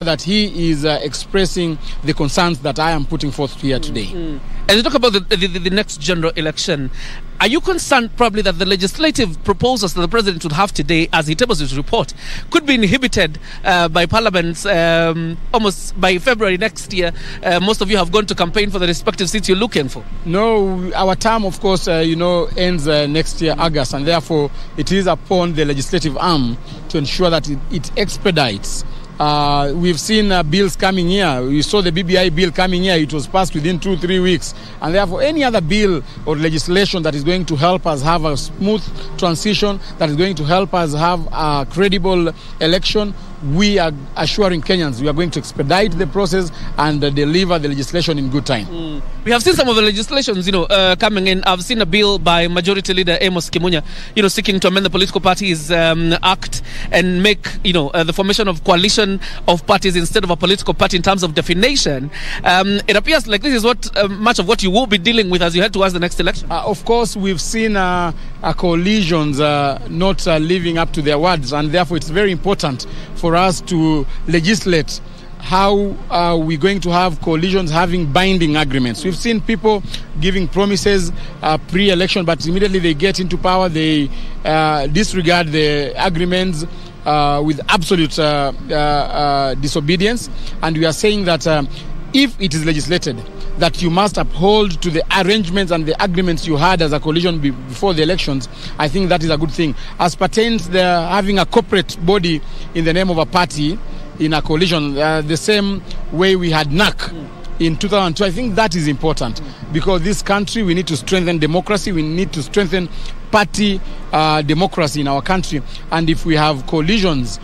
that he is expressing the concerns that I am putting forth here today. As you talk about the next general election, are you concerned probably that the legislative proposals that the president would have today, as he tables his report, could be inhibited by parliaments almost by February next year? Most of you have gone to campaign for the respective seats you're looking for. No, our term, of course, ends next year, August, and therefore it is upon the legislative arm to ensure that it expedites. We've seen bills coming here. We saw the BBI bill coming here. It was passed within 2-3 weeks. And therefore, any other bill or legislation that is going to help us have a smooth transition, that is going to help us have a credible election, we are assuring Kenyans we are going to expedite the process and deliver the legislation in good time. We have seen some of the legislations, coming in. I've seen a bill by Majority Leader Amos Kimunya, seeking to amend the Political Parties Act and make, the formation of coalition of parties instead of a political party in terms of definition. It appears like this is what much of what you will be dealing with as you head towards the next election. Of course, we've seen coalitions not living up to their words, and therefore it's very important for us to legislate how are we going to have coalitions having binding agreements. We've seen people giving promises pre-election, but immediately they get into power, they disregard the agreements with absolute disobedience. And we are saying that if it is legislated that you must uphold to the arrangements and the agreements you had as a coalition before the elections, I think that is a good thing. As pertains the having a corporate body in the name of a party in a coalition, the same way we had NAC in 2002, I think that is important because this country, we need to strengthen democracy, we need to strengthen party democracy in our country. And if we have coalitions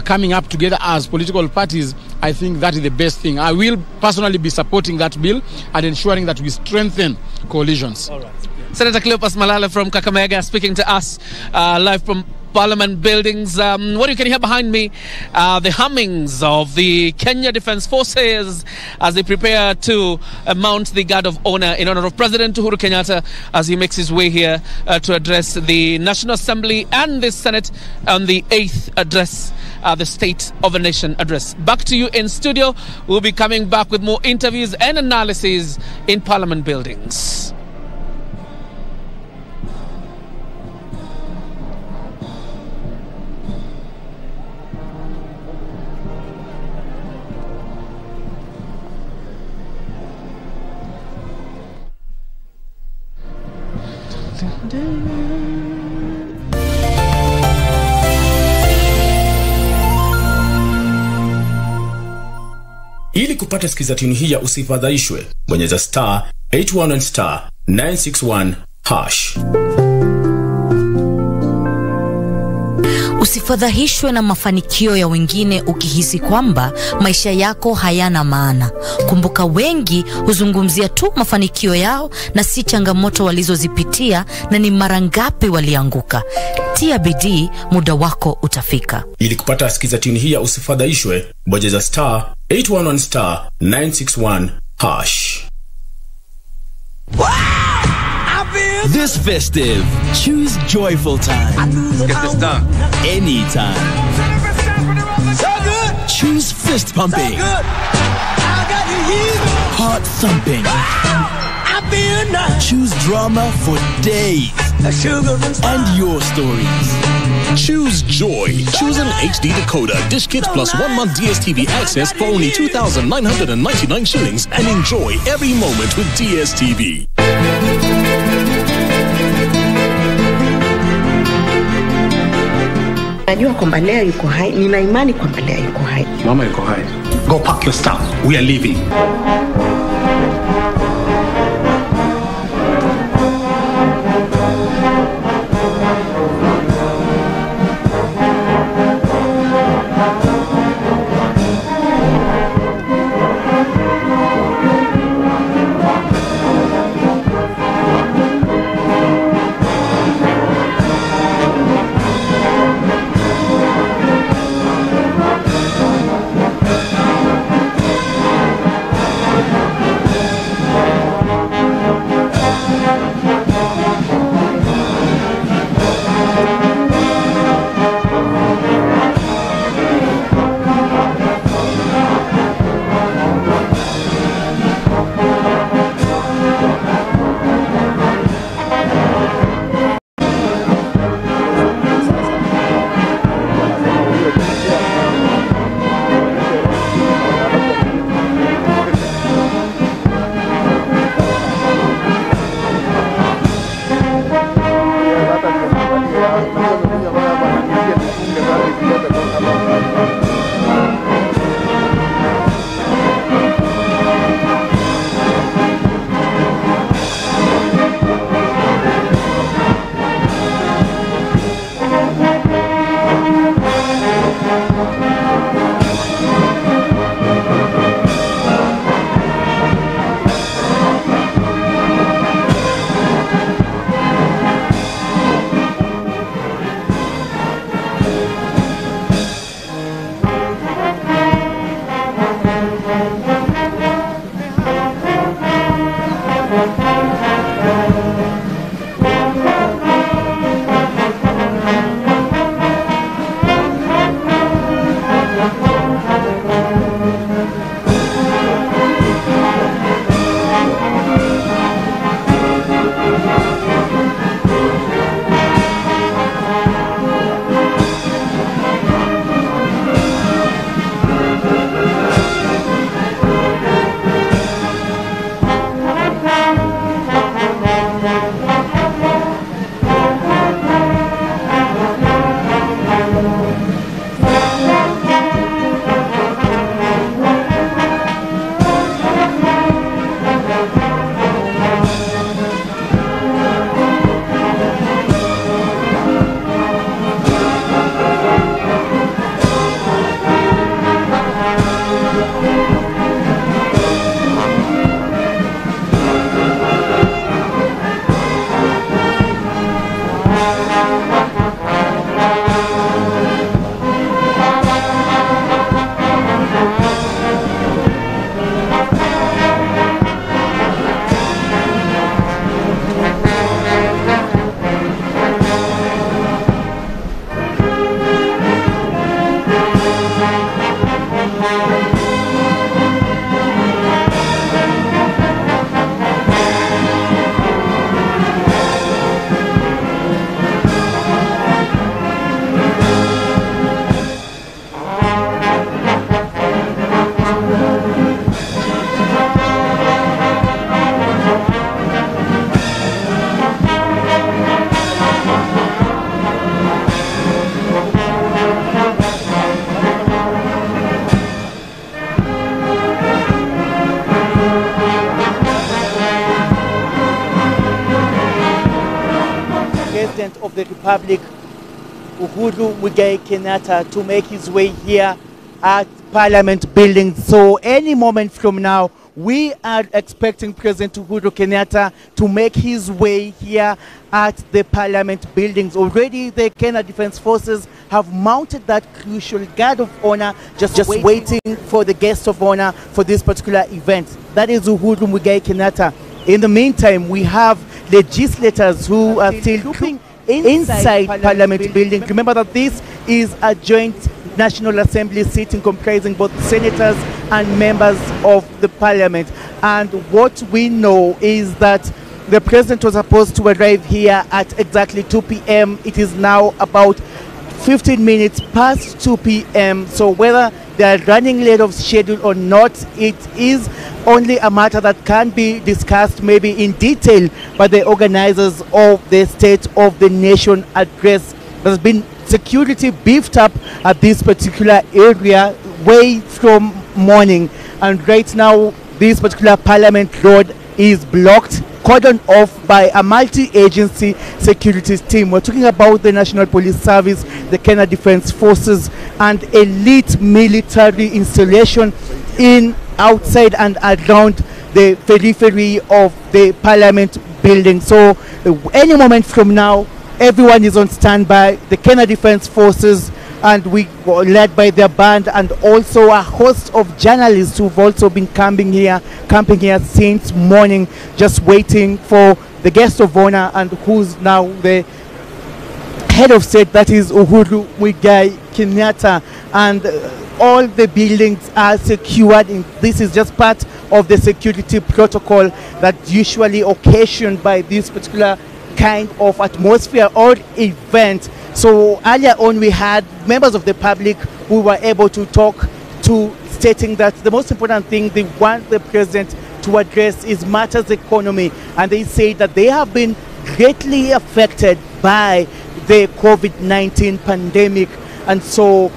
coming up together as political parties, I think that is the best thing. I will personally be supporting that bill and ensuring that we strengthen coalitions. All right. Senator Cleopas Malala from Kakamega speaking to us live from Parliament buildings. What you can hear behind me, the hummings of the Kenya Defence Forces as they prepare to mount the Guard of Honor in honor of President Uhuru Kenyatta as he makes his way here to address the National Assembly and the Senate on the 8th address, the State of the Nation address. Back to you in studio. We'll be coming back with more interviews and analyses in Parliament buildings. Ili kupata sikiza tuni hii ya usifadhaishwe, bonyeza star 811 star 961 hash. Usifadhaishwe na mafanikio ya wengine ukihisi kwamba maisha yako hayana maana. Kumbuka wengi huzungumzia tu mafanikio yao na si changamoto walizozipitia na ni mara ngapi walianguka. Tia bidii, muda wako utafika. Ili kupata sikiza tuni hii ya usifadhaishwe, bonyeza star 811 star 961 hash. This festive, choose joyful time. Get this done. Anytime. So good. Choose fist pumping. So good. I got you here. Heart thumping. I feel nice. Choose drama for days. Sugar and your stories. Choose joy. Choose an HD decoder, Dish Kit plus 1 month DSTV access for only 2,999 shillings and enjoy every moment with DSTV. Najua kwamba Lea yuko hai. Nina imani kwamba Lea yuko hai. Mama yuko hai. Go pack your stuff. We are leaving. President of the Republic, Uhuru Kenyatta, to make his way here at Parliament building. So any moment from now, we are expecting President Uhuru Kenyatta to make his way here at the Parliament buildings. Already the Kenya Defence Forces have mounted that crucial guard of honor, just waiting for the guest of honor for this particular event. That is Uhuru Kenyatta. In the meantime, we have legislators who are still looking inside Parliament building. Remember that this is a joint National Assembly sitting comprising both senators and members of the Parliament. And what we know is that the President was supposed to arrive here at exactly 2 p.m. It is now about 15 minutes past 2 p.m. So whether they are running late of schedule or not, it is only a matter that can be discussed maybe in detail by the organizers of the State of the Nation address. There's been security beefed up at this particular area way from morning, and right now this particular Parliament road is blocked, cordoned off by a multi-agency security team. We're talking about the National Police Service, the Kenya Defence Forces, and elite military installation in, outside and around the periphery of the Parliament building. So any moment from now, everyone is on standby. The Kenya Defence Forces, and we were led by their band, and also a host of journalists who've also been camping here since morning, just waiting for the guest of honor, and who's now the head of state, that is Uhuru Kenyatta. And all the buildings are secured. This is just part of the security protocol that usually occasioned by this particular kind of atmosphere or event. So earlier on we had members of the public who were able to talk to, stating that the most important thing they want the president to address is matters economy, and they say that they have been greatly affected by the COVID-19 pandemic. And so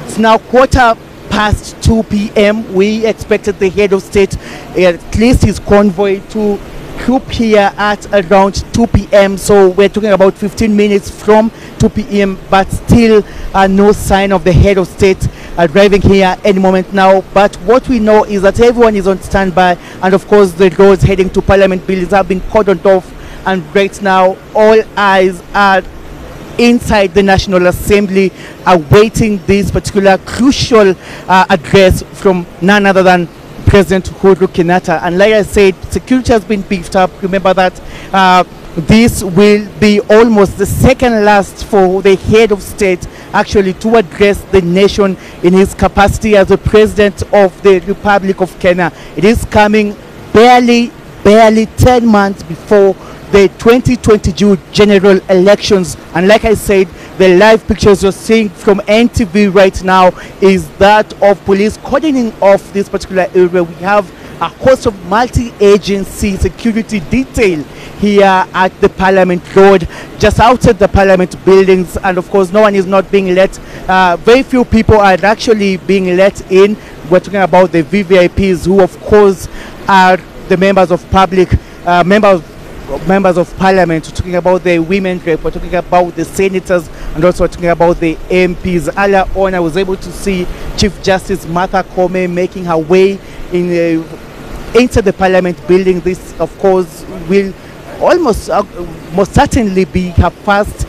it's now 2 p.m. We expected the head of state, at least his convoy, to group here at around 2 p.m. So we're talking about 15 minutes from 2 p.m. but still no sign of the head of state arriving here any moment now. But what we know is that everyone is on standby, and of course the roads heading to Parliament buildings have been cordoned off, and right now all eyes are inside the National Assembly, awaiting this particular crucial address from none other than President Uhuru Kenyatta. And like I said, security has been beefed up. Remember that this will be almost the second last for the head of state actually to address the nation in his capacity as the president of the Republic of Kenya. It is coming barely 10 months before the 2022 general elections. And like I said, the live pictures you're seeing from NTV right now is that of police cordoning off this particular area. We have a host of multi-agency security detail here at the Parliament Road, just outside the Parliament buildings, and of course no one is not being let. Very few people are actually being let in. We're talking about the VVIPs, who of course are the members of public, members of parliament. We're talking about the women rep, we're talking about the senators, and also we're talking about the MPs. Earlier on, I was able to see Chief Justice Martha Koome making her way into the parliament building. This, of course, will almost most certainly be her first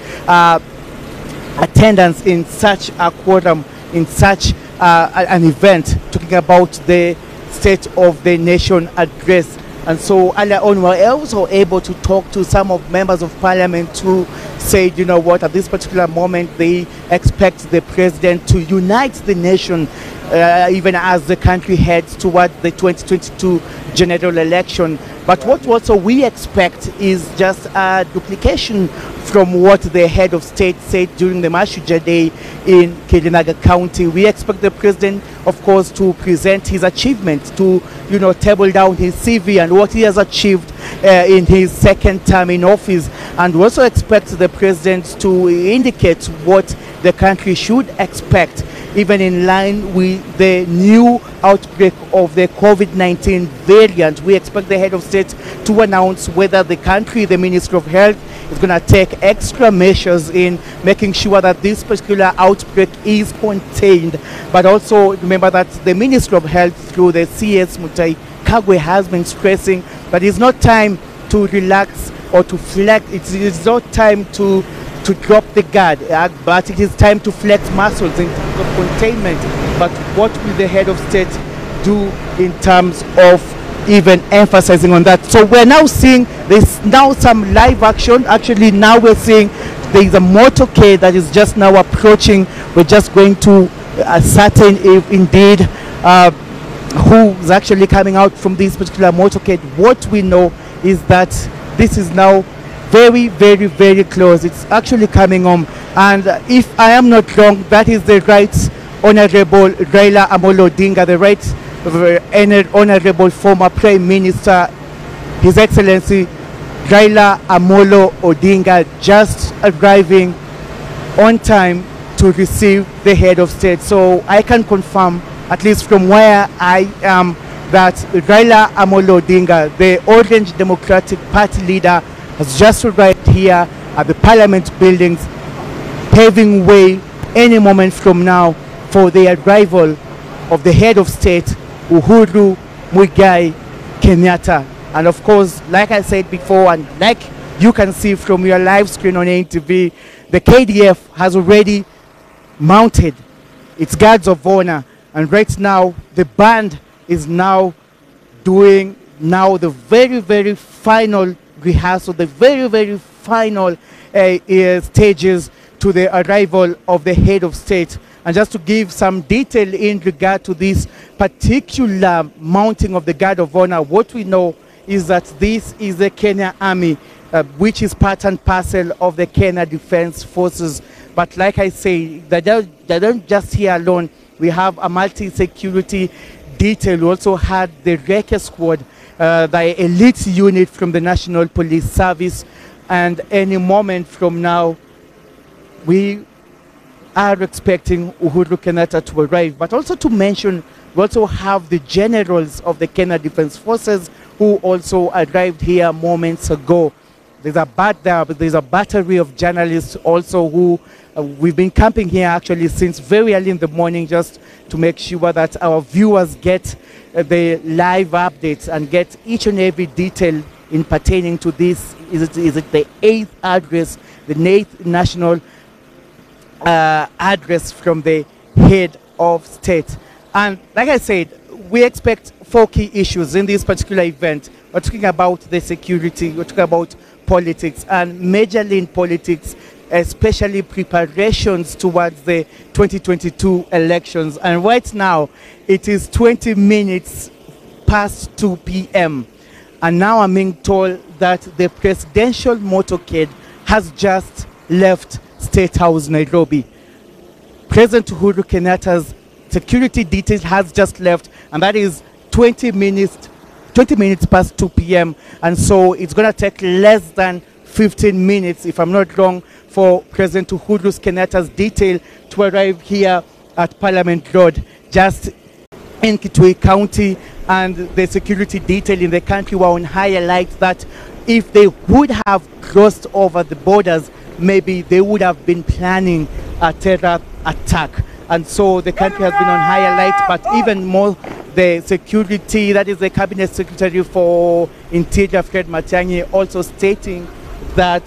attendance in such a quorum, in such an event, talking about the State of the Nation address. And so earlier on, we were also able to talk to some of members of parliament who said, you know what, at this particular moment, they expect the president to unite the nation, even as the country heads toward the 2022 general election. But what also we expect is just a duplication from what the head of state said during the Mashuja Day in Kirinyaga County. We expect the president, of course, to present his achievements, to, you know, table down his CV and what he has achieved in his second term in office. And we also expect the president to indicate what the country should expect, even in line with the new outbreak of the COVID-19 variant. We expect the head of state to announce whether the country, the Ministry of Health, is going to take extra measures in making sure that this particular outbreak is contained. But also remember that the Ministry of Health, through the CS Mutai Kagwe, has been stressing that it's not time to relax or to flex. It's not time to drop the guard, but it is time to flex muscles in terms of containment. But what will the head of state do in terms of even emphasizing on that? So we're now seeing there's now some live action. Actually, now we're seeing there's a motorcade that is just now approaching. We're just going to ascertain if indeed who's actually coming out from this particular motorcade. What we know is that this is now very, very, very close. It's actually coming home. And if I am not wrong, that is the Right Honorable Raila Amolo Odinga, the Right Honorable former Prime Minister, His Excellency Raila Amolo Odinga, just arriving on time to receive the head of state. So I can confirm, at least from where I am, that Raila Amolo Odinga, the Orange Democratic Party leader, has just arrived here at the Parliament buildings, paving way any moment from now for the arrival of the head of state, Uhuru Muigai Kenyatta. And of course, like I said before, and like you can see from your live screen on NTV, the KDF has already mounted its guards of honor. And right now, the band is now doing the very, very final rehearsal, the very, very final stages to the arrival of the head of state. And just to give some detail in regard to this particular mounting of the guard of honor, what we know is that this is the Kenya Army, which is part and parcel of the Kenya Defense Forces. But like I say, they don't just here alone. We have a multi-security detail. We also had the Reke Squad, the elite unit from the National Police Service. And any moment from now, we are expecting Uhuru Kenyatta to arrive. But also to mention, we also have the generals of the Kenya Defense Forces who also arrived here moments ago. There's a battery of journalists also who we've been camping here actually since very early in the morning, just to make sure that our viewers get the live updates and get each and every detail in pertaining to this. Is it the 8th address, the 8th National address from the head of state. And like I said, we expect 4 key issues in this particular event. We're talking about the security, we're talking about politics, and majorly in politics, especially preparations towards the 2022 elections. And right now, it is 20 minutes past 2 p.m. And now I'm being told that the presidential motorcade has just left State House, Nairobi. President Uhuru Kenyatta's security detail has just left, and that is 20 minutes past 2 p.m. And so it's going to take less than 15 minutes, if I'm not wrong, for President Uhuru Kenyatta's detail to arrive here at Parliament Road, just in Kitui County. And the security detail in the country were on high alert that if they would have crossed over the borders, maybe they would have been planning a terror attack. And so the country has been on high alert, but even more, the security, that is the Cabinet Secretary for Interior, Fred Matiang'i, also stating that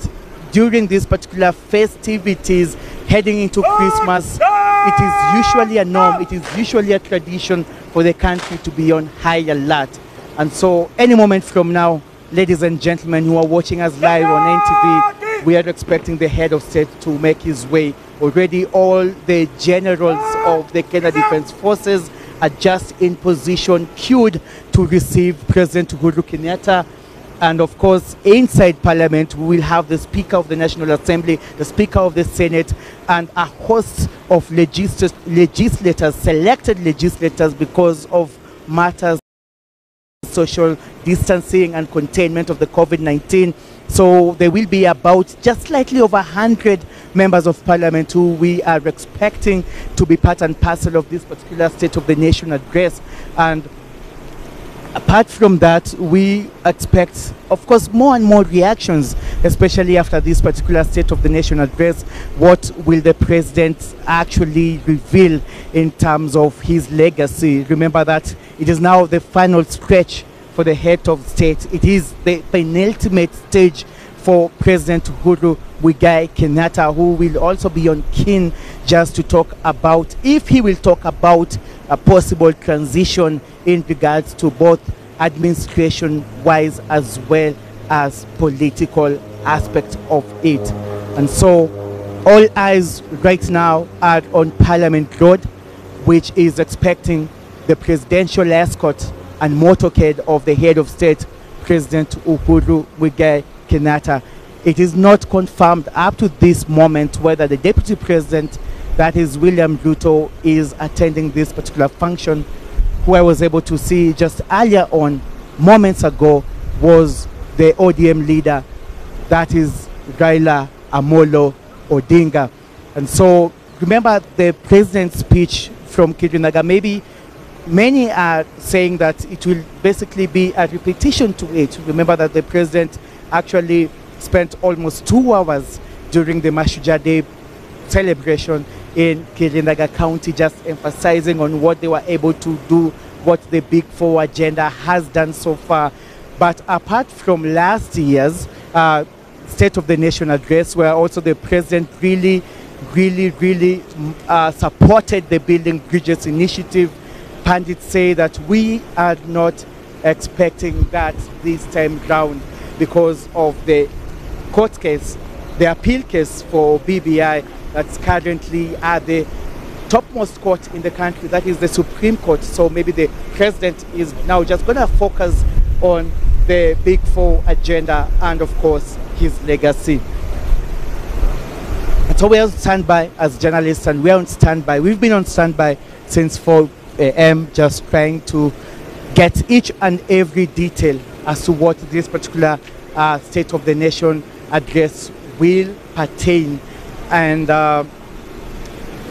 during these particular festivities heading into Christmas, it is usually a norm, it is usually a tradition for the country to be on high alert. And so any moment from now, ladies and gentlemen who are watching us live on NTV, we are expecting the head of state to make his way. Already all the generals of the Kenya Defense Forces are just in position, queued to receive President Uhuru Kenyatta. And of course, inside Parliament, we will have the Speaker of the National Assembly, the Speaker of the Senate, and a host of legislators, selected legislators, because of matters social distancing and containment of the COVID-19. So there will be about just slightly over 100 members of Parliament who we are expecting to be part and parcel of this particular State of the Nation address. And apart from that, we expect, of course, more and more reactions, especially after this particular State of the Nation address. What will the president actually reveal in terms of his legacy? Remember that it is now the final stretch for the head of state. It is the penultimate stage for President Uhuru Kenyatta, who will also be on keen just to talk about, if he will talk about a possible transition in regards to both administration-wise as well as political aspect of it. And so all eyes right now are on Parliament Road, which is expecting the presidential escort and motorcade of the head of state, President Uhuru Kenyatta. It is not confirmed up to this moment whether the deputy president, that is William Ruto, is attending this particular function. Who I was able to see just earlier on, moments ago, was the ODM leader, that is Raila Amolo Odinga. And so remember the president's speech from Kirinyaga. Maybe many are saying that it will basically be a repetition to it. Remember that the president actually spent almost 2 hours during the Mashujaa Day celebration in Kirinyaga County, just emphasizing on what they were able to do, what the Big Four agenda has done so far. But apart from last year's State of the Nation address, where also the president really supported the Building Bridges initiative, pundits say that we are not expecting that this time round because of the court case, the appeal case for BBI that's currently at the topmost court in the country, that is the Supreme Court. So maybe the president is now just going to focus on the Big Four agenda and, of course, his legacy. And so we're on standby as journalists, and we're on standby. We've been on standby since 4 a.m. just trying to get each and every detail as to what this particular State of the Nation address will pertain. And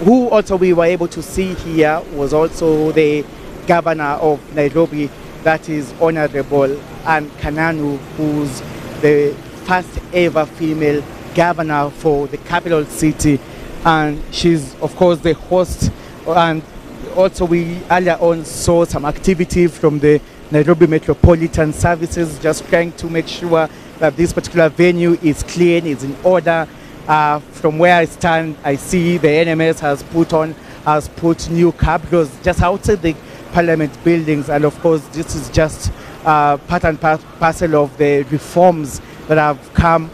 who also we were able to see here was also the governor of Nairobi, that is Honorable Anne Kananu, who's the first ever female governor for the capital city. And she's, of course, the host. And also we earlier on saw some activity from the Nairobi Metropolitan Services, just trying to make sure that this particular venue is clean, is in order, From where I stand, I see the NMS has put new cabros just outside the Parliament buildings, and of course this is just part and parcel of the reforms that have come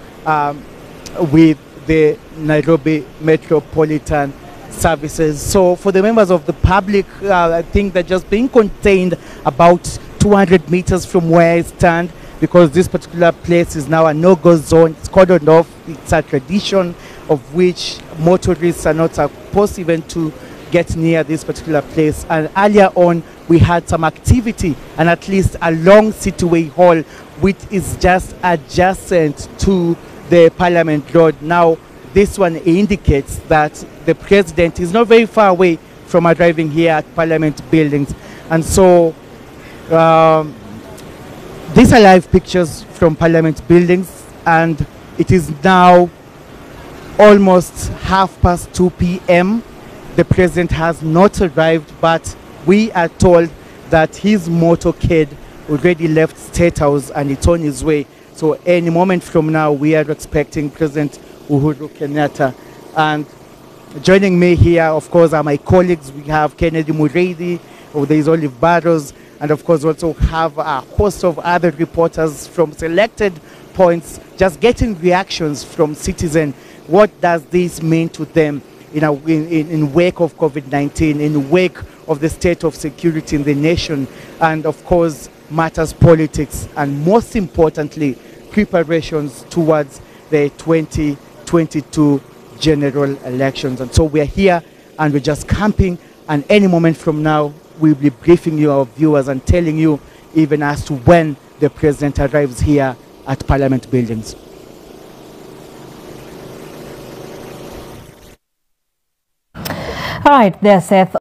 with the Nairobi Metropolitan Services. So for the members of the public, I think they're just being contained about 200 meters from where I stand, because this particular place is now a no-go zone. It's cordoned off. It's a tradition of which motorists are not supposed even to get near this particular place. And earlier on, we had some activity, and at least along Cityway Hall, which is just adjacent to the Parliament Road. Now, this one indicates that the president is not very far away from arriving here at Parliament buildings. And so, these are live pictures from Parliament buildings, and it is now almost 2:30 p.m. The president has not arrived, but we are told that his motorcade already left State House and it's on his way. So any moment from now, we are expecting President Uhuru Kenyatta. And joining me here, of course, are my colleagues. We have Kennedy Muredi, there is Olive Barrows, and of course also have a host of other reporters from selected points, just getting reactions from citizens. What does this mean to them in wake of COVID-19, in wake of the state of security in the nation, and of course matters politics, and most importantly, preparations towards the 2022 general elections. And so we're here and we're just camping, and any moment from now we'll be briefing you, our viewers, and telling you even as to when the president arrives here at Parliament buildings. All right, there, Seth.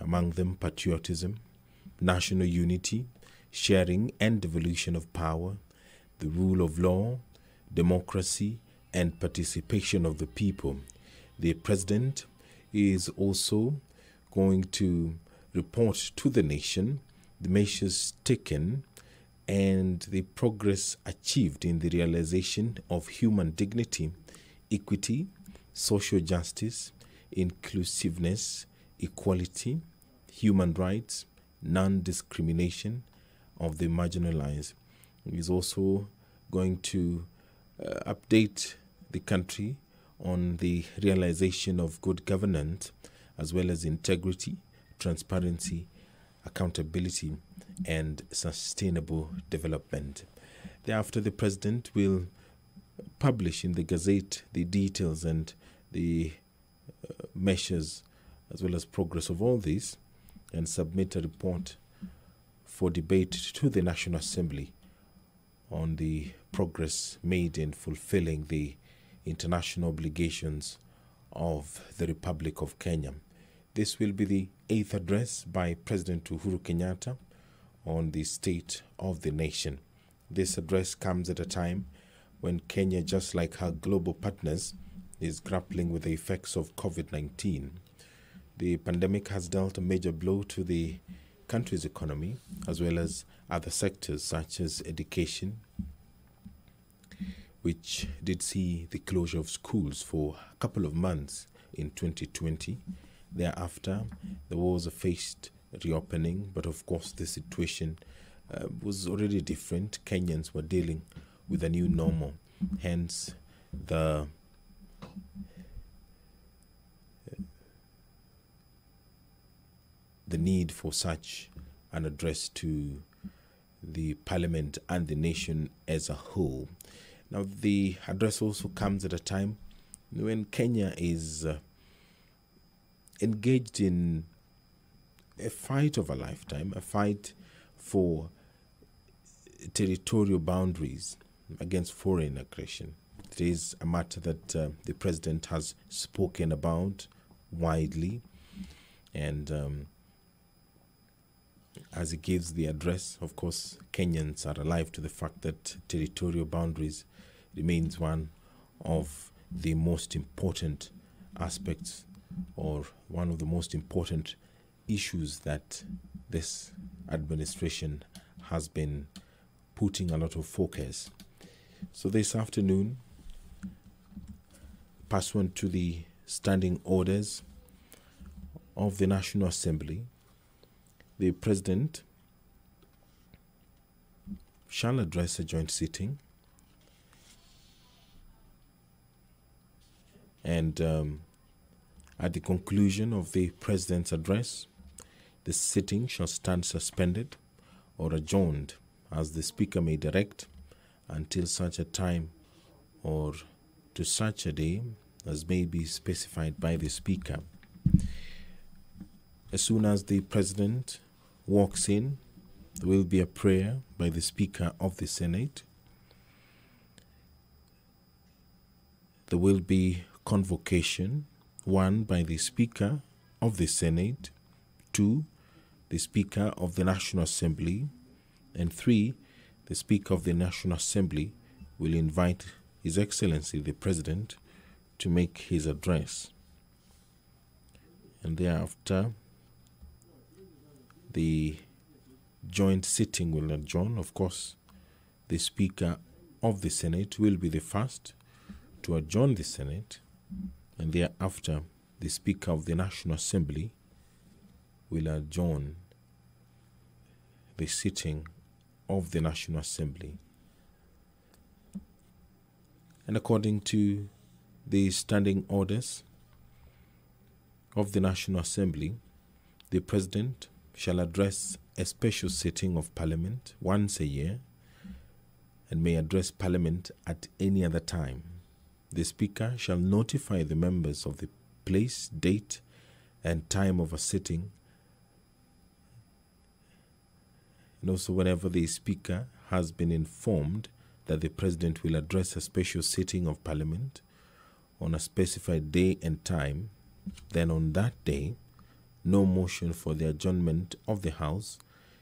Among them patriotism, national unity, sharing and devolution of power, the rule of law, democracy, and participation of the people. The president is also going to report to the nation the measures taken and the progress achieved in the realization of human dignity, equity, social justice, inclusiveness, equality, human rights, non-discrimination of the marginalized. He is also going to update the country on the realization of good governance, as well as integrity, transparency, accountability, and sustainable development. Thereafter, the president will publish in the Gazette the details and the measures as well as progress of all this, and submit a report for debate to the National Assembly on the progress made in fulfilling the international obligations of the Republic of Kenya. This will be the 8th address by President Uhuru Kenyatta on the state of the nation. This address comes at a time when Kenya, just like her global partners, is grappling with the effects of COVID-19. The pandemic has dealt a major blow to the country's economy, as well as other sectors such as education, which did see the closure of schools for a couple of months in 2020. Thereafter, there was a phased reopening, but of course the situation was already different. Kenyans were dealing with a new normal, hence the need for such an address to the parliament and the nation as a whole. Now, the address also comes at a time when Kenya is engaged in a fight of a lifetime, a fight for territorial boundaries against foreign aggression. It is a matter that the president has spoken about widely, and as he gives the address, of course, Kenyans are alive to the fact that territorial boundaries remains one of the most important aspects, or one of the most important issues that this administration has been putting a lot of focus. So this afternoon, pursuant to the standing orders of the National Assembly, the President shall address a joint sitting, and at the conclusion of the President's address, the sitting shall stand suspended or adjourned as the Speaker may direct, until such a time or to such a day as may be specified by the Speaker. As soon as the President walks in, there will be a prayer by the Speaker of the Senate. There will be convocation, 1 by the Speaker of the Senate, 2 the Speaker of the National Assembly, and 3 the Speaker of the National Assembly will invite His Excellency the President to make his address. And thereafter, the joint sitting will adjourn. Of course, the Speaker of the Senate will be the first to adjourn the Senate, and thereafter, the Speaker of the National Assembly will adjourn the sitting of the National Assembly. And according to the standing orders of the National Assembly, the President shall address a special sitting of Parliament once a year and may address Parliament at any other time. The Speaker shall notify the members of the place, date, and time of a sitting, and also whenever the Speaker has been informed that the President will address a special sitting of Parliament on a specified day and time, then on that day, no motion for the adjournment of the House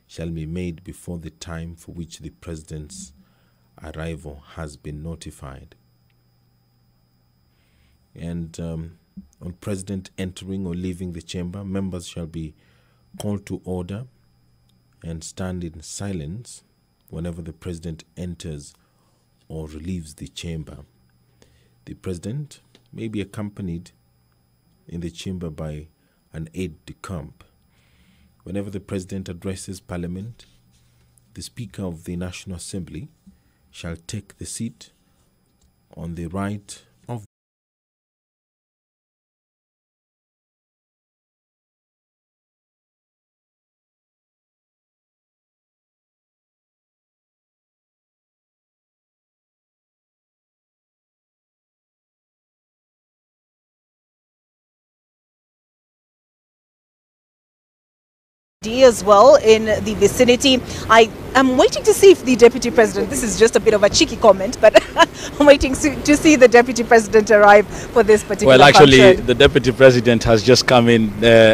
shall be made before the time for which the President's arrival has been notified. And on President entering or leaving the chamber, members shall be called to order and stand in silence whenever the President enters or leaves the chamber. The President may be accompanied in the chamber by an aide-de-camp. Whenever the President addresses Parliament, the Speaker of the National Assembly shall take the seat on the right of as well in the vicinity. I am waiting to see if the Deputy President, this is just a bit of a cheeky comment, but I'm waiting to see the Deputy President arrive for this particular Well, actually, function. the Deputy President has just come in,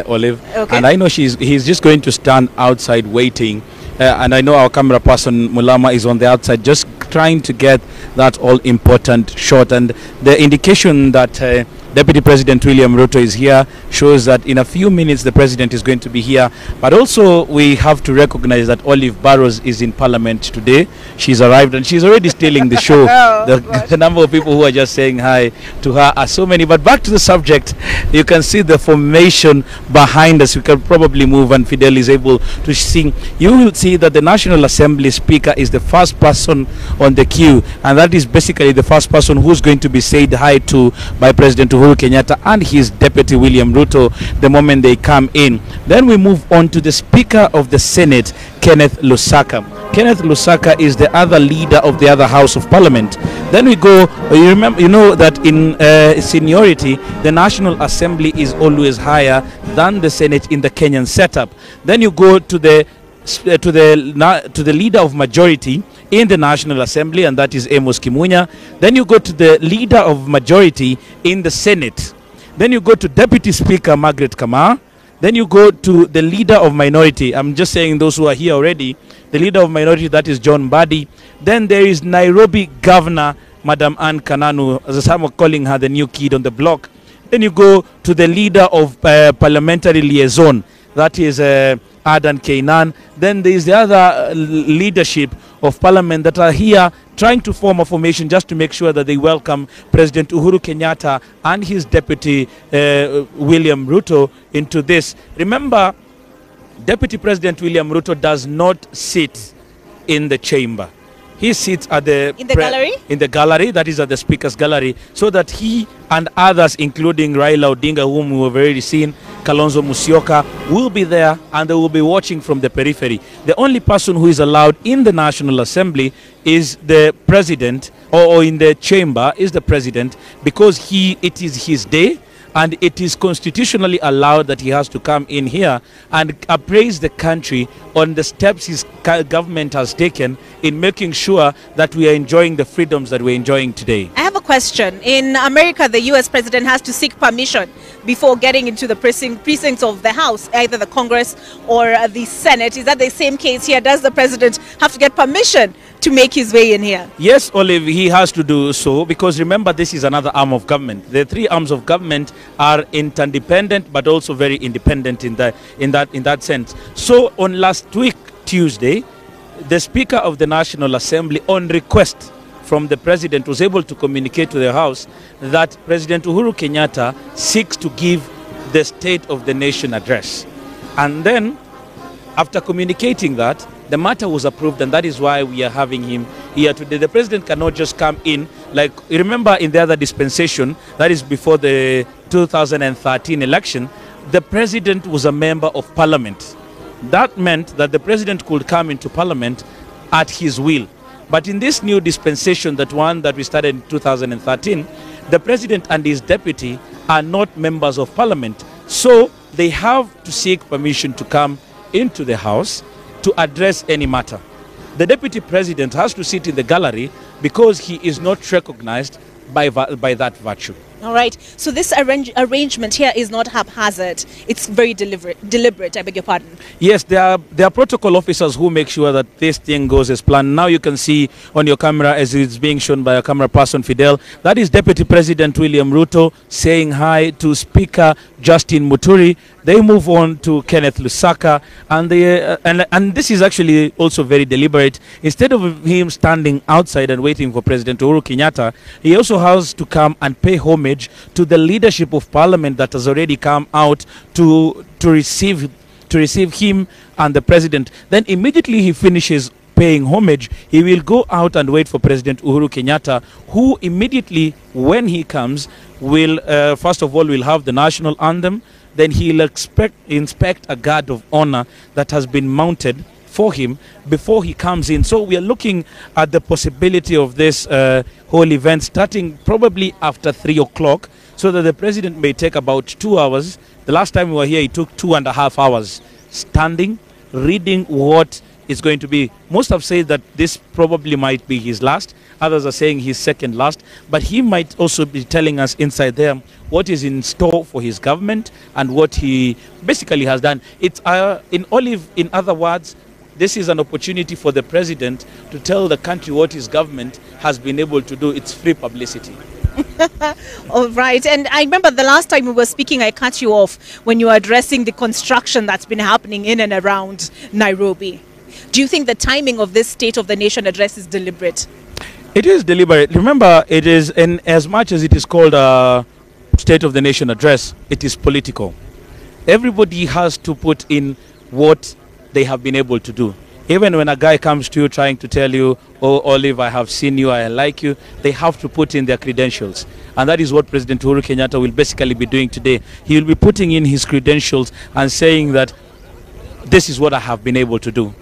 Olive, Okay. and I know he's just going to stand outside waiting, and I know our camera person, Mulama, is on the outside just trying to get that all-important shot, and the indication that Deputy President William Ruto is here shows that in a few minutes the President is going to be here. But also we have to recognize that Olive Barrows is in Parliament today. She's arrived and she's already stealing the show. The number of people who are just saying hi to her are so many. But back to the subject, you can see the formation behind us. We can probably move and Fidel is able to see. You will see that the National Assembly Speaker is the first person on the queue, and that is basically the first person who's going to be said hi to by President Uhuru Kenyatta and his deputy William Ruto the moment they come in. Then we move on to the Speaker of the Senate, Kenneth Lusaka. Kenneth Lusaka is the other leader of the other House of Parliament. Then we go, you know that in seniority, the National Assembly is always higher than the Senate in the Kenyan setup. Then you go to the leader of majority in the National Assembly, and that is Amos Kimunya. Then you go to the leader of majority in the Senate. Then you go to Deputy Speaker Margaret Kamar. Then you go to the leader of minority. I'm just saying those who are here already. The leader of minority, that is John Mbadi. Then there is Nairobi Governor, Madam Anne Kananu, as some are calling her the new kid on the block. Then you go to the leader of parliamentary liaison, that is Adan Kainan. Then there is the other leadership of parliament that are here trying to form a formation just to make sure that they welcome President Uhuru Kenyatta and his deputy William Ruto into this. Remember, Deputy President William Ruto does not sit in the chamber. He sits at the gallery? In the gallery, that is at the Speaker's gallery, so that he and others, including Raila Odinga, whom we have already seen, Kalonzo Musyoka, will be there and they will be watching from the periphery. The only person who is allowed in the National Assembly is the president, or in the chamber is the president, because it is his day. And it is constitutionally allowed that he has to come in here and appraise the country on the steps his government has taken in making sure that we are enjoying the freedoms that we're enjoying today. I have a question. In America, the U.S. president has to seek permission before getting into the precincts of the House, either the Congress or the Senate. Is that the same case here? Does the president have to get permission to make his way in here? Yes, Olive, he has to do so, because remember, this is another arm of government. The three arms of government are interdependent but also very independent in that sense. So on last week, Tuesday, the Speaker of the National Assembly, on request from the President, was able to communicate to the House that President Uhuru Kenyatta seeks to give the State of the Nation address. And then, after communicating that, the matter was approved, and that is why we are having him here today. The president cannot just come in, like, remember in the other dispensation, that is before the 2013 election, the president was a member of parliament. That meant that the president could come into parliament at his will. But in this new dispensation, that one that we started in 2013, the president and his deputy are not members of parliament. So they have to seek permission to come into the House to address any matter. The deputy president has to sit in the gallery because he is not recognized by that virtue. All right. So this arrangement here is not haphazard. It's very deliberate. I beg your pardon. Yes, there are protocol officers who make sure that this thing goes as planned. Now you can see on your camera, as it's being shown by a camera person, Fidel, that is Deputy President William Ruto saying hi to Speaker Justin Muturi. They move on to Kenneth Lusaka, and this is actually also very deliberate. Instead of him standing outside and waiting for President Uhuru Kenyatta, he also has to come and pay homage to the leadership of Parliament that has already come out to receive him and the President. Then immediately he finishes paying homage, he will go out and wait for President Uhuru Kenyatta, who immediately, when he comes, will first of all will have the national anthem. Then he'll inspect a guard of honor that has been mounted for him before he comes in. So we are looking at the possibility of this whole event starting probably after 3 o'clock, so that the president may take about 2 hours. The last time we were here, it took 2.5 hours standing, reading what is going to be. Most have said that this probably might be his last. Others are saying his second last. But he might also be telling us inside there what is in store for his government and what he basically has done. It's in other words, this is an opportunity for the president to tell the country what his government has been able to do. It's free publicity. All right. And I remember the last time we were speaking, I cut you off when you were addressing the construction that's been happening in and around Nairobi. Do you think the timing of this State of the Nation address is deliberate? It is deliberate. Remember, it is, in as much as it is called a State of the Nation address, it is political. Everybody has to put in what they have been able to do. Even when a guy comes to you trying to tell you, oh, Olive, I have seen you, I like you, they have to put in their credentials. And that is what President Uhuru Kenyatta will basically be doing today. He will be putting in his credentials and saying that this is what I have been able to do.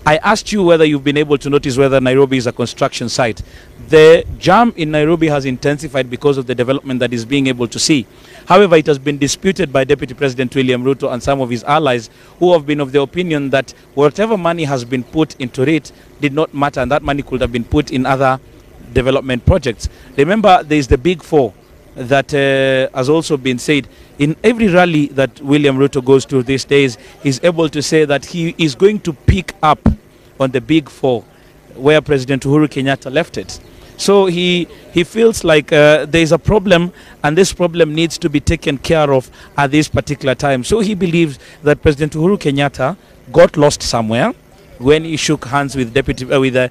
I asked you whether you've been able to notice whether Nairobi is a construction site. The jam in Nairobi has intensified because of the development that is being able to see. However, it has been disputed by Deputy President William Ruto and some of his allies who have been of the opinion that whatever money has been put into it did not matter, and that money could have been put in other development projects. Remember, there is the Big Four that has also been said. In every rally that William Ruto goes to these days, he's able to say that he is going to pick up on the Big Four where President Uhuru Kenyatta left it. So he feels like there is a problem, and this problem needs to be taken care of at this particular time. So he believes that President Uhuru Kenyatta got lost somewhere when he shook hands with ODM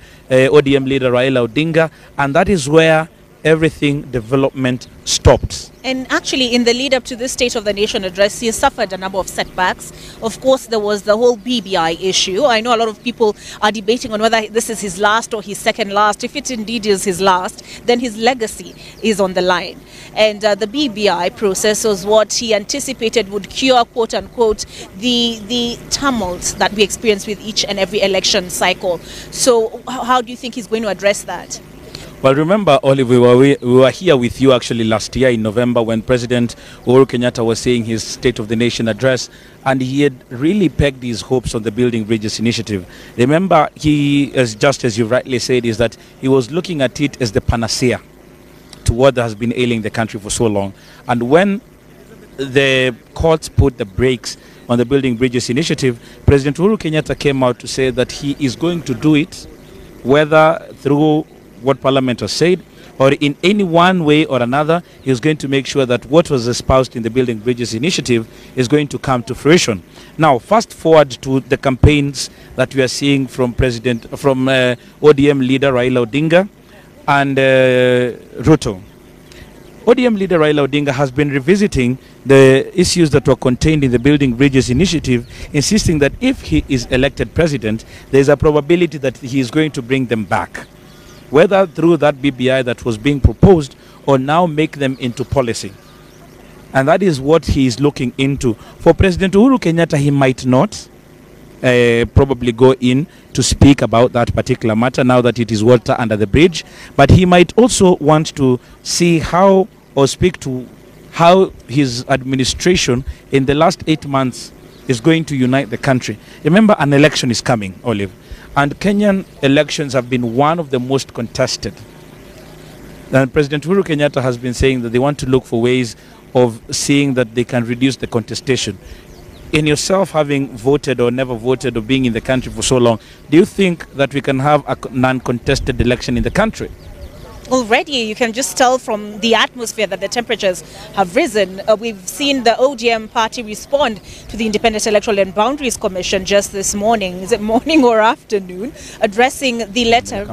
leader Raila Odinga, and that is where everything development stopped. And actually, in the lead up to this State of the Nation address, he suffered a number of setbacks. Of course, there was the whole BBI issue. I know a lot of people are debating on whether this is his last or his second last. If it indeed is his last, then his legacy is on the line. And the BBI process was what he anticipated would cure, quote unquote, the tumult that we experience with each and every election cycle. So how do you think he's going to address that? Well, remember, Olive, we were here with you actually last year in November when President Uhuru Kenyatta was saying his State of the Nation address, and he had really pegged his hopes on the Building Bridges initiative. Remember, just as you rightly said, is that he was looking at it as the panacea to what has been ailing the country for so long. And when the courts put the brakes on the Building Bridges initiative, President Uhuru Kenyatta came out to say that he is going to do it, whether through what Parliament has said, or in any one way or another, he is going to make sure that what was espoused in the Building Bridges initiative is going to come to fruition. Now, fast forward to the campaigns that we are seeing from ODM leader Raila Odinga and Ruto. ODM leader Raila Odinga has been revisiting the issues that were contained in the Building Bridges initiative, insisting that if he is elected president, there is a probability that he is going to bring them back, whether through that BBI that was being proposed or now make them into policy. And that is what he is looking into. For President Uhuru Kenyatta, he might not probably go in to speak about that particular matter now that it is water under the bridge, but he might also want to see how, or speak to how his administration in the last 8 months is going to unite the country. Remember, an election is coming, Olive. And Kenyan elections have been one of the most contested. And President Uhuru Kenyatta has been saying that they want to look for ways of seeing that they can reduce the contestation. In yourself having voted or never voted or being in the country for so long, do you think that we can have a non-contested election in the country? Already, you can just tell from the atmosphere that the temperatures have risen. We've seen the ODM party respond to the Independent Electoral and Boundaries Commission just this morning. Is it morning or afternoon? Addressing the letter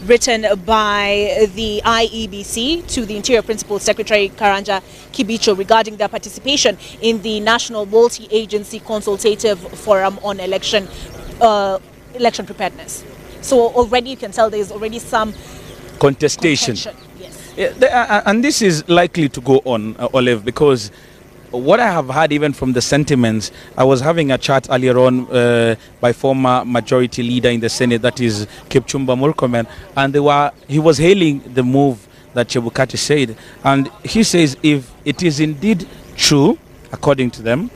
written by the IEBC to the Interior Principal Secretary Karanja Kibicho regarding their participation in the National Multi-Agency Consultative Forum on election preparedness. So already you can tell there is already some contestation. Yes. Yeah, and this is likely to go on, Olive, because what I have heard even from the sentiments, I was having a chat earlier on by former majority leader in the Senate, that is Kipchumba Murkomen, and he was hailing the move that Chebukati said, and he says if it is indeed true, according to them,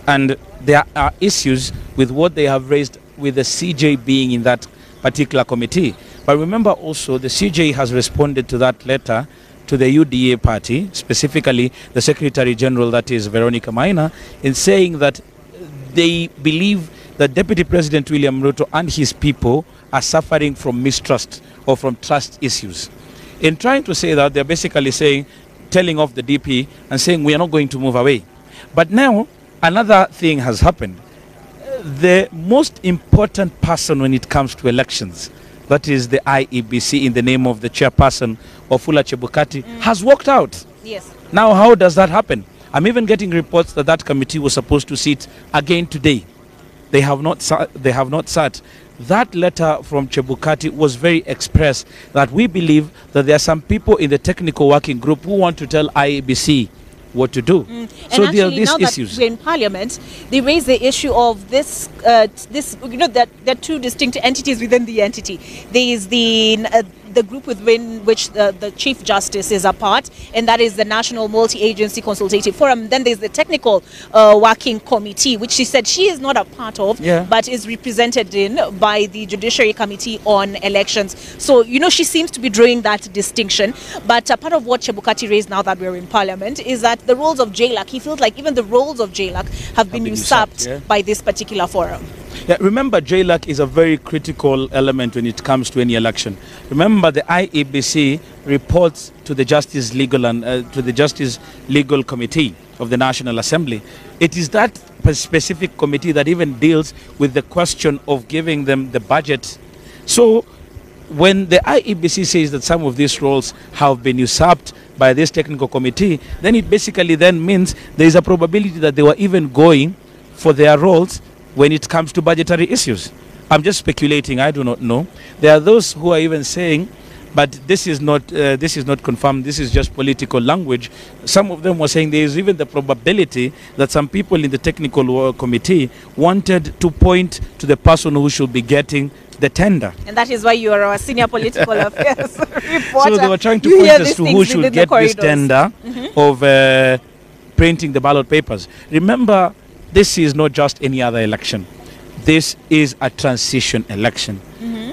and there are issues with what they have raised with the CJ being in that particular committee. But remember also, the CJ has responded to that letter to the UDA party, specifically the Secretary General, that is Veronica Maina, in saying that they believe that Deputy President William Ruto and his people are suffering from mistrust or from trust issues. In trying to say that, they're basically saying, telling off the DP and saying we are not going to move away. But now, another thing has happened. The most important person when it comes to elections, that is the IEBC in the name of the chairperson, Wafula Chebukati, has walked out. Yes. Now, how does that happen? I'm even getting reports that that committee was supposed to sit again today. They have not sat. That letter from Chebukati was very express that we believe that there are some people in the technical working group who want to tell IEBC what to do. So there are these issues. That we're in Parliament, they raise the issue of this, that there are two distinct entities within the entity. There is the the group within which the Chief Justice is a part, and that is the National Multi-Agency Consultative Forum. Then there's the Technical Working Committee, which she said she is not a part of, but is represented in by the Judiciary Committee on Elections. So, you know, she seems to be drawing that distinction. But part of what Chebukati raised now that we're in Parliament is that the roles of JLAC, he feels like even the roles of JLAC have been usurped by this particular forum. Yeah, remember, JLAC is a very critical element when it comes to any election. Remember, the IEBC reports to the Justice Legal Committee of the National Assembly. It is that specific committee that even deals with the question of giving them the budget. So, when the IEBC says that some of these roles have been usurped by this technical committee, then it basically then means there is a probability that they were even going for their roles when it comes to budgetary issues. I'm just speculating, I do not know. There are those who are even saying, but this is not confirmed, this is just political language. Some of them were saying there is even the probability that some people in the technical committee wanted to point to the person who should be getting the tender. And that is why you are a senior political affairs reporter. So they were trying to point as to who should get this tender of printing the ballot papers. Remember, this is not just any other election. This is a transition election.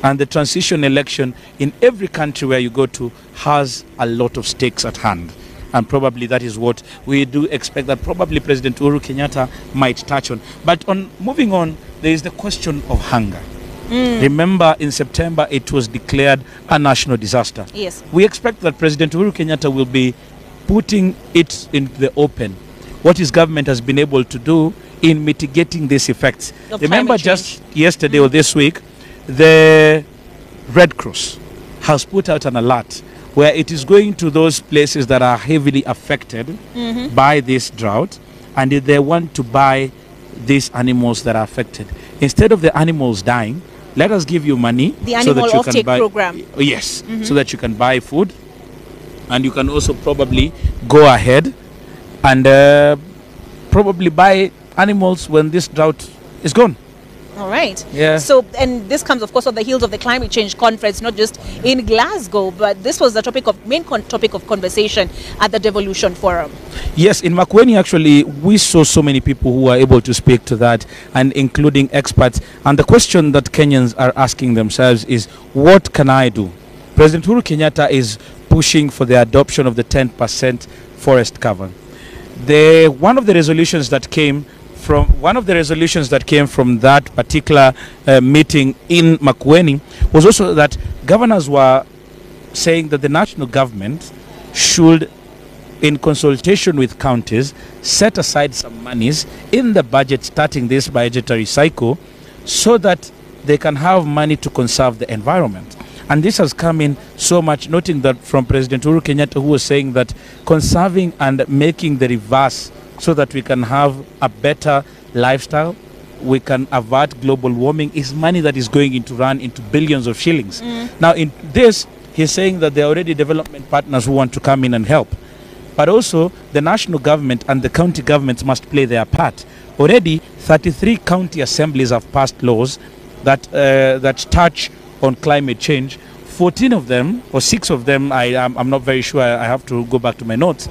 And the transition election in every country where you go to has a lot of stakes at hand. And probably that is what we do expect that probably President Uhuru Kenyatta might touch on. But moving on, there is the question of hunger. Remember, in September, it was declared a national disaster. Yes. We expect that President Uhuru Kenyatta will be putting it in the open, what his government has been able to do in mitigating these effects. Remember, just yesterday or this week, the Red Cross has put out an alert where it is going to those places that are heavily affected by this drought, and they want to buy these animals that are affected. Instead of the animals dying, let us give you money the animal so that you can buy program. Yes, so that you can buy food, and you can also probably go ahead and probably buy animals when this drought is gone. All right. Yeah. So, and this comes, of course, on the heels of the climate change conference, not just in Glasgow, but this was the main topic of conversation at the Devolution Forum. Yes, in Makueni, actually, we saw so many people who were able to speak to that, and including experts. And the question that Kenyans are asking themselves is, what can I do? President Uhuru Kenyatta is pushing for the adoption of the 10% forest cover. One of the resolutions that came from that particular meeting in Makueni was also that governors were saying that the national government should, in consultation with counties, set aside some monies in the budget starting this budgetary cycle so that they can have money to conserve the environment. And this has come in so much, noting that from President Uhuru Kenyatta, who was saying that conserving and making the reverse so that we can have a better lifestyle, we can avert global warming, is money that is going into run into billions of shillings. Now in this, he's saying that there are already development partners who want to come in and help. But also, the national government and the county governments must play their part. Already, 33 county assemblies have passed laws that touch on climate change. 14 of them, or 6 of them, I'm not very sure, I have to go back to my notes.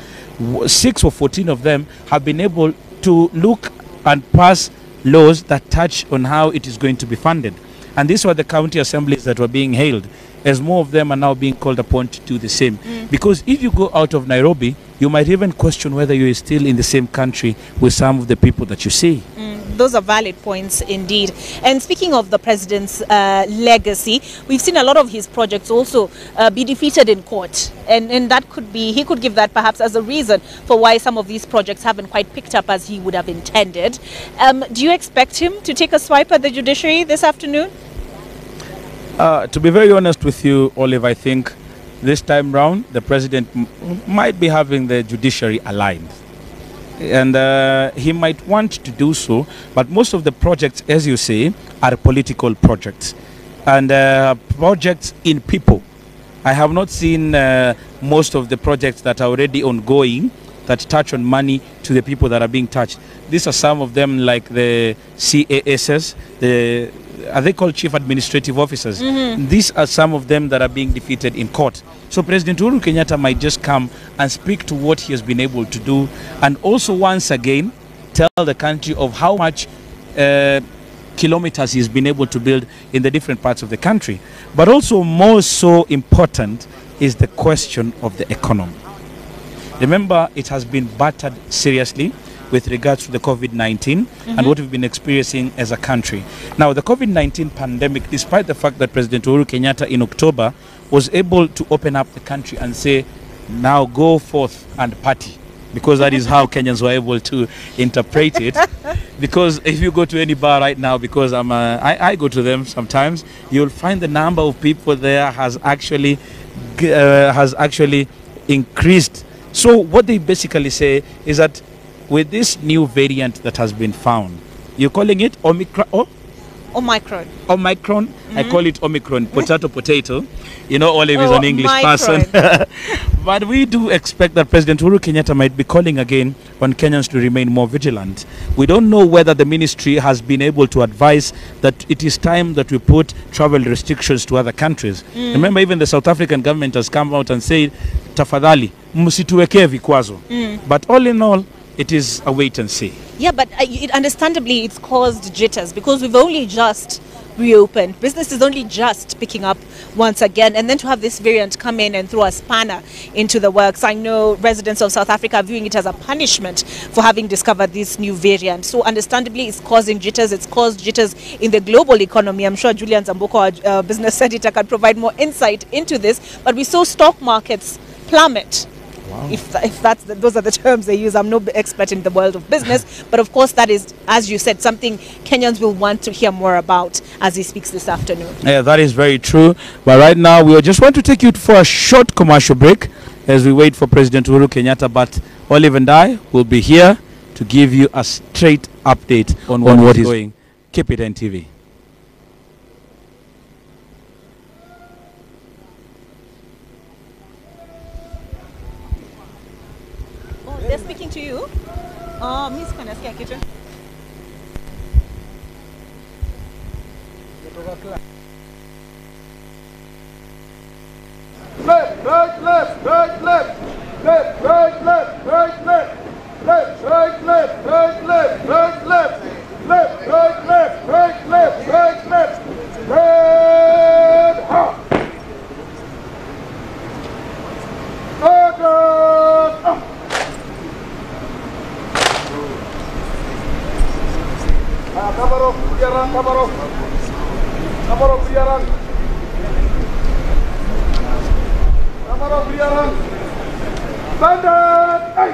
6 or 14 of them have been able to look and pass laws that touch on how it is going to be funded. And these were the county assemblies that were being hailed, as more of them are now being called upon to do the same. Because if you go out of Nairobi, you might even question whether you are still in the same country with some of the people that you see. Those are valid points indeed. And speaking of the president's legacy, we've seen a lot of his projects also be defeated in court. And that could be, he could give that perhaps as a reason for why some of these projects haven't quite picked up as he would have intended. Do you expect him to take a swipe at the judiciary this afternoon? To be very honest with you, Olive, I think this time round the president might be having the judiciary aligned. And he might want to do so, but most of the projects, as you say, are political projects and projects in people. I have not seen most of the projects that are already ongoing that touch on money to the people that are being touched. These are some of them, like the CASs, are they called chief administrative officers? These are some of them that are being defeated in court. So President Uhuru Kenyatta might just come and speak to what he has been able to do, and also once again tell the country of how much kilometers he's been able to build in the different parts of the country. But also more so important is the question of the economy. Remember, it has been battered seriously with regards to the COVID-19 and what we've been experiencing as a country. Now, the COVID-19 pandemic, despite the fact that President Uhuru Kenyatta in October was able to open up the country and say, now go forth and party, because that is how Kenyans were able to interpret it. Because if you go to any bar right now, because I go to them sometimes, you'll find the number of people there has actually increased. So what they basically say is that with this new variant that has been found, you're calling it Omicron? Omicron. Omicron? I call it Omicron. Potato. You know, Olive is an English person. But we do expect that President Uhuru Kenyatta might be calling again on Kenyans to remain more vigilant. We don't know whether the ministry has been able to advise that it is time that we put travel restrictions to other countries. Remember, even the South African government has come out and said, tafadhali, msituwekee vikwazo. But all in all, it is a wait and see. Yeah, but understandably, it's caused jitters because we've only just reopened. Business is only just picking up once again, and then to have this variant come in and throw a spanner into the works. I know residents of South Africa are viewing it as a punishment for having discovered this new variant. So understandably, it's causing jitters. It's caused jitters in the global economy. I'm sure Julian Zamboko, our business editor, can provide more insight into this. But we saw stock markets plummet. Wow. If those are the terms they use. I'm no expert in the world of business, but of course that is, as you said, something Kenyans will want to hear more about as he speaks this afternoon. Yeah, that is very true. But right now we just want to take you for a short commercial break as we wait for President Uhuru Kenyatta. But Olive and I will be here to give you a straight update on what is going. Keep it NTV. They're speaking to you? Miss Kanaskia Kitchen. Left, right, left, right, left. Left, right, left, right, left. Left, right, left, right, left, right, left. Left, right, left, right, left, right, left. Red hot. Order. Cover off, Kuyaran, cover off. Cover off, Kuyaran. Cover off, Kuyaran. Standard! Hey!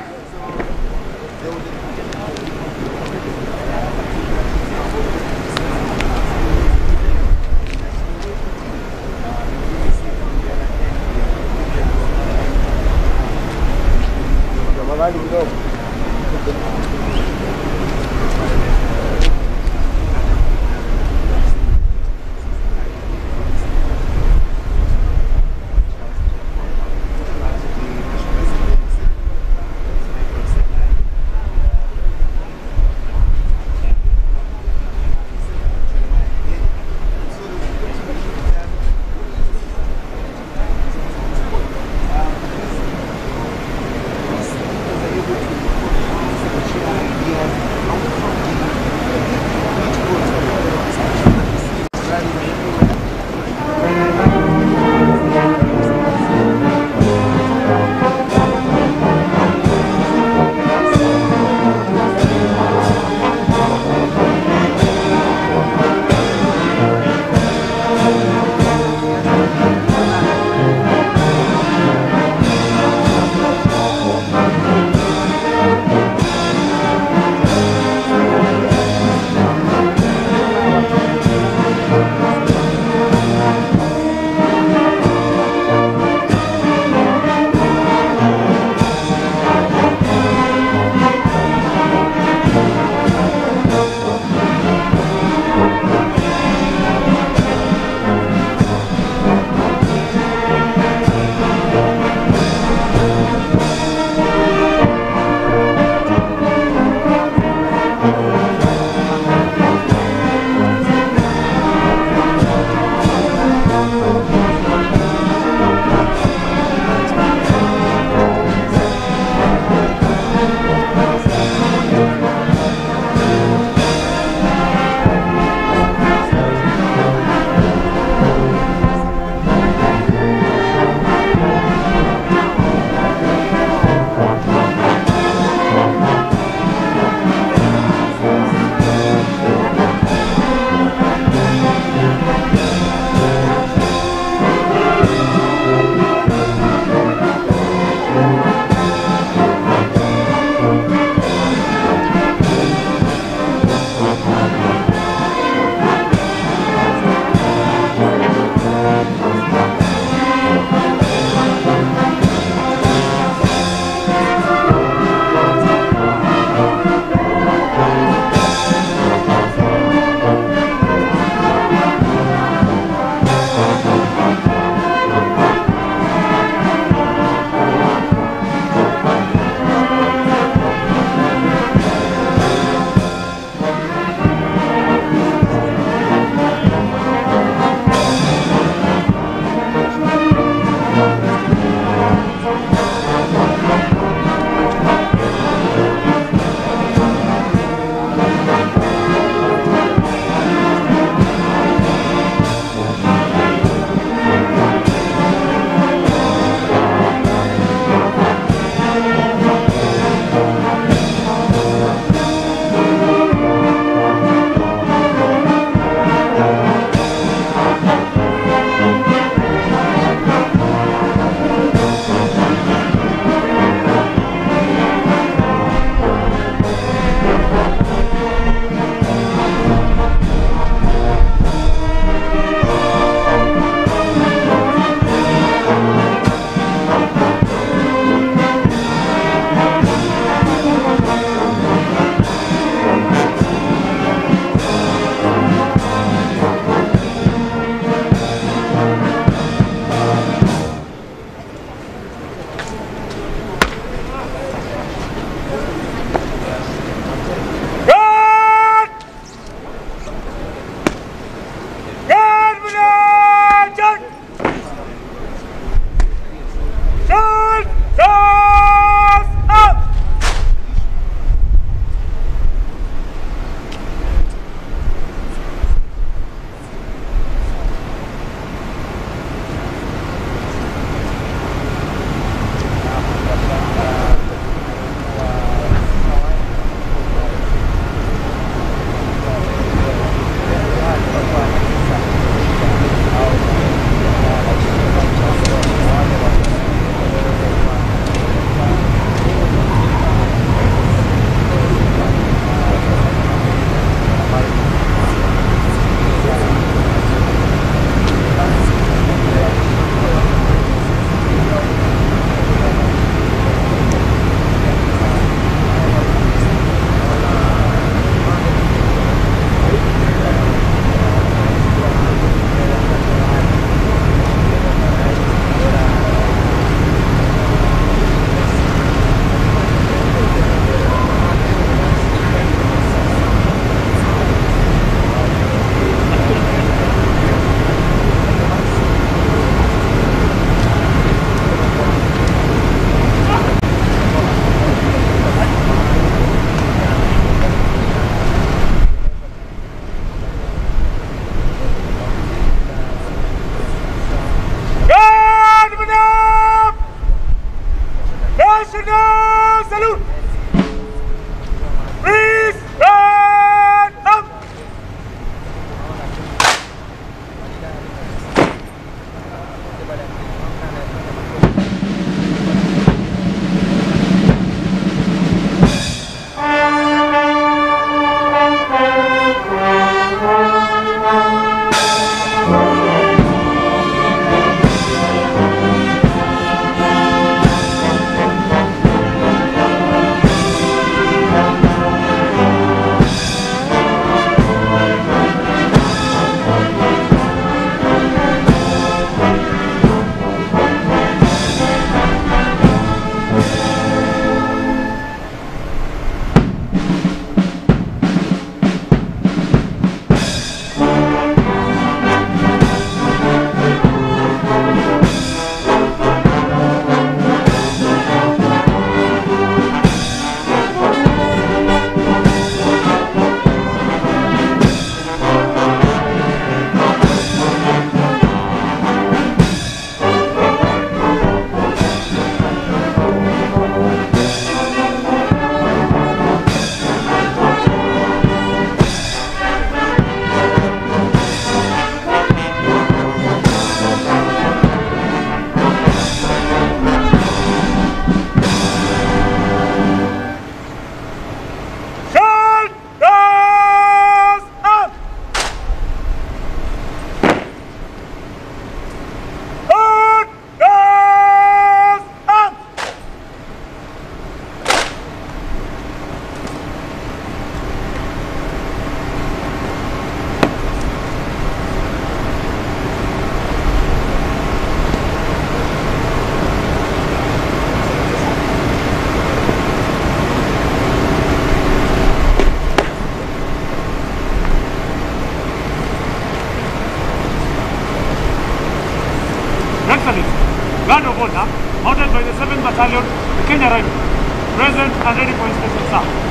and ready for inspection, sir.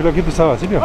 Kila kitu sawa, si ndio?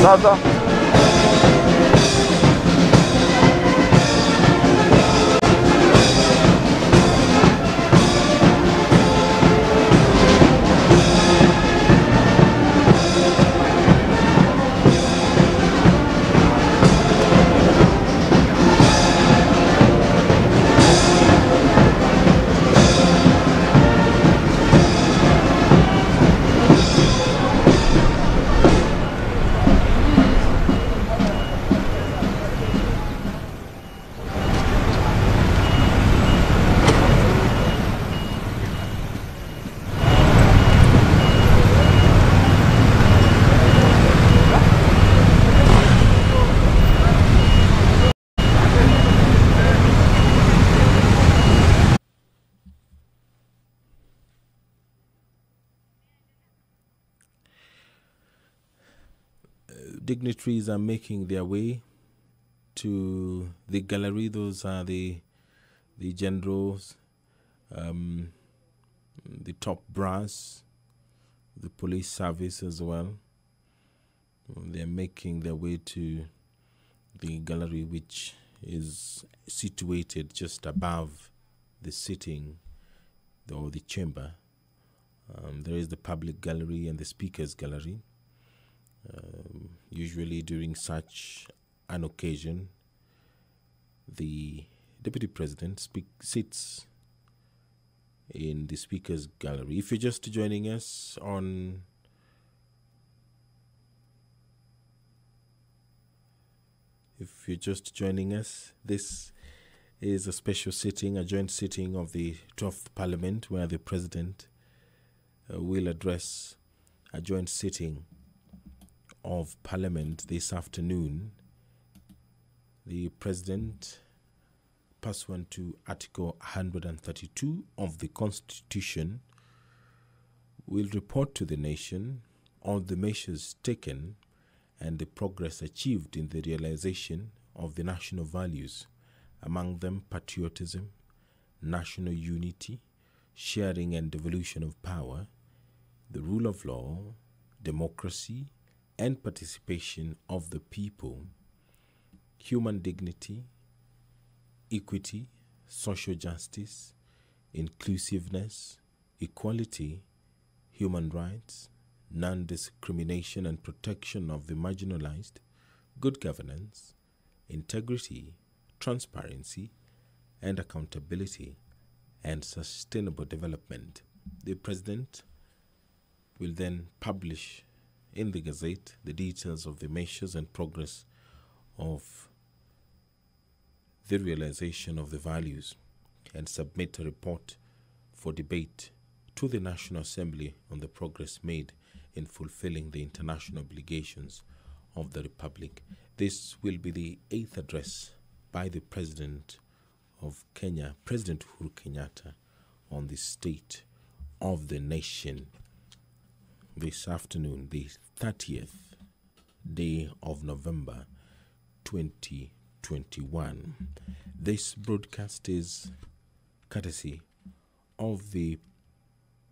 Sasa dignitaries are making their way to the gallery. Those are the generals, the top brass, the police service as well. They're making their way to the gallery, which is situated just above the sitting or the chamber. There is the public gallery and the speaker's gallery. Usually during such an occasion, the deputy president sits in the speaker's gallery. If you're just joining us this is a special sitting, a joint sitting of the 12th Parliament, where the president will address a joint sitting of Parliament this afternoon. The President, pursuant to Article 132 of the Constitution, will report to the nation on the measures taken and the progress achieved in the realization of the national values, among them patriotism, national unity, sharing and devolution of power, the rule of law, democracy, and participation of the people, human dignity, equity, social justice, inclusiveness, equality, human rights, non-discrimination and protection of the marginalized, good governance, integrity, transparency, and accountability, and sustainable development. The President will then publish in the Gazette the details of the measures and progress of the realization of the values and submit a report for debate to the National Assembly on the progress made in fulfilling the international obligations of the Republic. This will be the 8th address by the President of Kenya, President Uhuru Kenyatta, on the state of the nation this afternoon, the 30th day of November 2021. This broadcast is courtesy of the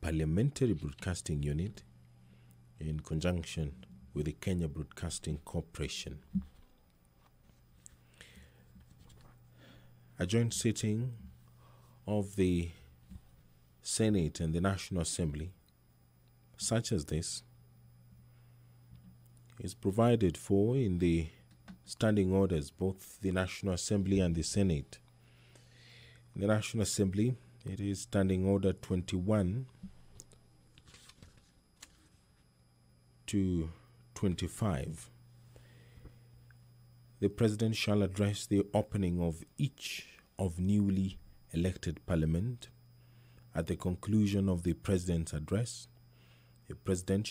Parliamentary Broadcasting Unit in conjunction with the Kenya Broadcasting Corporation. A joint sitting of the Senate and the National Assembly, such as this, is provided for in the standing orders, both the National Assembly and the Senate. In the National Assembly, it is Standing Order 21 to 25. The President shall address the opening of each of newly elected Parliament. At the conclusion of the President's address, the President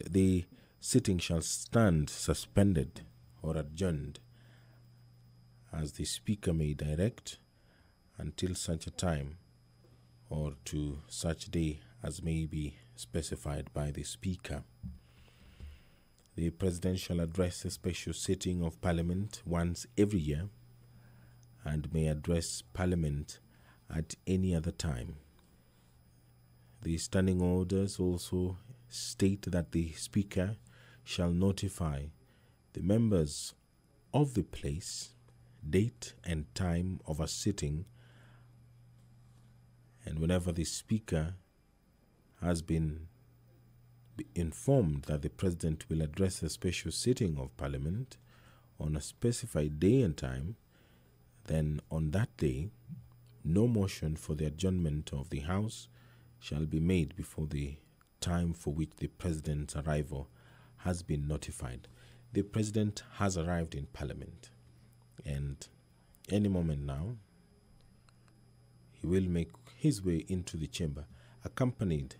the sitting shall stand suspended or adjourned, as the Speaker may direct, until such a time or to such day as may be specified by the Speaker. The President shall address a special sitting of Parliament once every year and may address Parliament at any other time. The standing orders also state that the Speaker shall notify the members of the place, date and time of a sitting, and whenever the Speaker has been informed that the President will address a special sitting of Parliament on a specified day and time, then on that day, no motion for the adjournment of the House shall be made before the time for which the President's arrival has been notified. The President has arrived in Parliament, and any moment now, he will make his way into the chamber, accompanied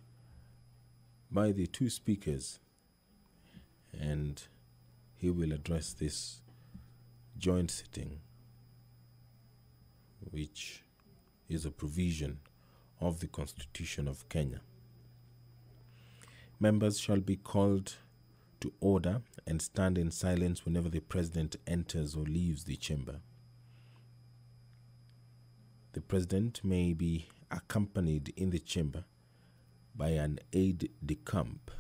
by the two speakers, and he will address this joint sitting, which is a provision of the Constitution of Kenya. Members shall be called to order and stand in silence whenever the President enters or leaves the chamber. The President may be accompanied in the chamber by an aide-de-camp.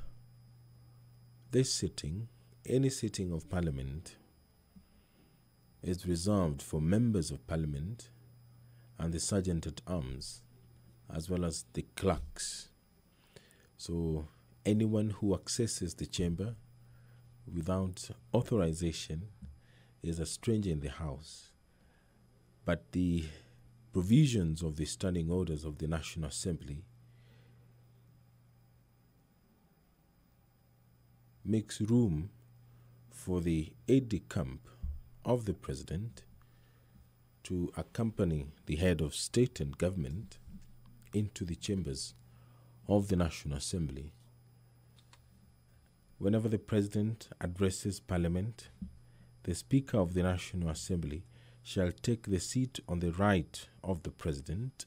This sitting, any sitting of Parliament, is reserved for members of Parliament and the Sergeant-at-Arms, as well as the clerks. So anyone who accesses the chamber without authorization is a stranger in the house. But the provisions of the standing orders of the National Assembly makes room for the aide-de-camp of the President to accompany the head of state and government into the chambers of the National Assembly. Whenever the President addresses Parliament, the Speaker of the National Assembly shall take the seat on the right of the President,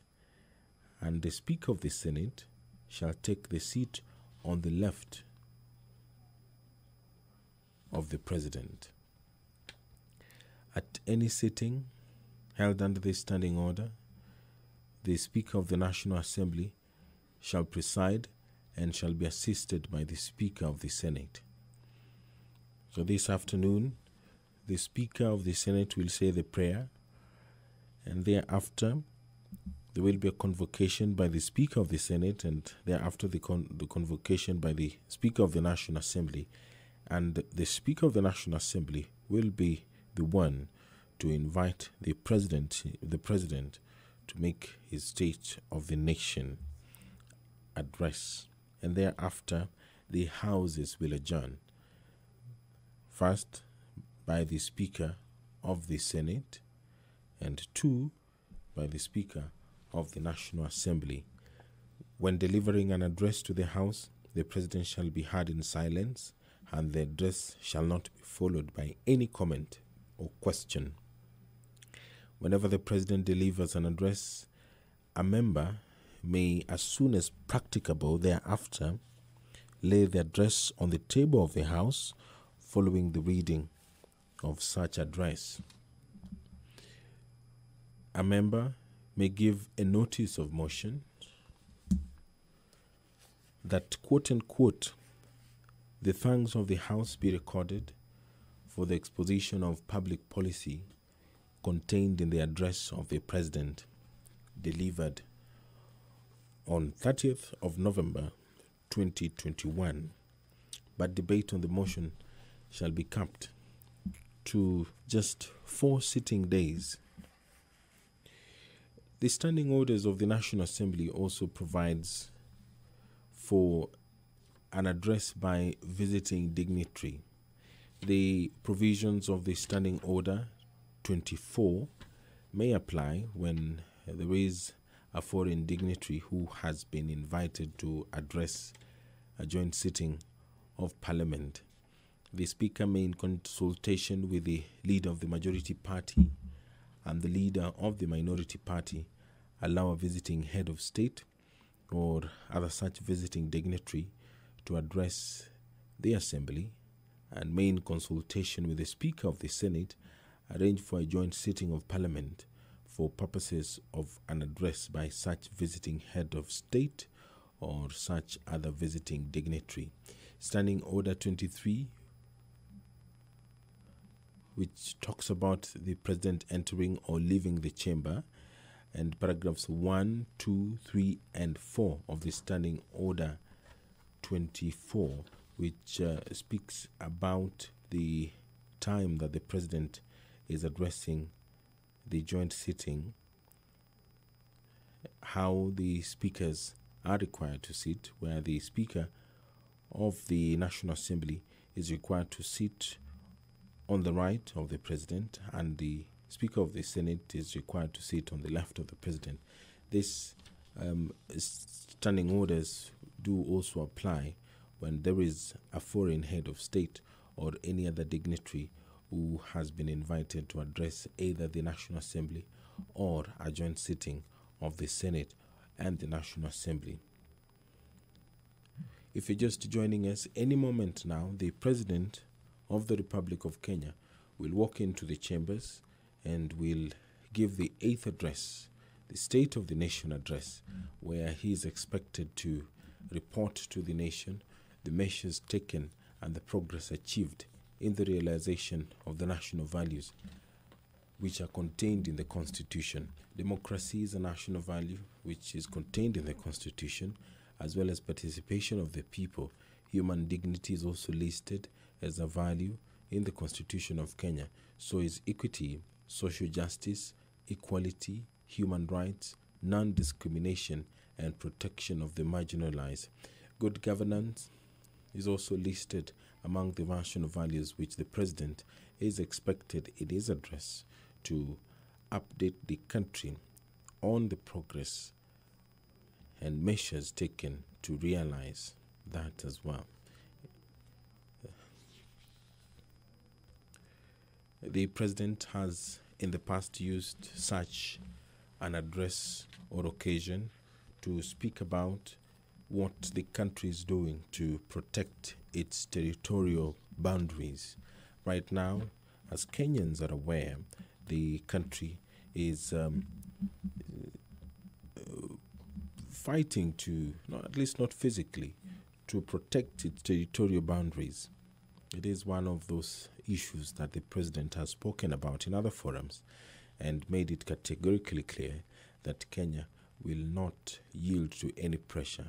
and the Speaker of the Senate shall take the seat on the left of the President. At any sitting held under this standing order, the Speaker of the National Assembly shall preside and shall be assisted by the Speaker of the Senate. So this afternoon, the Speaker of the Senate will say the prayer, and thereafter there will be a convocation by the Speaker of the Senate, and thereafter the convocation by the Speaker of the National Assembly. And the Speaker of the National Assembly will be the one to invite the President to make his State of the Nation address. And thereafter, the Houses will adjourn. First, by the Speaker of the Senate, and two, by the Speaker of the National Assembly. When delivering an address to the House, the President shall be heard in silence, and the address shall not be followed by any comment or question. Whenever the President delivers an address, a member may, as soon as practicable thereafter, lay the address on the table of the House following the reading of such address. A member may give a notice of motion that, quote-unquote, the thanks of the House be recorded for the exposition of public policy contained in the address of the President delivered on 30th of November 2021. But debate on the motion shall be capped to just 4 sitting days. The standing orders of the National Assembly also provides for an address by visiting dignitary. The provisions of the Standing Order 24 may apply when there is a foreign dignitary who has been invited to address a joint sitting of Parliament. The Speaker may, in consultation with the leader of the majority party and the leader of the minority party, allow a visiting head of state or other such visiting dignitary to address the Assembly, and may, in consultation with the Speaker of the Senate, arrange for a joint sitting of Parliament for purposes of an address by such visiting head of state or such other visiting dignitary. Standing Order 23 which talks about the president entering or leaving the chamber, and paragraphs 1, 2, 3, and 4 of the Standing Order 24, which speaks about the time that the president is addressing the joint sitting, how the speakers are required to sit, where the Speaker of the National Assembly is required to sit on the right of the President, and the Speaker of the Senate is required to sit on the left of the President. These standing orders do also apply when there is a foreign head of state or any other dignitary who has been invited to address either the National Assembly or a joint sitting of the Senate and the National Assembly. If you're just joining us, any moment now, the President of the Republic of Kenya will walk into the chambers and will give the 8th address, the State of the Nation address, where he is expected to report to the nation the measures taken and the progress achieved in the realization of the national values which are contained in the Constitution. Democracy is a national value which is contained in the Constitution, as well as participation of the people. Human dignity is also listed as a value in the Constitution of Kenya. So is equity, social justice, equality, human rights, non-discrimination, and protection of the marginalized. Good governance is also listed among the national values which the President is expected in his address to update the country on the progress and measures taken to realize that as well. The President has in the past used such an address or occasion to speak about what the country is doing to protect its territorial boundaries. Right now, as Kenyans are aware, the country is fighting to, at least not physically, to protect its territorial boundaries. It is one of those issues that the President has spoken about in other forums and made it categorically clear that Kenya will not yield to any pressure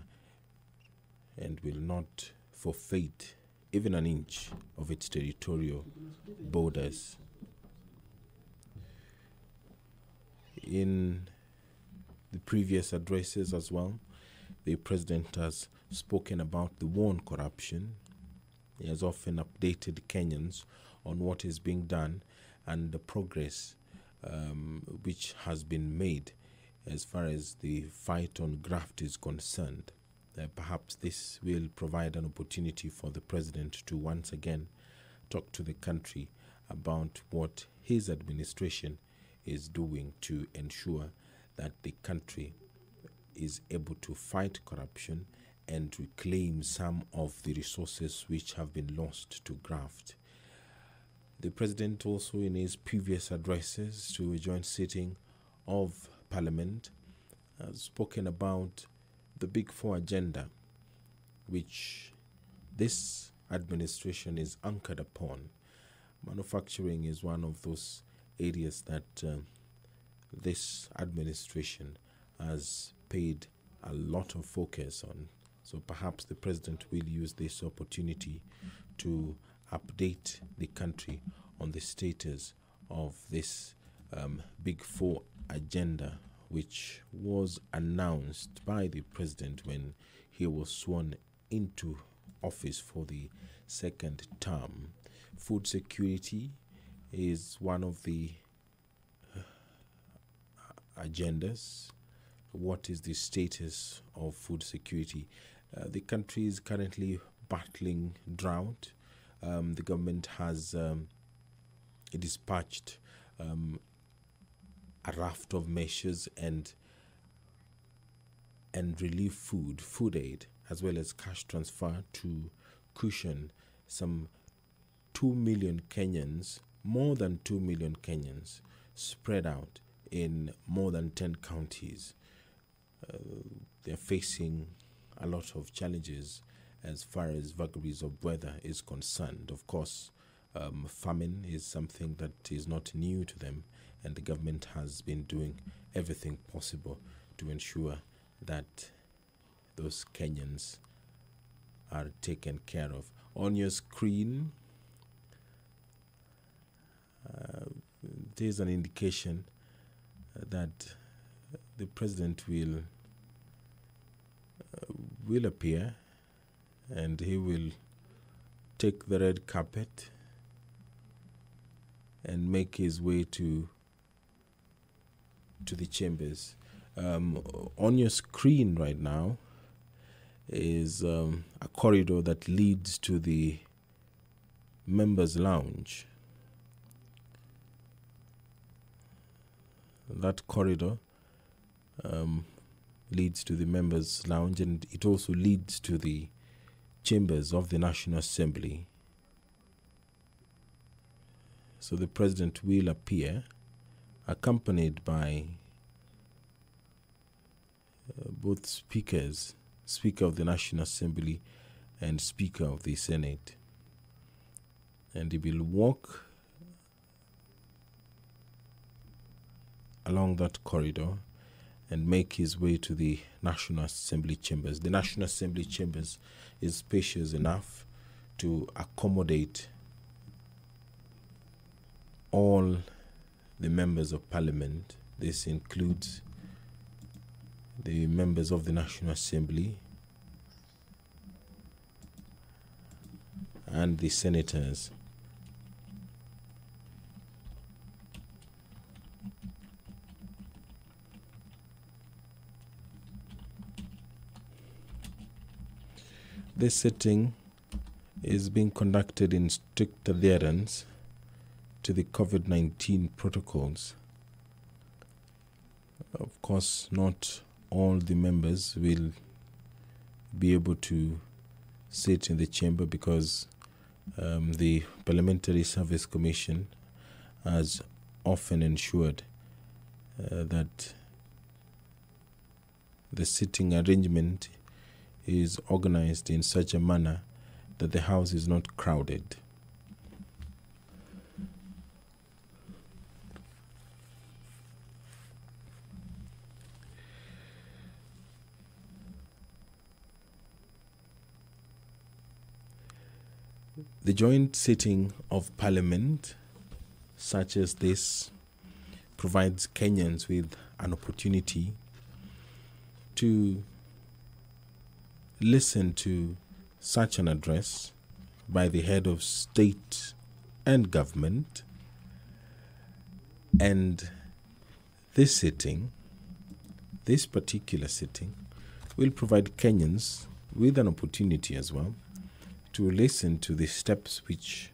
and will not forfeit even an inch of its territorial borders. In the previous addresses as well, the President has spoken about the war on corruption. He has often updated Kenyans on what is being done and the progress which has been made as far as the fight on graft is concerned. Perhaps this will provide an opportunity for the President to once again talk to the country about what his administration is doing to ensure that the country is able to fight corruption and reclaim some of the resources which have been lost to graft. The President also in his previous addresses to a joint sitting of Parliament has spoken about the Big Four agenda, which this administration is anchored upon. Manufacturing is one of those areas that this administration has paid a lot of focus on. So perhaps the President will use this opportunity to update the country on the status of this Big Four agenda, which was announced by the President when he was sworn into office for the second term. Food security is one of the agendas. What is the status of food security? The country is currently battling drought. The government has dispatched a raft of measures and relief food aid, as well as cash transfer to cushion some 2 million Kenyans, more than 2 million Kenyans, spread out in more than 10 counties. They're facing a lot of challenges as far as vagaries of weather is concerned. Of course, Famine is something that is not new to them, and the government has been doing everything possible to ensure that those Kenyans are taken care of. On your screen, there's an indication that the president will appear, and he will take the red carpet and make his way to the chambers. On your screen right now is a corridor that leads to the members' lounge. That corridor leads to the members' lounge, and it also leads to the chambers of the National Assembly. So the president will appear, accompanied by both speakers, Speaker of the National Assembly and Speaker of the Senate. And he will walk along that corridor and make his way to the National Assembly chambers. The National Assembly chambers is spacious enough to accommodate all the members of Parliament. This includes the members of the National Assembly and the senators. This sitting is being conducted in strict adherence to the COVID-19 protocols. Of course, not all the members will be able to sit in the chamber because the Parliamentary Service Commission has often ensured that the sitting arrangement is organized in such a manner that the house is not crowded. The joint sitting of Parliament, such as this, provides Kenyans with an opportunity to listen to such an address by the head of state and government. And this sitting, this particular sitting, will provide Kenyans with an opportunity as well to listen to the steps which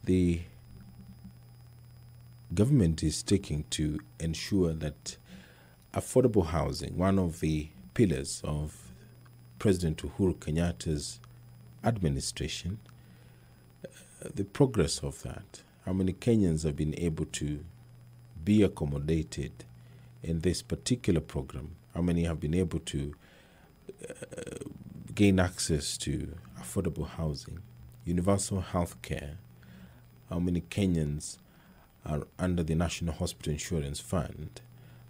the government is taking to ensure that affordable housing, one of the pillars of President Uhuru Kenyatta's administration, the progress of that, how many Kenyans have been able to be accommodated in this particular program, how many have been able to gain access to affordable housing, universal health care, how many Kenyans are under the National Hospital Insurance Fund,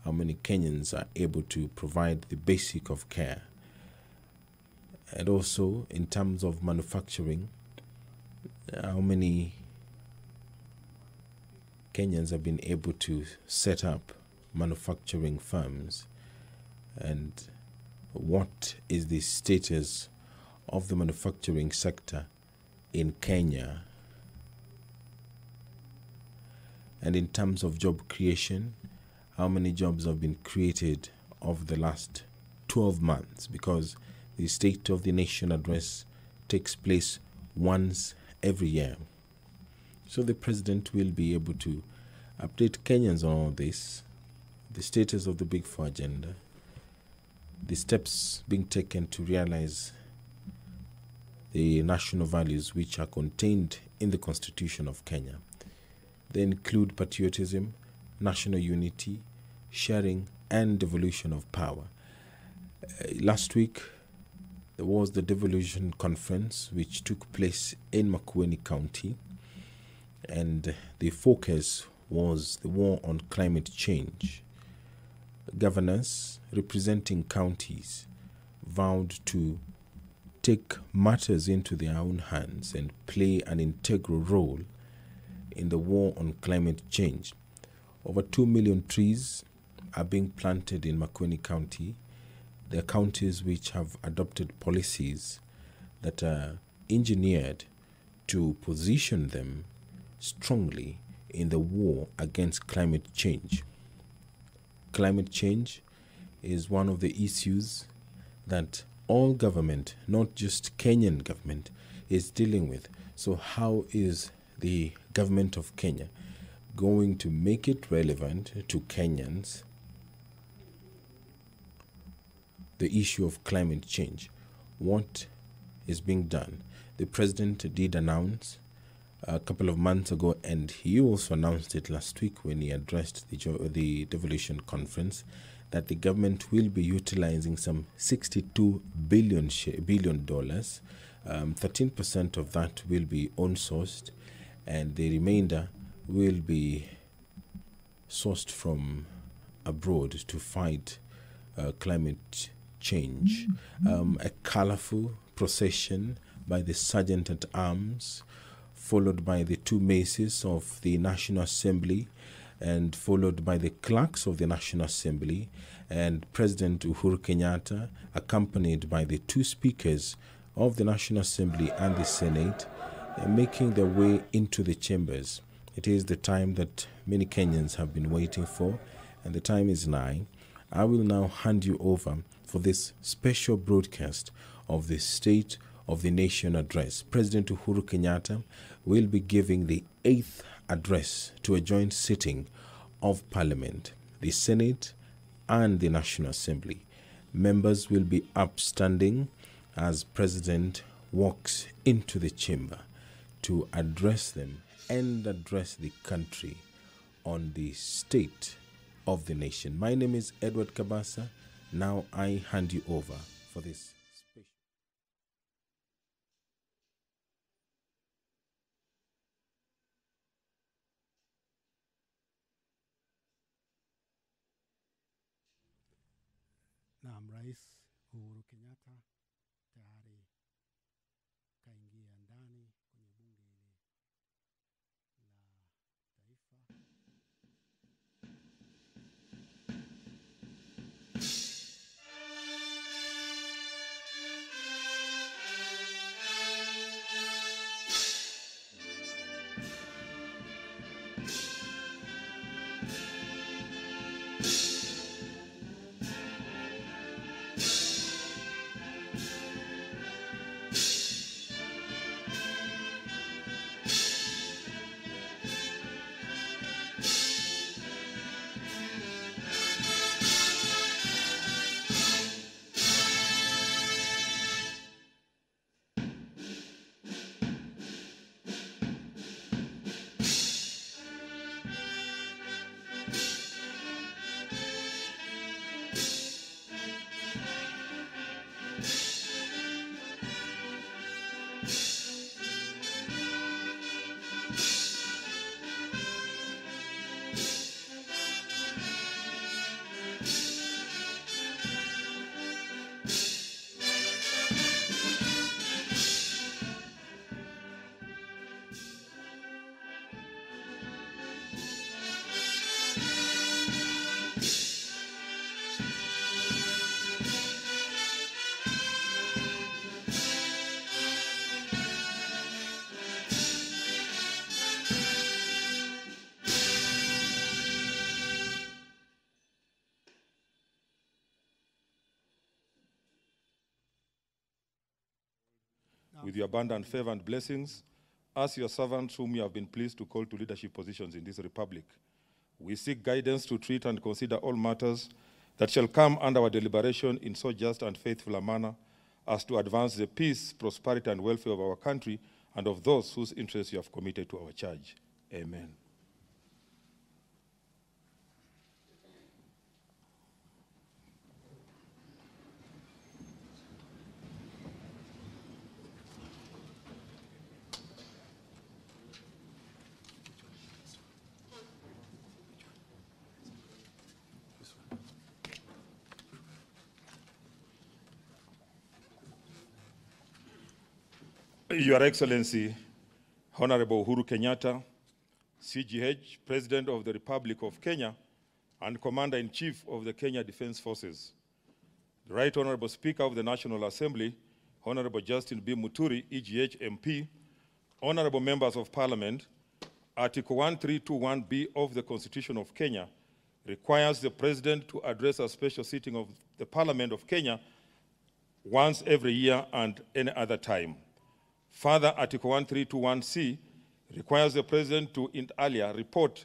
how many Kenyans are able to provide the basic of care. And also, in terms of manufacturing, how many Kenyans have been able to set up manufacturing firms, and what is the status of the manufacturing sector in Kenya. And in terms of job creation, how many jobs have been created over the last 12 months, because the State of the Nation address takes place once every year. So the president will be able to update Kenyans on all this, the status of the Big Four agenda, the steps being taken to realize the national values which are contained in the Constitution of Kenya. They include patriotism, national unity, sharing, and devolution of power. Last week, there was the devolution conference which took place in Makueni County, and the focus was the war on climate change. Governors representing counties vowed to take matters into their own hands and play an integral role in the war on climate change. Over 2 million trees are being planted in Makueni County. There are counties which have adopted policies that are engineered to position them strongly in the war against climate change. Climate change is one of the issues that all government, not just Kenyan government, is dealing with. So how is the government of Kenya going to make it relevant to Kenyans, the issue of climate change? What is being done? The president did announce a couple of months ago, and he also announced it last week when he addressed the devolution conference, that the government will be utilizing some $62 billion. 13% of that will be own-sourced, and the remainder will be sourced from abroad to fight climate change. A colorful procession by the Sergeant at Arms, followed by the two maces of the National Assembly, and followed by the clerks of the National Assembly, and President Uhuru Kenyatta, accompanied by the two speakers of the National Assembly and the Senate, making their way into the chambers. It is the time that many Kenyans have been waiting for, and the time is nigh. I will now hand you over for this special broadcast of the State of the Nation address. President Uhuru Kenyatta will be giving the 8th address to a joint sitting of Parliament, the Senate and the National Assembly. Members will be upstanding as President walks into the chamber to address them and address the country on the state of the nation. My name is Edward Kabasa. Now I hand you over for this special. Naam, Rais Uhuru Kenyatta tayari kaingia ndani kwenye bunge la taifa. With your abundant favor and blessings, as your servants whom you have been pleased to call to leadership positions in this republic, we seek guidance to treat and consider all matters that shall come under our deliberation in so just and faithful a manner as to advance the peace, prosperity, and welfare of our country and of those whose interests you have committed to our charge. Amen. Your Excellency, Honorable Uhuru Kenyatta, CGH, President of the Republic of Kenya, and Commander-in-Chief of the Kenya Defense Forces. The Right Honorable Speaker of the National Assembly, Honorable Justin B. Muturi, EGH MP, Honorable Members of Parliament, Article 1321B of the Constitution of Kenya requires the President to address a special sitting of the Parliament of Kenya once every year and any other time. Further, Article 1321C requires the President to inter alia report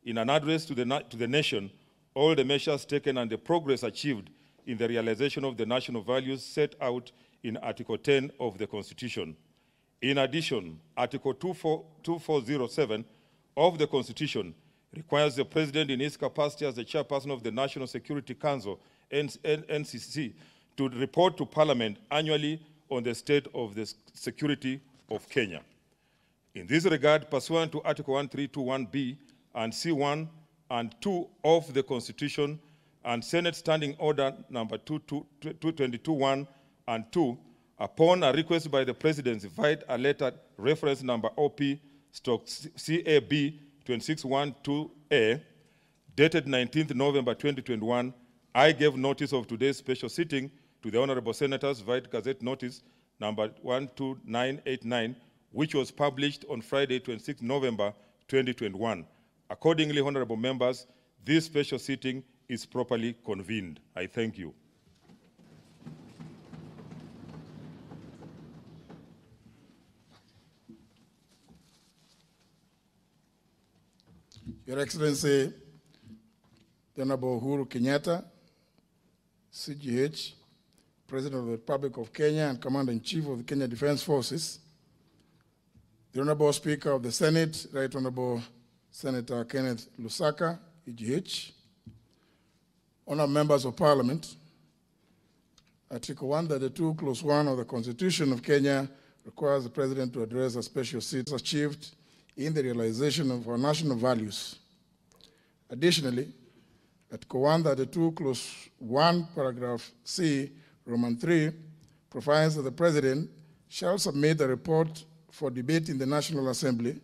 in an address to the nation all the measures taken and the progress achieved in the realization of the national values set out in Article 10 of the Constitution. In addition, Article 2407 of the Constitution requires the President in his capacity as the chairperson of the National Security Council, NCC, to report to Parliament annually on the state of the security of Kenya. In this regard, pursuant to Article 1321B and C1 and 2 of the Constitution and Senate Standing Order number 222.1 and 2, upon a request by the Presidency via a letter reference number OP/CAB 2612A, dated 19th November 2021, I gave notice of today's special sitting to the Honorable Senators via Gazette Notice number 12989, which was published on Friday, 26th November 2021. Accordingly, Honorable Members, this special sitting is properly convened. I thank you. Your Excellency, the Honorable Uhuru Kenyatta, CGH, President of the Republic of Kenya and Commander-in-Chief of the Kenya Defense Forces, the Honorable Speaker of the Senate, Right Honorable Senator Kenneth Lusaka, EGH, Honorable Members of Parliament, Article 132, Clause 1 of the Constitution of Kenya requires the President to address a special seat achieved in the realization of our national values. Additionally, Article 132, Clause 1, Paragraph C, Roman 3, provides that the President shall submit a report for debate in the National Assembly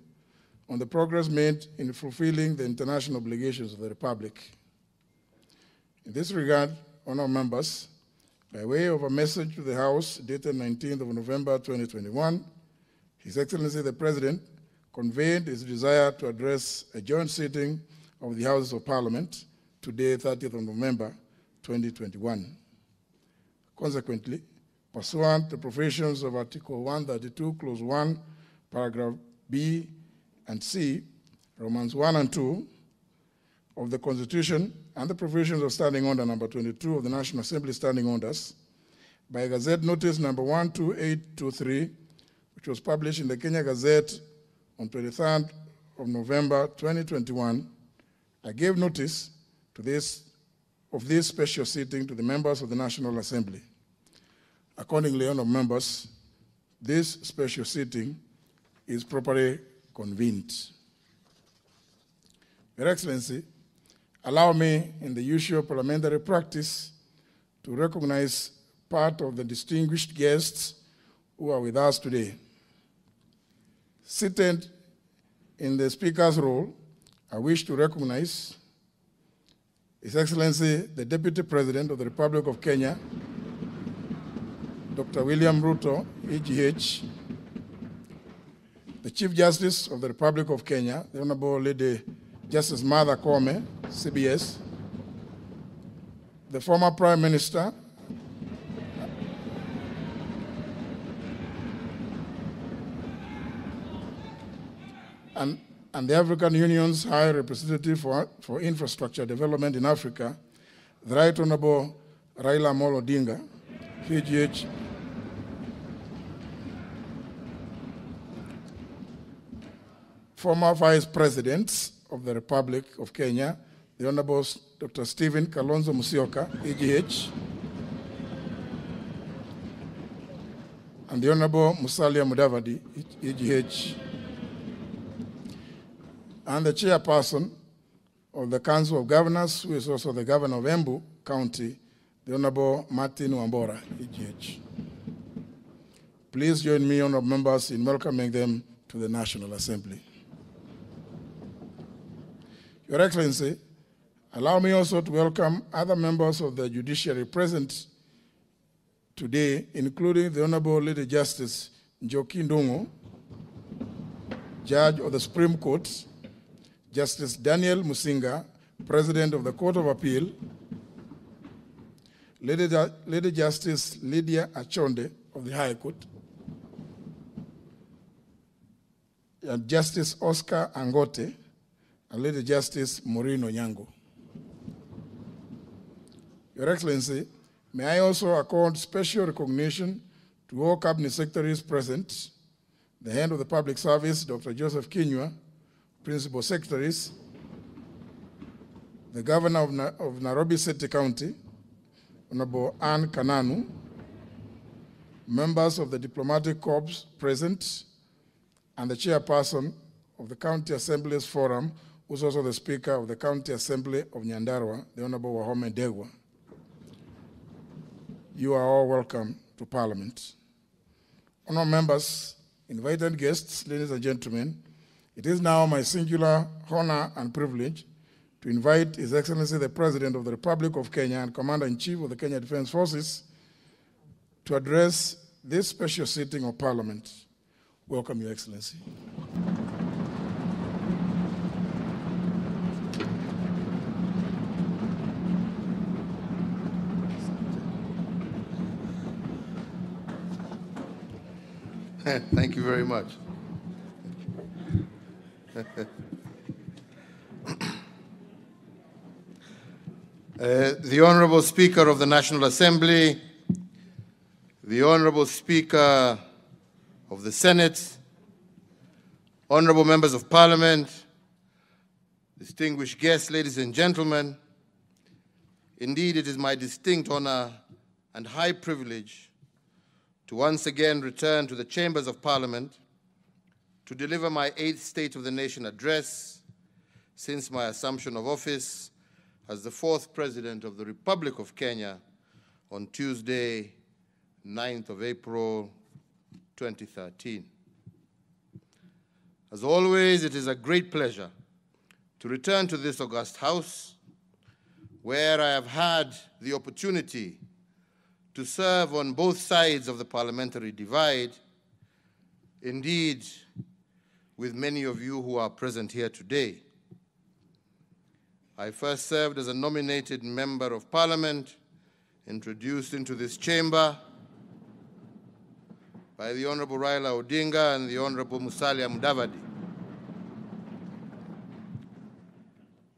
on the progress made in fulfilling the international obligations of the Republic. In this regard, honourable members, by way of a message to the House dated 19th of November 2021, His Excellency the President conveyed his desire to address a joint sitting of the Houses of Parliament today, 30th of November 2021. Consequently, pursuant to provisions of Article 132, Clause 1, Paragraph B and C, Romans 1 and 2 of the Constitution and the provisions of Standing Order number 22 of the National Assembly Standing Orders, by Gazette Notice number 12823, which was published in the Kenya Gazette on 23rd of November 2021, I gave notice of this special sitting to the members of the National Assembly. Accordingly, honourable members, this special sitting is properly convened. Your Excellency, allow me, in the usual parliamentary practice, to recognize part of the distinguished guests who are with us today. Seated in the Speaker's role, I wish to recognize His Excellency, the Deputy President of the Republic of Kenya, Dr. William Ruto, EGH, the Chief Justice of the Republic of Kenya, the Honorable Lady Justice Martha Koome, CBS, the former Prime Minister, and the African Union's High Representative for Infrastructure Development in Africa, the Right Honorable Raila Odinga, PGH, former Vice Presidents of the Republic of Kenya, the Honorable Dr. Stephen Kalonzo Musyoka, EGH, and the Honorable Musalia Mudavadi, EGH, and the Chairperson of the Council of Governors, who is also the Governor of Embu County, the Honorable Martin Wambora, EGH. Please join me, honorable members, in welcoming them to the National Assembly. Your Excellency, allow me also to welcome other members of the judiciary present today, including the Honorable Lady Justice Njoki Ndung'u, Judge of the Supreme Court, Justice Daniel Musinga, President of the Court of Appeal, Lady Justice Lydia Achonde of the High Court, and Justice Oscar Angote, and Lady Justice Maureen Onyango. Your Excellency, may I also accord special recognition to all Cabinet Secretaries present, the Head of the Public Service, Dr. Joseph Kinyua, Principal Secretaries, the Governor of Nairobi City County, Honorable Anne Kananu, members of the Diplomatic Corps present, and the Chairperson of the County Assembly's Forum, who's also the Speaker of the County Assembly of Nyandarua, the Honorable Wahome Degwa. You are all welcome to Parliament. Honourable members, invited guests, ladies and gentlemen, it is now my singular honor and privilege to invite His Excellency the President of the Republic of Kenya and Commander-in-Chief of the Kenya Defence Forces to address this special sitting of Parliament. Welcome, Your Excellency. Thank you very much. The Honorable Speaker of the National Assembly, the Honorable Speaker of the Senate, Honorable Members of Parliament, distinguished guests, ladies and gentlemen, indeed it is my distinct honor and high privilege to once again return to the chambers of Parliament to deliver my 8th State of the Nation address since my assumption of office as the 4th President of the Republic of Kenya on Tuesday, 9th of April, 2013. As always, it is a great pleasure to return to this august house where I have had the opportunity to serve on both sides of the parliamentary divide, indeed, with many of you who are present here today. I first served as a nominated member of Parliament, introduced into this chamber by the Honorable Raila Odinga and the Honorable Musalia Mudavadi,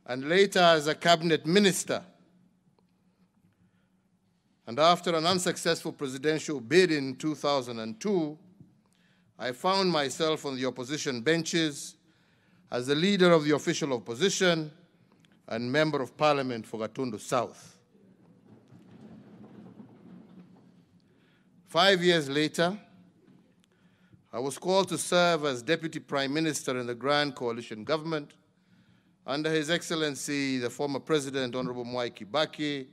and later as a cabinet minister. And after an unsuccessful presidential bid in 2002, I found myself on the opposition benches as the leader of the official opposition and member of Parliament for Gatundu South. 5 years later, I was called to serve as Deputy Prime Minister in the Grand Coalition Government under His Excellency, the former President, Honorable Mwai Kibaki,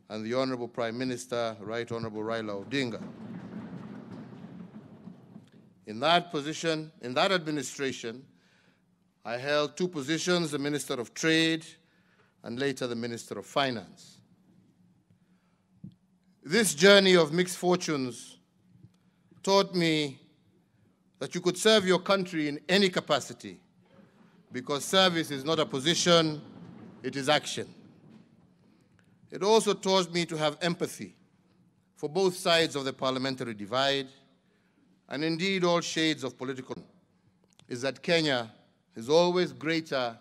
and the Honorable Prime Minister, Right Honorable Raila Odinga. In that position, in that administration, I held 2 positions, the Minister of Trade and later the Minister of Finance. This journey of mixed fortunes taught me that you could serve your country in any capacity because service is not a position, it is action. It also taught me to have empathy for both sides of the parliamentary divide, and indeed all shades of political, is that Kenya is always greater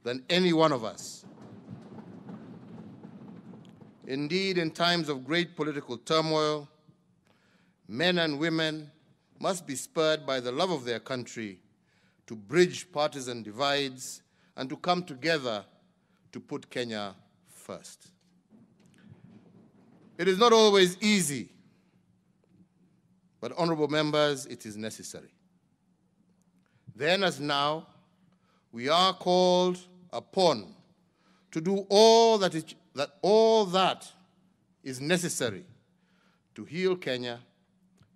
than any one of us. Indeed, in times of great political turmoil, men and women must be spurred by the love of their country to bridge partisan divides and to come together to put Kenya first. It is not always easy, but honorable members, it is necessary. Then as now, we are called upon to do all that is necessary to heal Kenya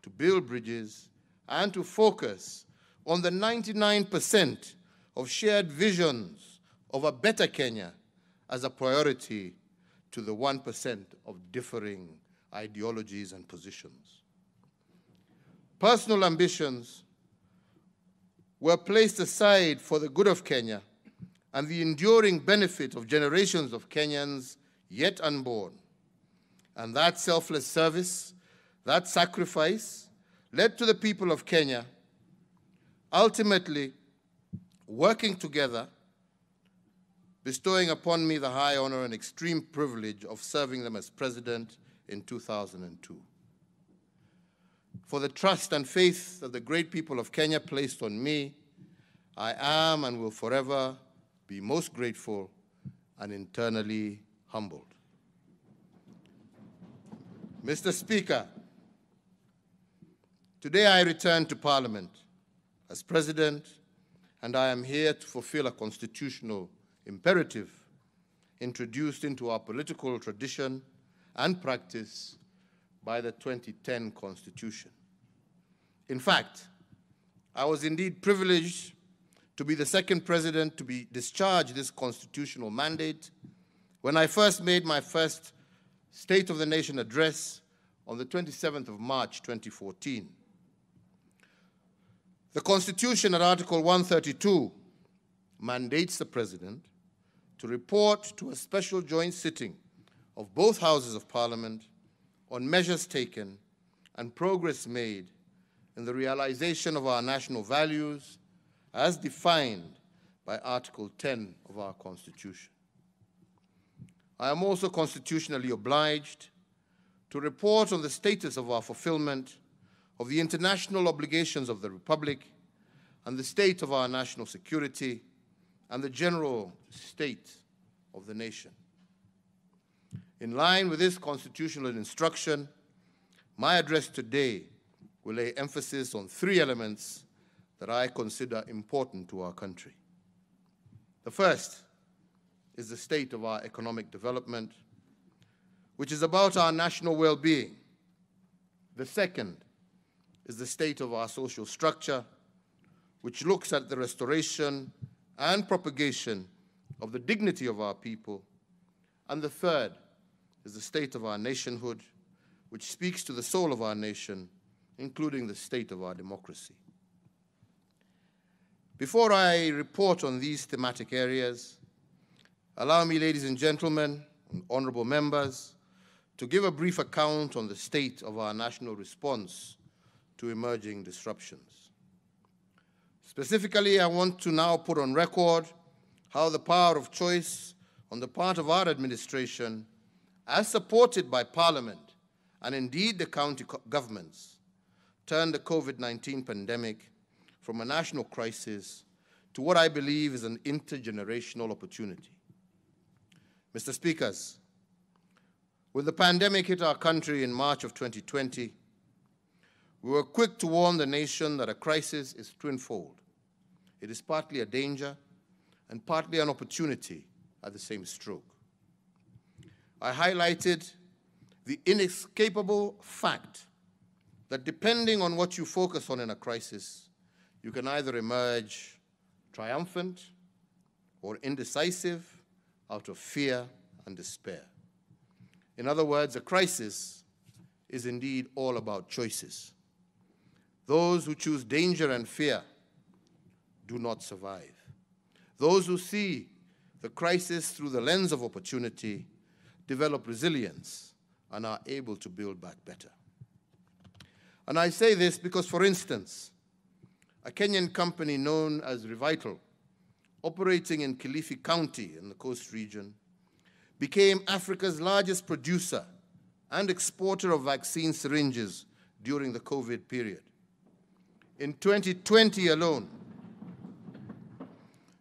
to build bridges, and to focus on the 99% of shared visions of a better Kenya as a priority to the 1% of differing ideologies and positions. Personal ambitions were placed aside for the good of Kenya and the enduring benefit of generations of Kenyans yet unborn. And that selfless service, that sacrifice, led to the people of Kenya ultimately working together, bestowing upon me the high honor and extreme privilege of serving them as president in 2002. For the trust and faith that the great people of Kenya placed on me, I am and will forever be most grateful and internally humbled. Mr. Speaker, today I return to Parliament as President, and I am here to fulfill a constitutional imperative introduced into our political tradition and practice by the 2010 Constitution. In fact, I was indeed privileged to be the second president to be discharged this constitutional mandate when I first made my first State of the Nation address on the 27th of March 2014. The Constitution at Article 132 mandates the President to report to a special joint sitting of both Houses of Parliament on measures taken and progress made in the realization of our national values as defined by Article 10 of our Constitution. I am also constitutionally obliged to report on the status of our fulfillment of the international obligations of the Republic and the state of our national security and the general state of the nation. In line with this constitutional instruction, my address today will lay emphasis on three elements that I consider important to our country. The first is the state of our economic development, which is about our national well-being. The second is the state of our social structure, which looks at the restoration and propagation of the dignity of our people. And the third is the state of our nationhood, which speaks to the soul of our nation, including the state of our democracy. Before I report on these thematic areas, allow me, ladies and gentlemen, and honorable members, to give a brief account on the state of our national response to emerging disruptions. Specifically, I want to now put on record how the power of choice on the part of our administration, as supported by Parliament and indeed the county governments, turned the COVID-19 pandemic from a national crisis to what I believe is an intergenerational opportunity. Mr. Speakers, when the pandemic hit our country in March of 2020, we were quick to warn the nation that a crisis is twinfold. It is partly a danger and partly an opportunity at the same stroke. I highlighted the inescapable fact that depending on what you focus on in a crisis, you can either emerge triumphant or indecisive out of fear and despair. In other words, a crisis is indeed all about choices. Those who choose danger and fear do not survive. Those who see the crisis through the lens of opportunity develop resilience and are able to build back better. And I say this because, for instance, a Kenyan company known as Revital, operating in Kilifi County in the Coast Region, became Africa's largest producer and exporter of vaccine syringes during the COVID period. In 2020 alone,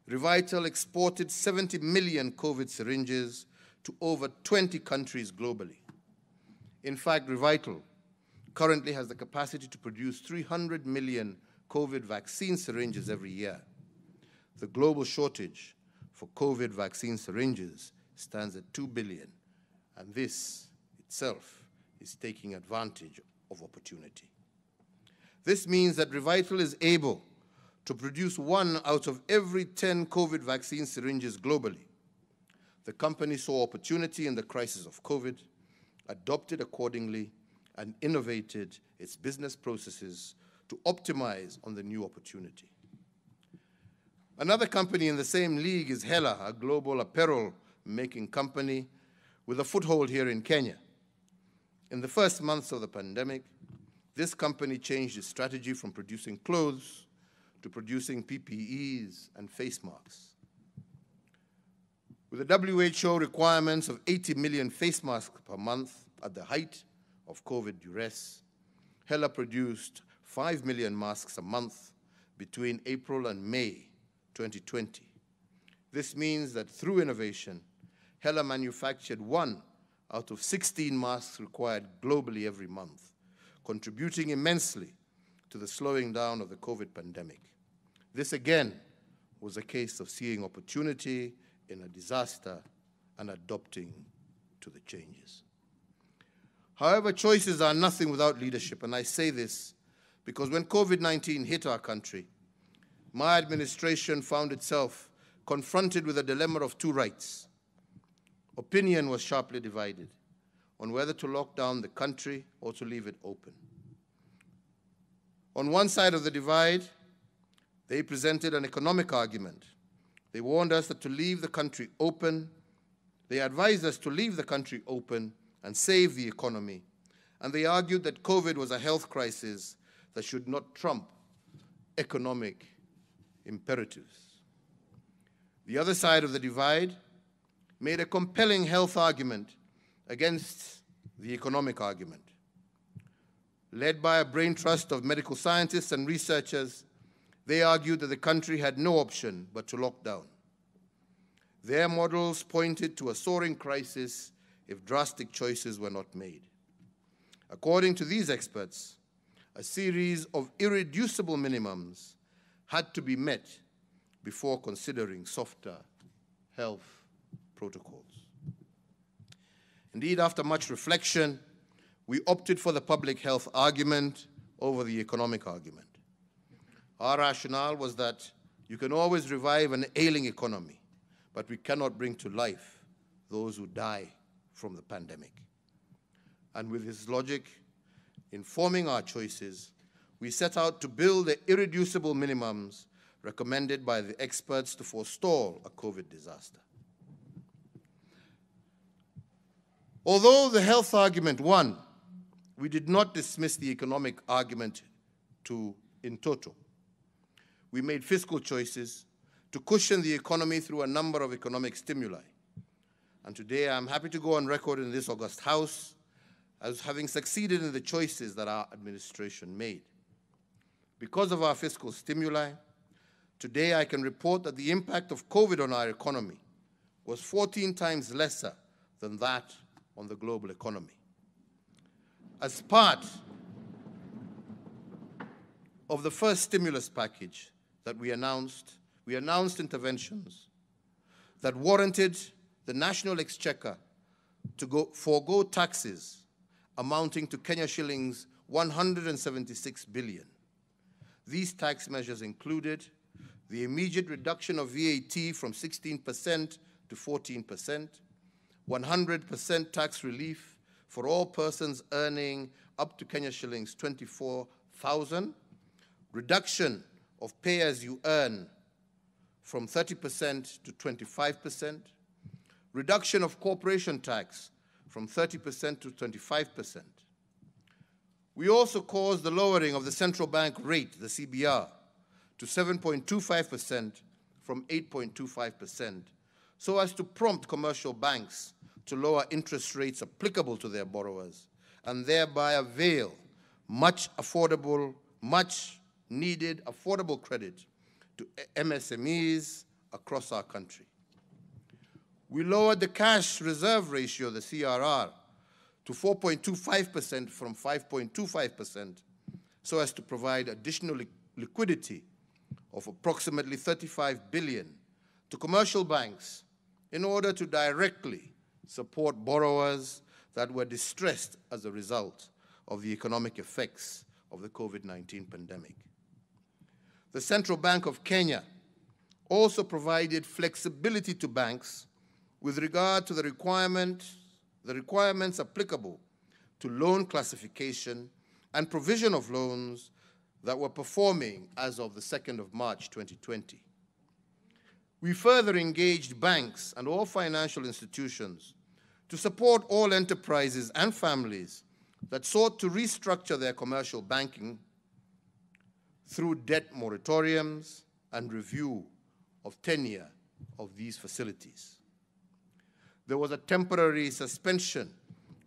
Revital exported 70 million COVID syringes to over 20 countries globally. In fact, Revital currently has the capacity to produce 300 million COVID vaccine syringes every year. The global shortage for COVID vaccine syringes stands at 2 billion, and this itself is taking advantage of opportunity. This means that Revital is able to produce 1 out of every 10 COVID vaccine syringes globally. The company saw opportunity in the crisis of COVID, adopted accordingly, and innovated its business processes to optimize on the new opportunity. Another company in the same league is Hela, a global apparel-making company with a foothold here in Kenya. In the first months of the pandemic, this company changed its strategy from producing clothes to producing PPEs and face masks. With the WHO requirements of 80 million face masks per month at the height of COVID duress, Hela produced 5 million masks a month between April and May 2020. This means that through innovation, Hela manufactured 1 out of 16 masks required globally every month, contributing immensely to the slowing down of the COVID pandemic. This again was a case of seeing opportunity in a disaster and adopting to the changes. However, choices are nothing without leadership, and I say this because when COVID-19 hit our country, my administration found itself confronted with a dilemma of 2 rights. Opinion was sharply divided on whether to lock down the country or to leave it open. On one side of the divide, they presented an economic argument. They warned us that to leave the country open, they advised us to leave the country open and save the economy. And they argued that COVID was a health crisis that should not trump economic imperatives. The other side of the divide made a compelling health argument against the economic argument. Led by a brain trust of medical scientists and researchers, they argued that the country had no option but to lock down. Their models pointed to a soaring crisis if drastic choices were not made. According to these experts, a series of irreducible minimums had to be met before considering softer health protocols. Indeed, after much reflection, we opted for the public health argument over the economic argument. Our rationale was that you can always revive an ailing economy, but we cannot bring to life those who die from the pandemic. And with this logic informing our choices, we set out to build the irreducible minimums recommended by the experts to forestall a COVID disaster. Although the health argument won, we did not dismiss the economic argument in toto. We made fiscal choices to cushion the economy through a number of economic stimuli. And today I'm happy to go on record in this august House as having succeeded in the choices that our administration made. Because of our fiscal stimuli, today I can report that the impact of COVID on our economy was 14 times lesser than that on the global economy. As part of the first stimulus package that we announced interventions that warranted the national exchequer to forego taxes amounting to Kenya shillings 176 billion. These tax measures included the immediate reduction of VAT from 16% to 14%, 100% tax relief for all persons earning up to Kenya shillings 24,000, reduction of pay as you earn from 30% to 25%, reduction of corporation tax from 30% to 25%. We also caused the lowering of the central bank rate, the CBR, to 7.25% from 8.25%, so as to prompt commercial banks to lower interest rates applicable to their borrowers and thereby avail much needed affordable credit to MSMEs across our country. We lowered the cash reserve ratio, the CRR, to 4.25% from 5.25%, so as to provide additional liquidity of approximately 35 billion to commercial banks in order to directly support borrowers that were distressed as a result of the economic effects of the COVID-19 pandemic. The Central Bank of Kenya also provided flexibility to banks with regard to the requirements applicable to loan classification and provision of loans that were performing as of the 2nd of March 2020. We further engaged banks and all financial institutions to support all enterprises and families that sought to restructure their commercial banking through debt moratoriums and review of tenure of these facilities. There was a temporary suspension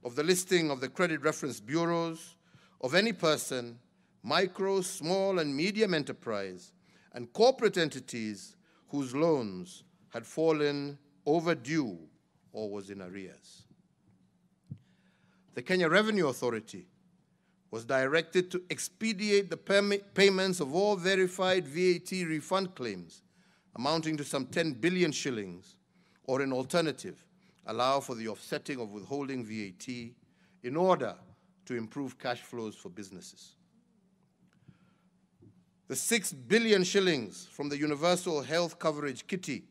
of the listing of the credit reference bureaus of any person, micro, small, and medium enterprise, and corporate entities whose loans had fallen overdue or was in arrears. The Kenya Revenue Authority was directed to expedite the payments of all verified VAT refund claims amounting to some 10 billion shillings, or in alternative, allow for the offsetting of withholding VAT in order to improve cash flows for businesses. The 6 billion shillings from the Universal Health Coverage Kitty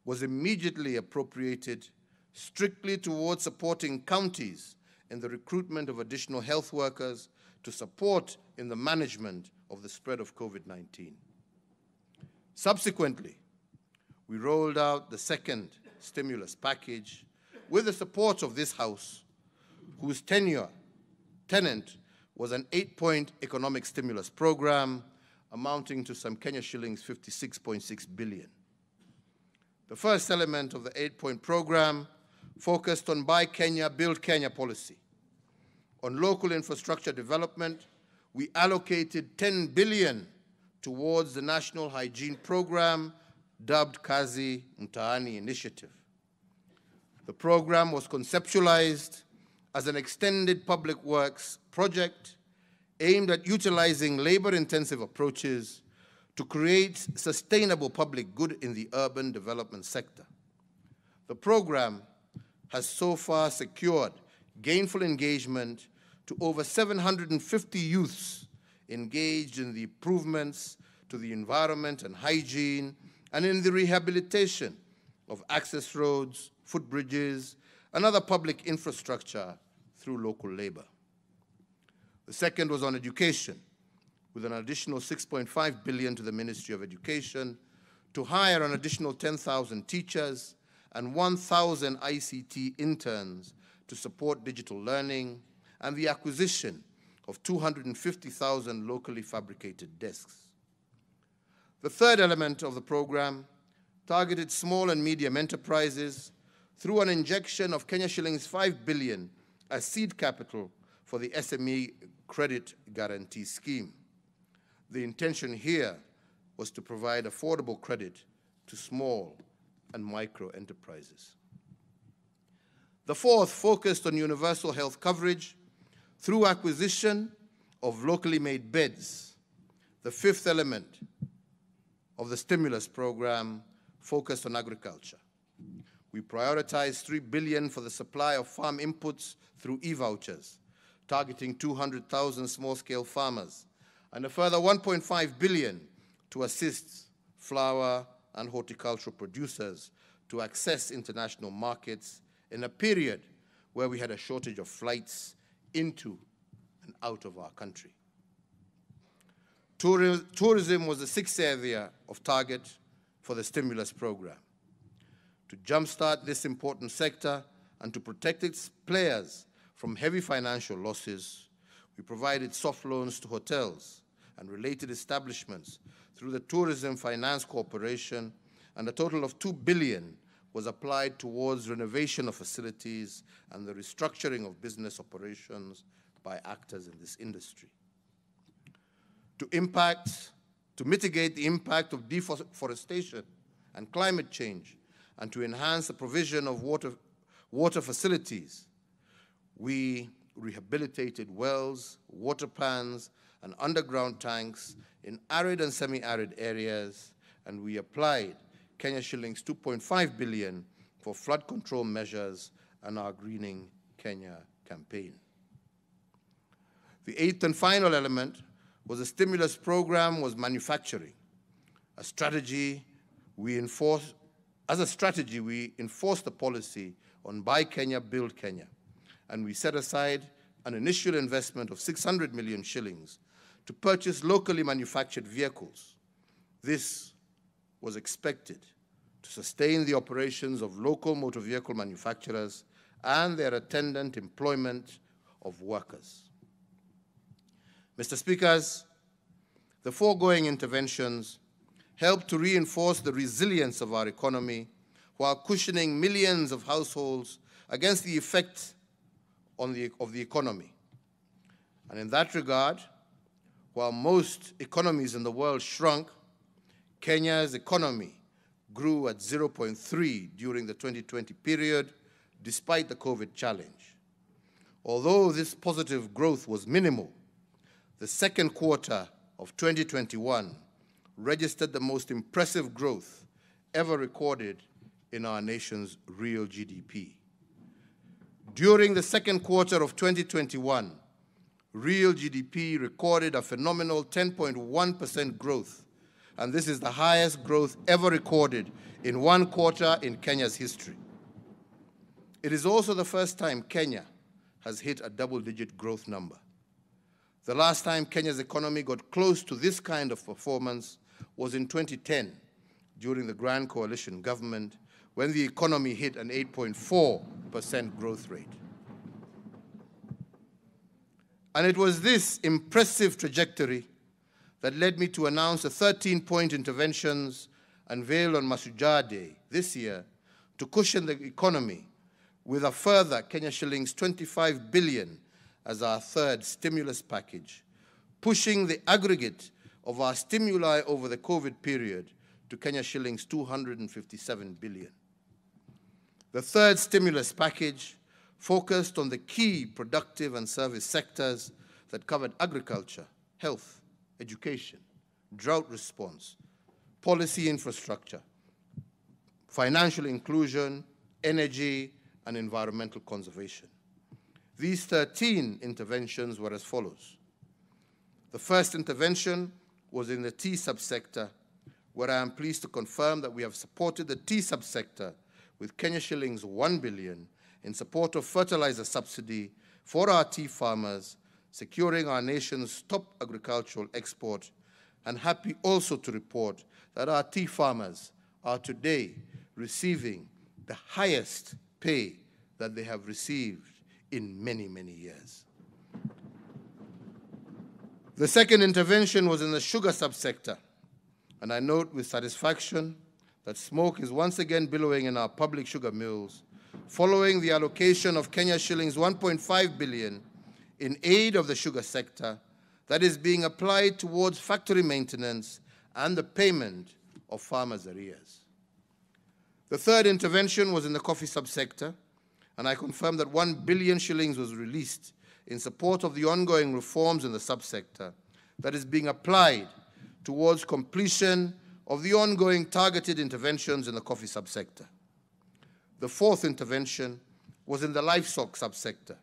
was immediately appropriated strictly towards supporting counties in the recruitment of additional health workers to support in the management of the spread of COVID-19. Subsequently, we rolled out the second stimulus package with the support of this House, whose tenant was an 8-point economic stimulus program amounting to some Kenya shillings 56.6 billion. The first element of the 8-point program focused on Buy Kenya, Build Kenya policy. On local infrastructure development, we allocated 10 billion towards the National Hygiene Program, dubbed Kazi Mtaani Initiative. The program was conceptualized as an extended public works project aimed at utilizing labor-intensive approaches to create sustainable public good in the urban development sector. The program has so far secured gainful engagement to over 750 youths engaged in the improvements to the environment and hygiene and in the rehabilitation of access roads, footbridges, and other public infrastructure through local labor. The second was on education, with an additional 6.5 billion to the Ministry of Education to hire an additional 10,000 teachers and 1,000 ICT interns to support digital learning and the acquisition of 250,000 locally fabricated desks. The third element of the program targeted small and medium enterprises through an injection of Kenya shillings 5 billion as seed capital for the SME Credit Guarantee Scheme. The intention here was to provide affordable credit to small and micro enterprises. The fourth focused on universal health coverage through acquisition of locally made beds. The fifth element of the stimulus program focused on agriculture. We prioritized 3 billion for the supply of farm inputs through e-vouchers, targeting 200,000 small-scale farmers, and a further 1.5 billion to assist flower and horticultural producers to access international markets in a period where we had a shortage of flights into and out of our country. Tourism was the sixth area of target for the stimulus program. To jumpstart this important sector and to protect its players from heavy financial losses, we provided soft loans to hotels and related establishments through the Tourism Finance Corporation, and a total of 2 billion was applied towards renovation of facilities and the restructuring of business operations by actors in this industry. To mitigate the impact of deforestation and climate change, and to enhance the provision of water facilities, we rehabilitated wells, water pans, and underground tanks in arid and semi-arid areas, and we applied Kenya shillings 2.5 billion for flood control measures and our Greening Kenya campaign. The eighth and final element was a stimulus program was manufacturing. As a strategy, we enforced the policy on Buy Kenya, Build Kenya, and we set aside an initial investment of 600 million shillings to purchase locally manufactured vehicles. This was expected to sustain the operations of local motor vehicle manufacturers and their attendant employment of workers. Mr. Speakers, the foregoing interventions help to reinforce the resilience of our economy while cushioning millions of households against the effect of the economy. And in that regard, while most economies in the world shrunk, Kenya's economy grew at 0.3 during the 2020 period, despite the COVID challenge. Although this positive growth was minimal, the second quarter of 2021 registered the most impressive growth ever recorded in our nation's real GDP. During the second quarter of 2021, real GDP recorded a phenomenal 10.1% growth, and this is the highest growth ever recorded in one quarter in Kenya's history. It is also the first time Kenya has hit a double-digit growth number. The last time Kenya's economy got close to this kind of performance was in 2010, during the Grand Coalition government, when the economy hit an 8.4% growth rate. And it was this impressive trajectory that led me to announce the 13-point interventions unveiled on Mashujaa Day this year to cushion the economy with a further Kenya shillings 25 billion as our third stimulus package, pushing the aggregate of our stimuli over the COVID period to Kenya shillings 257 billion. The third stimulus package focused on the key productive and service sectors that covered agriculture, health, education, drought response, policy infrastructure, financial inclusion, energy, and environmental conservation. These 13 interventions were as follows. The first intervention was in the tea subsector, where I am pleased to confirm that we have supported the tea subsector with Kenya shillings 1 billion in support of fertilizer subsidy for our tea farmers, securing our nation's top agricultural export, and happy also to report that our tea farmers are today receiving the highest pay that they have received in many, many years. The second intervention was in the sugar subsector, and I note with satisfaction that smoke is once again billowing in our public sugar mills, following the allocation of Kenya shillings 1.5 billion in aid of the sugar sector that is being applied towards factory maintenance and the payment of farmers' arrears. The third intervention was in the coffee subsector, and I confirm that 1 billion shillings was released in support of the ongoing reforms in the subsector that is being applied towards completion of the ongoing targeted interventions in the coffee subsector. The fourth intervention was in the livestock subsector.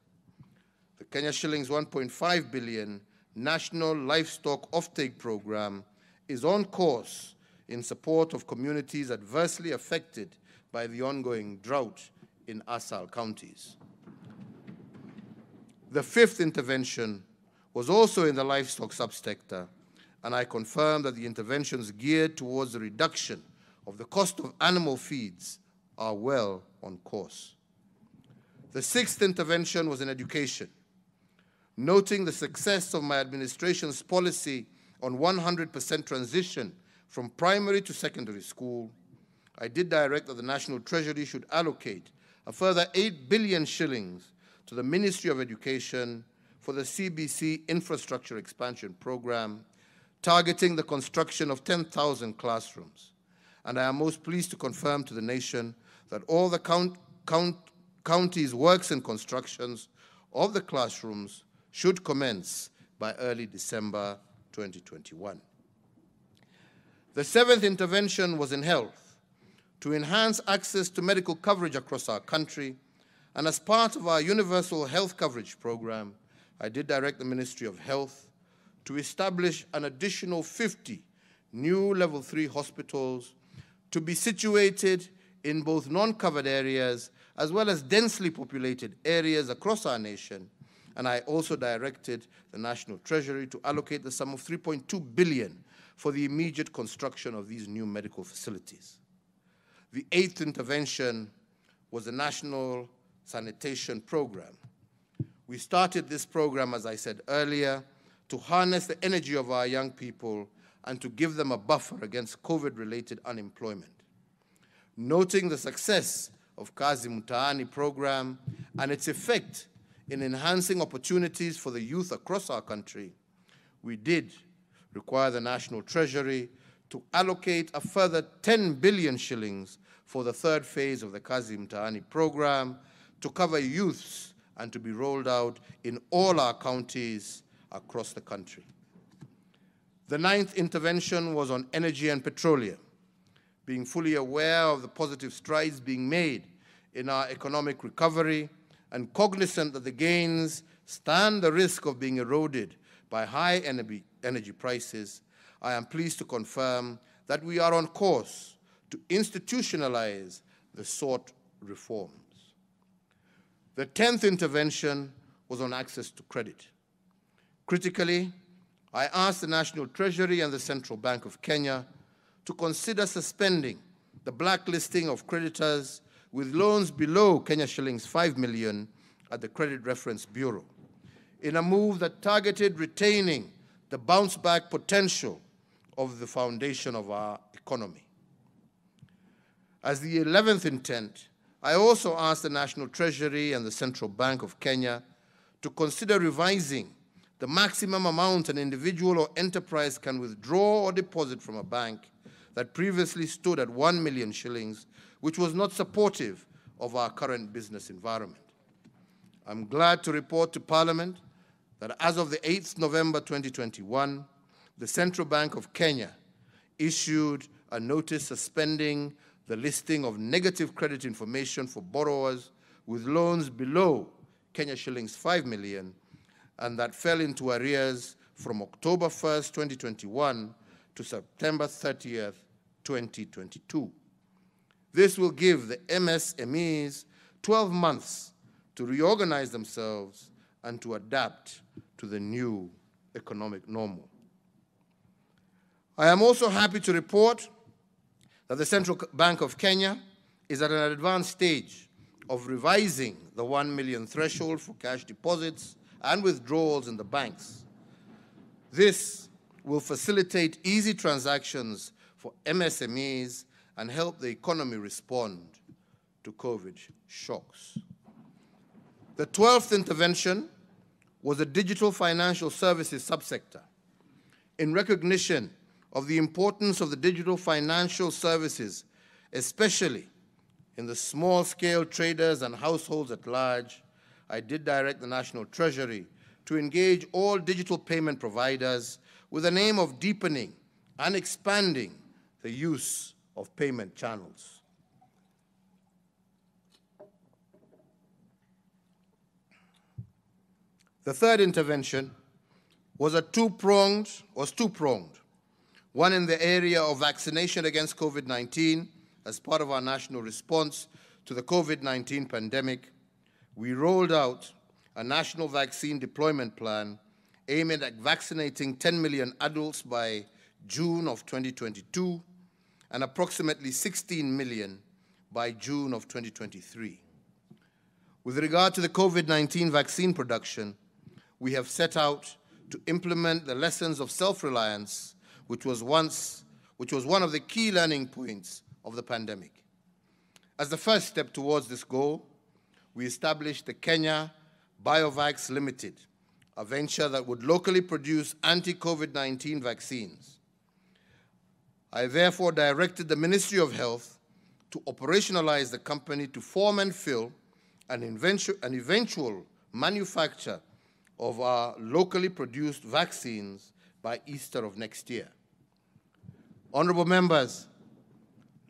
The Kenya shillings 1.5 billion National Livestock Offtake Program is on course in support of communities adversely affected by the ongoing drought in Asal counties. The fifth intervention was also in the livestock subsector, and I confirm that the interventions geared towards the reduction of the cost of animal feeds are well on course. The sixth intervention was in education. Noting the success of my administration's policy on 100% transition from primary to secondary school, I did direct that the National Treasury should allocate a further 8 billion shillings to the Ministry of Education for the CBC Infrastructure Expansion Program, targeting the construction of 10,000 classrooms. And I am most pleased to confirm to the nation that all the county's works and constructions of the classrooms should commence by early December 2021. The seventh intervention was in health, to enhance access to medical coverage across our country, and as part of our universal health coverage program, I did direct the Ministry of Health to establish an additional 50 new level 3 hospitals to be situated in both non-covered areas as well as densely populated areas across our nation. And I also directed the National Treasury to allocate the sum of 3.2 billion for the immediate construction of these new medical facilities. The 8th intervention was the National Sanitation Program. We started this program, as I said earlier, to harness the energy of our young people and to give them a buffer against COVID-related unemployment. Noting the success of Kazi Mtaani program and its effect in enhancing opportunities for the youth across our country, we did require the National Treasury to allocate a further 10 billion shillings for the 3rd phase of the Kazi Mtaani program to cover youths and to be rolled out in all our counties across the country. The 9th intervention was on energy and petroleum. Being fully aware of the positive strides being made in our economic recovery and cognizant that the gains stand the risk of being eroded by high energy prices, I am pleased to confirm that we are on course to institutionalize the sought reforms. The 10th intervention was on access to credit. Critically, I asked the National Treasury and the Central Bank of Kenya to consider suspending the blacklisting of creditors with loans below Kenya shillings 5 million at the Credit Reference Bureau, in a move that targeted retaining the bounce-back potential of the foundation of our economy. As the 11th intent, I also asked the National Treasury and the Central Bank of Kenya to consider revising the maximum amount an individual or enterprise can withdraw or deposit from a bank that previously stood at 1 million shillings, which was not supportive of our current business environment. I'm glad to report to Parliament that as of the 8th November 2021, the Central Bank of Kenya issued a notice suspending the listing of negative credit information for borrowers with loans below Kenya shillings 5 million, and that fell into arrears from October 1st, 2021 to September 30th, 2022. This will give the MSMEs 12 months to reorganize themselves and to adapt to the new economic normal. I am also happy to report that the Central Bank of Kenya is at an advanced stage of revising the 1 million threshold for cash deposits and withdrawals in the banks. This will facilitate easy transactions for MSMEs and help the economy respond to COVID shocks. The 12th intervention was a digital financial services subsector. In recognition of the importance of the digital financial services, especially in the small-scale traders and households at large, I did direct the National Treasury to engage all digital payment providers with the aim of deepening and expanding the use of payment channels. The 3rd intervention was two-pronged. One in the area of vaccination against COVID-19 as part of our national response to the COVID-19 pandemic. We rolled out a national vaccine deployment plan aiming at vaccinating 10 million adults by June of 2022 and approximately 16 million by June of 2023. With regard to the COVID-19 vaccine production, we have set out to implement the lessons of self-reliance, which was one of the key learning points of the pandemic. As the first step towards this goal, we established the Kenya Biovax Limited, a venture that would locally produce anti-COVID-19 vaccines. I therefore directed the Ministry of Health to operationalize the company to form and fill an eventual manufacture of our locally produced vaccines by Easter of next year. Honorable members,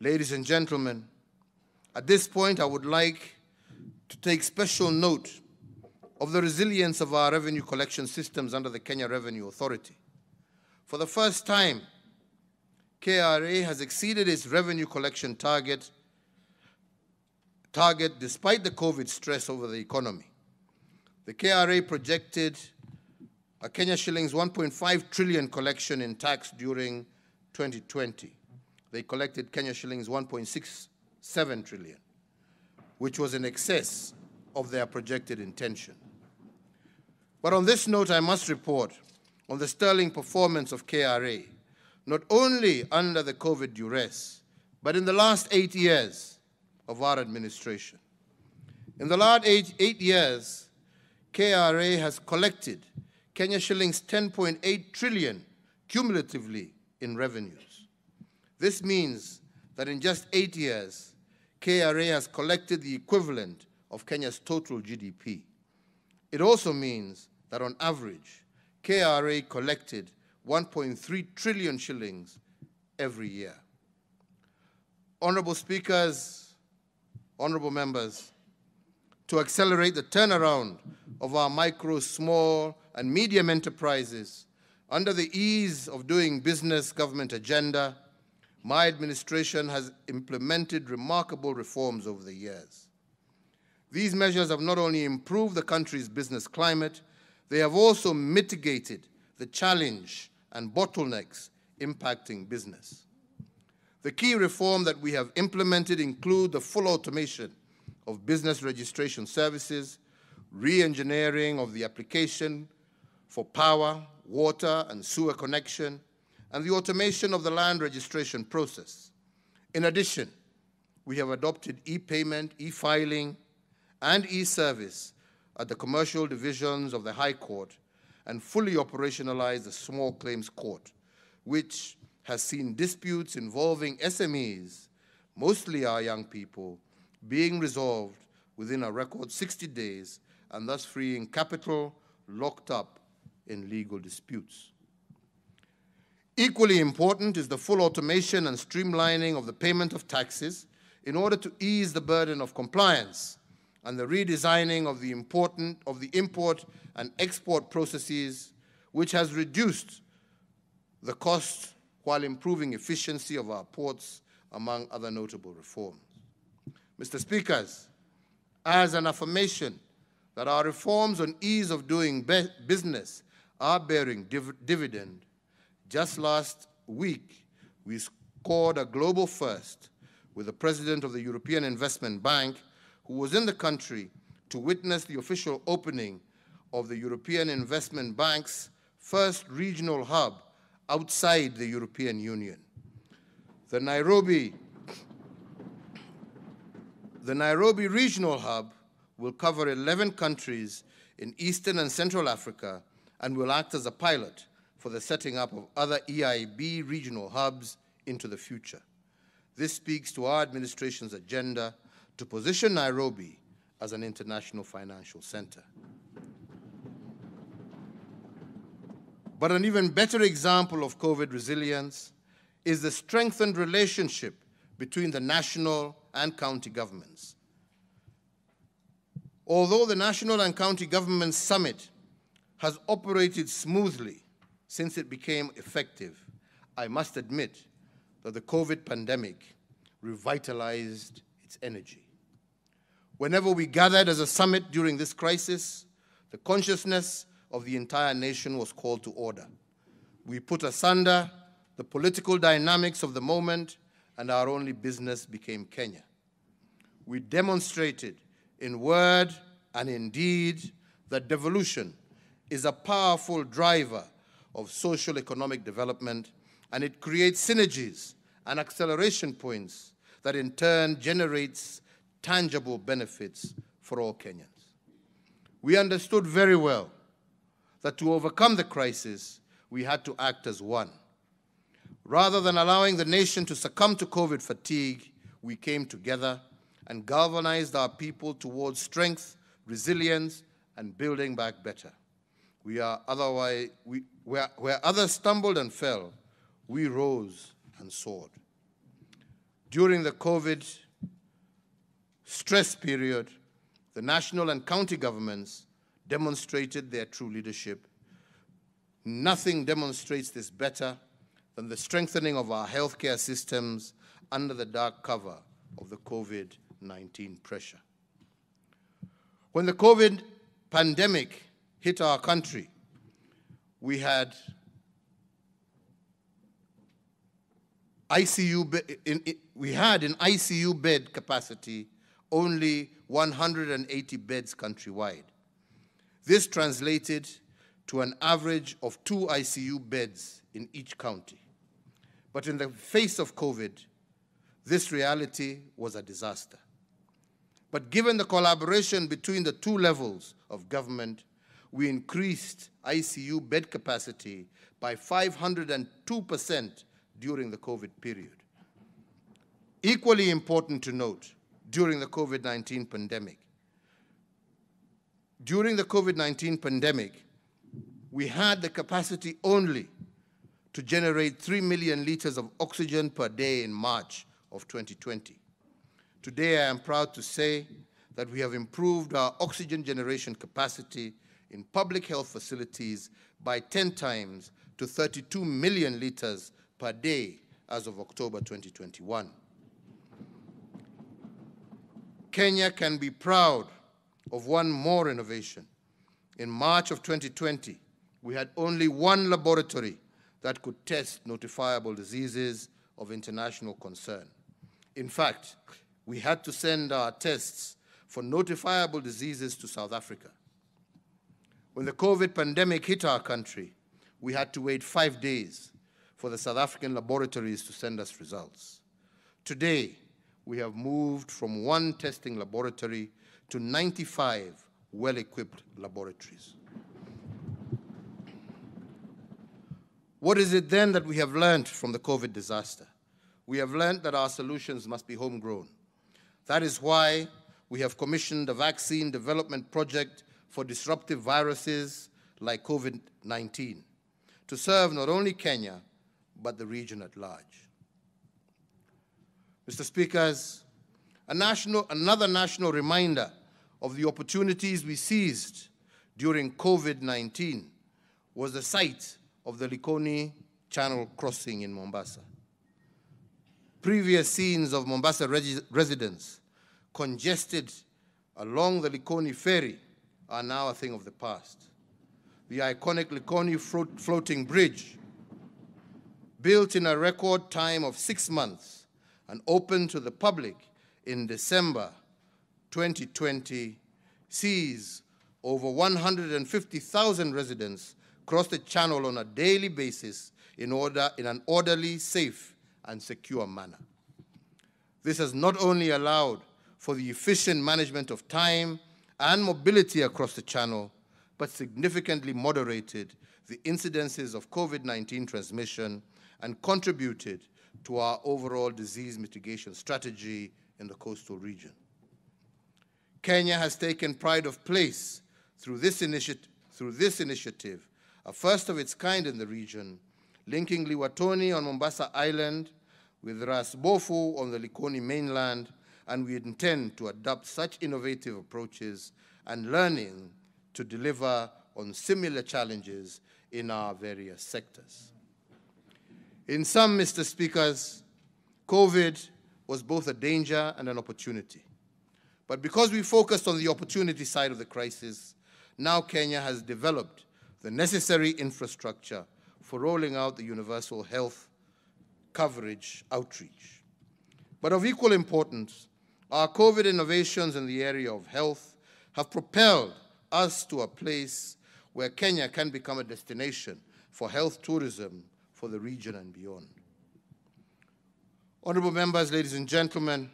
ladies and gentlemen, at this point I would like to take special note of the resilience of our revenue collection systems under the Kenya Revenue Authority. For the first time, KRA has exceeded its revenue collection target despite the COVID stress over the economy. The KRA projected a Kenya shillings 1.5 trillion collection in tax during 2020. They collected Kenya shillings 1.67 trillion, which was in excess of their projected intention. But on this note, I must report on the sterling performance of KRA, not only under the COVID duress, but in the last 8 years of our administration. In the last eight years, KRA has collected Kenya shillings 10.8 trillion cumulatively in revenues. This means that in just 8 years, KRA has collected the equivalent of Kenya's total GDP. It also means that on average, KRA collected 1.3 trillion shillings every year. Honorable speakers, honorable members, to accelerate the turnaround of our micro, small, and medium enterprises under the ease of doing business government agenda, my administration has implemented remarkable reforms over the years. These measures have not only improved the country's business climate, they have also mitigated the challenge and bottlenecks impacting business. The key reform that we have implemented include the full automation of business registration services, re-engineering of the application for power, water, and sewer connection, and the automation of the land registration process. In addition, we have adopted e-payment, e-filing, and e-service at the commercial divisions of the High Court and fully operationalized the Small Claims Court, which has seen disputes involving SMEs, mostly our young people, being resolved within a record 60 days and thus freeing capital locked up in legal disputes. Equally important is the full automation and streamlining of the payment of taxes in order to ease the burden of compliance and the redesigning of the import and export processes, which has reduced the cost while improving efficiency of our ports, among other notable reforms. Mr. Speakers, as an affirmation that our reforms on ease of doing business are bearing dividend, just last week we scored a global first with the President of the European Investment Bank, who was in the country to witness the official opening of the European Investment Bank's first regional hub outside the European Union. The Nairobi Regional Hub will cover 11 countries in Eastern and Central Africa and will act as a pilot for the setting up of other EIB regional hubs into the future. This speaks to our administration's agenda to position Nairobi as an international financial center. But an even better example of COVID resilience is the strengthened relationship between the national and county governments. Although the National and County Government Summit has operated smoothly since it became effective, I must admit that the COVID pandemic revitalized its energy. Whenever we gathered as a summit during this crisis, the consciousness of the entire nation was called to order. We put asunder the political dynamics of the moment, and our only business became Kenya. We demonstrated in word and in deed that devolution is a powerful driver of social economic development, and it creates synergies and acceleration points that in turn generates tangible benefits for all Kenyans. We understood very well that to overcome the crisis, we had to act as one. Rather than allowing the nation to succumb to COVID fatigue, we came together and galvanized our people towards strength, resilience, and building back better. Where others stumbled and fell, we rose and soared. During the COVID stress period, the national and county governments demonstrated their true leadership. Nothing demonstrates this better than the strengthening of our healthcare systems under the dark cover of the COVID-19 pressure. When the COVID pandemic hit our country, we had in ICU bed capacity only 180 beds countrywide. This translated to an average of 2 ICU beds in each county. But in the face of COVID, this reality was a disaster. But given the collaboration between the 2 levels of government, we increased ICU bed capacity by 502% during the COVID period. Equally important to note, during the COVID-19 pandemic, we had the capacity only to generate 3 million liters of oxygen per day in March of 2020. Today, I am proud to say that we have improved our oxygen generation capacity in public health facilities by 10 times to 32 million liters per day as of October 2021. Kenya can be proud of one more innovation. In March of 2020, we had only 1 laboratory that could test notifiable diseases of international concern. In fact, we had to send our tests for notifiable diseases to South Africa. When the COVID pandemic hit our country, we had to wait 5 days for the South African laboratories to send us results. Today, we have moved from 1 testing laboratory to 95 well-equipped laboratories. What is it then that we have learned from the COVID disaster? We have learned that our solutions must be homegrown. That is why we have commissioned a vaccine development project for disruptive viruses like COVID-19 to serve not only Kenya, but the region at large. Mr. Speakers, another national reminder of the opportunities we seized during COVID-19 was the site of the Likoni Channel crossing in Mombasa. Previous scenes of Mombasa residents congested along the Likoni ferry are now a thing of the past. The iconic Likoni floating bridge, built in a record time of 6 months and opened to the public in December 2020, sees over 150,000 residents cross the channel on a daily basis in an orderly, safe, and secure manner. This has not only allowed for the efficient management of time and mobility across the channel, but significantly moderated the incidences of COVID-19 transmission and contributed to our overall disease mitigation strategy in the coastal region. Kenya has taken pride of place through this initiative, a first of its kind in the region, linking Liwatoni on Mombasa Island with Ras Bofu on the Likoni mainland, and we intend to adopt such innovative approaches and learning to deliver on similar challenges in our various sectors. In sum, Mr. Speakers, COVID was both a danger and an opportunity. But because we focused on the opportunity side of the crisis, now Kenya has developed the necessary infrastructure for rolling out the universal health coverage outreach. But of equal importance, our COVID innovations in the area of health have propelled us to a place where Kenya can become a destination for health tourism for the region and beyond. Honorable members, ladies and gentlemen,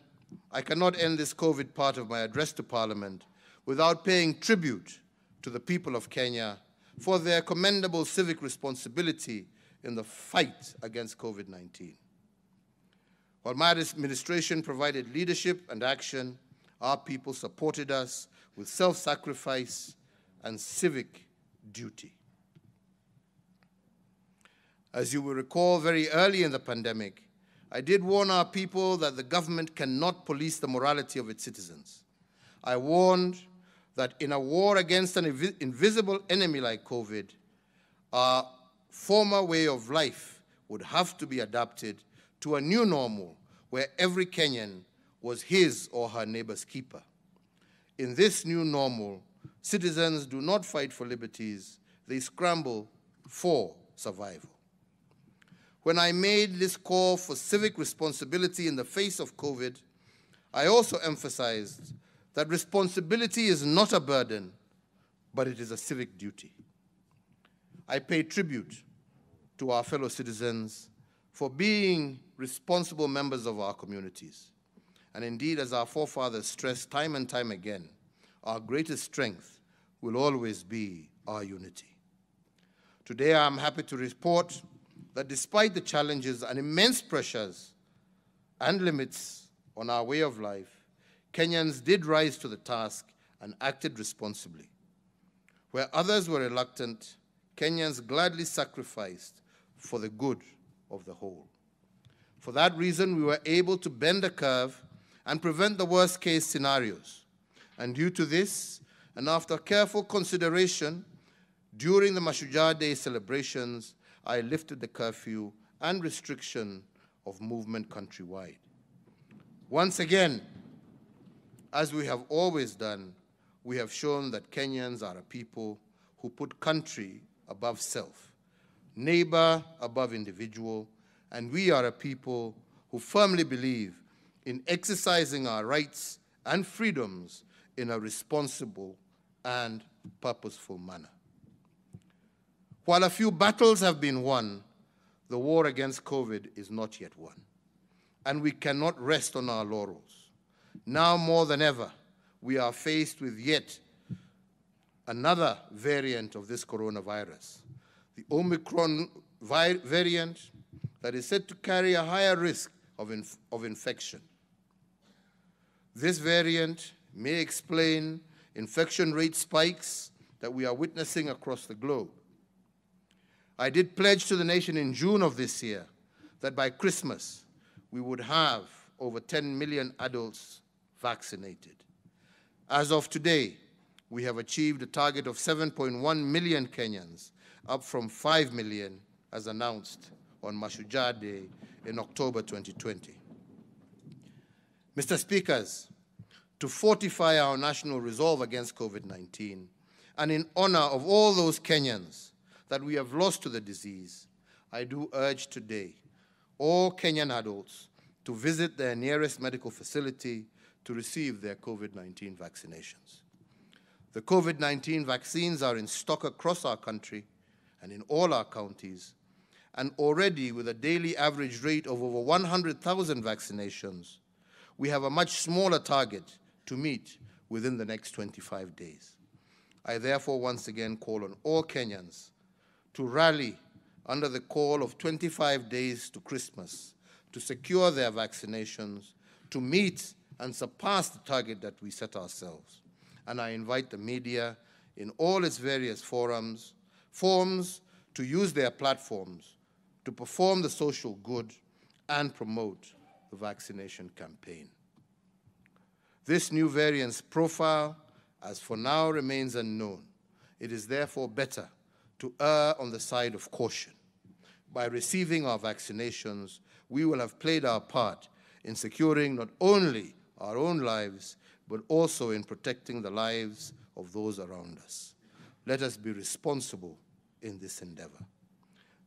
I cannot end this COVID part of my address to Parliament without paying tribute to the people of Kenya for their commendable civic responsibility in the fight against COVID-19. While my administration provided leadership and action, our people supported us with self-sacrifice and civic duty. As you will recall, very early in the pandemic, I did warn our people that the government cannot police the morality of its citizens. I warned that in a war against an invisible enemy like COVID, our former way of life would have to be adapted to a new normal where every Kenyan was his or her neighbor's keeper. In this new normal, citizens do not fight for liberties, they scramble for survival. When I made this call for civic responsibility in the face of COVID, I also emphasized that responsibility is not a burden, but it is a civic duty. I pay tribute to our fellow citizens for being responsible members of our communities. And indeed, as our forefathers stressed time and time again, our greatest strength will always be our unity. Today, I'm happy to report that despite the challenges and immense pressures and limits on our way of life, Kenyans did rise to the task and acted responsibly. Where others were reluctant, Kenyans gladly sacrificed for the good of the whole. For that reason, we were able to bend the curve and prevent the worst-case scenarios. And due to this, and after careful consideration, during the Mashujaa Day celebrations, I lifted the curfew and restriction of movement countrywide. Once again, as we have always done, we have shown that Kenyans are a people who put country above self, neighbor above individual, and we are a people who firmly believe in exercising our rights and freedoms in a responsible and purposeful manner. While a few battles have been won, the war against COVID is not yet won, and we cannot rest on our laurels. Now more than ever, we are faced with yet another variant of this coronavirus, the Omicron variant that is said to carry a higher risk of infection. This variant may explain infection rate spikes that we are witnessing across the globe. I did pledge to the nation in June of this year that by Christmas, we would have over 10 million adults vaccinated. As of today, we have achieved a target of 7.1 million Kenyans, up from 5 million as announced on Mashujaa Day in October 2020. Mr. Speakers, to fortify our national resolve against COVID-19, and in honor of all those Kenyans that we have lost to the disease, I do urge today all Kenyan adults to visit their nearest medical facility to receive their COVID-19 vaccinations. The COVID-19 vaccines are in stock across our country and in all our counties, and already with a daily average rate of over 100,000 vaccinations, we have a much smaller target to meet within the next 25 days. I therefore once again call on all Kenyans to rally under the call of 25 days to Christmas to secure their vaccinations, to meet and surpass the target that we set ourselves. And I invite the media in all its various forms to use their platforms to perform the social good and promote the vaccination campaign. This new variant's profile, as for now, remains unknown. It is therefore better to err on the side of caution. By receiving our vaccinations, we will have played our part in securing not only our own lives, but also in protecting the lives of those around us. Let us be responsible in this endeavor.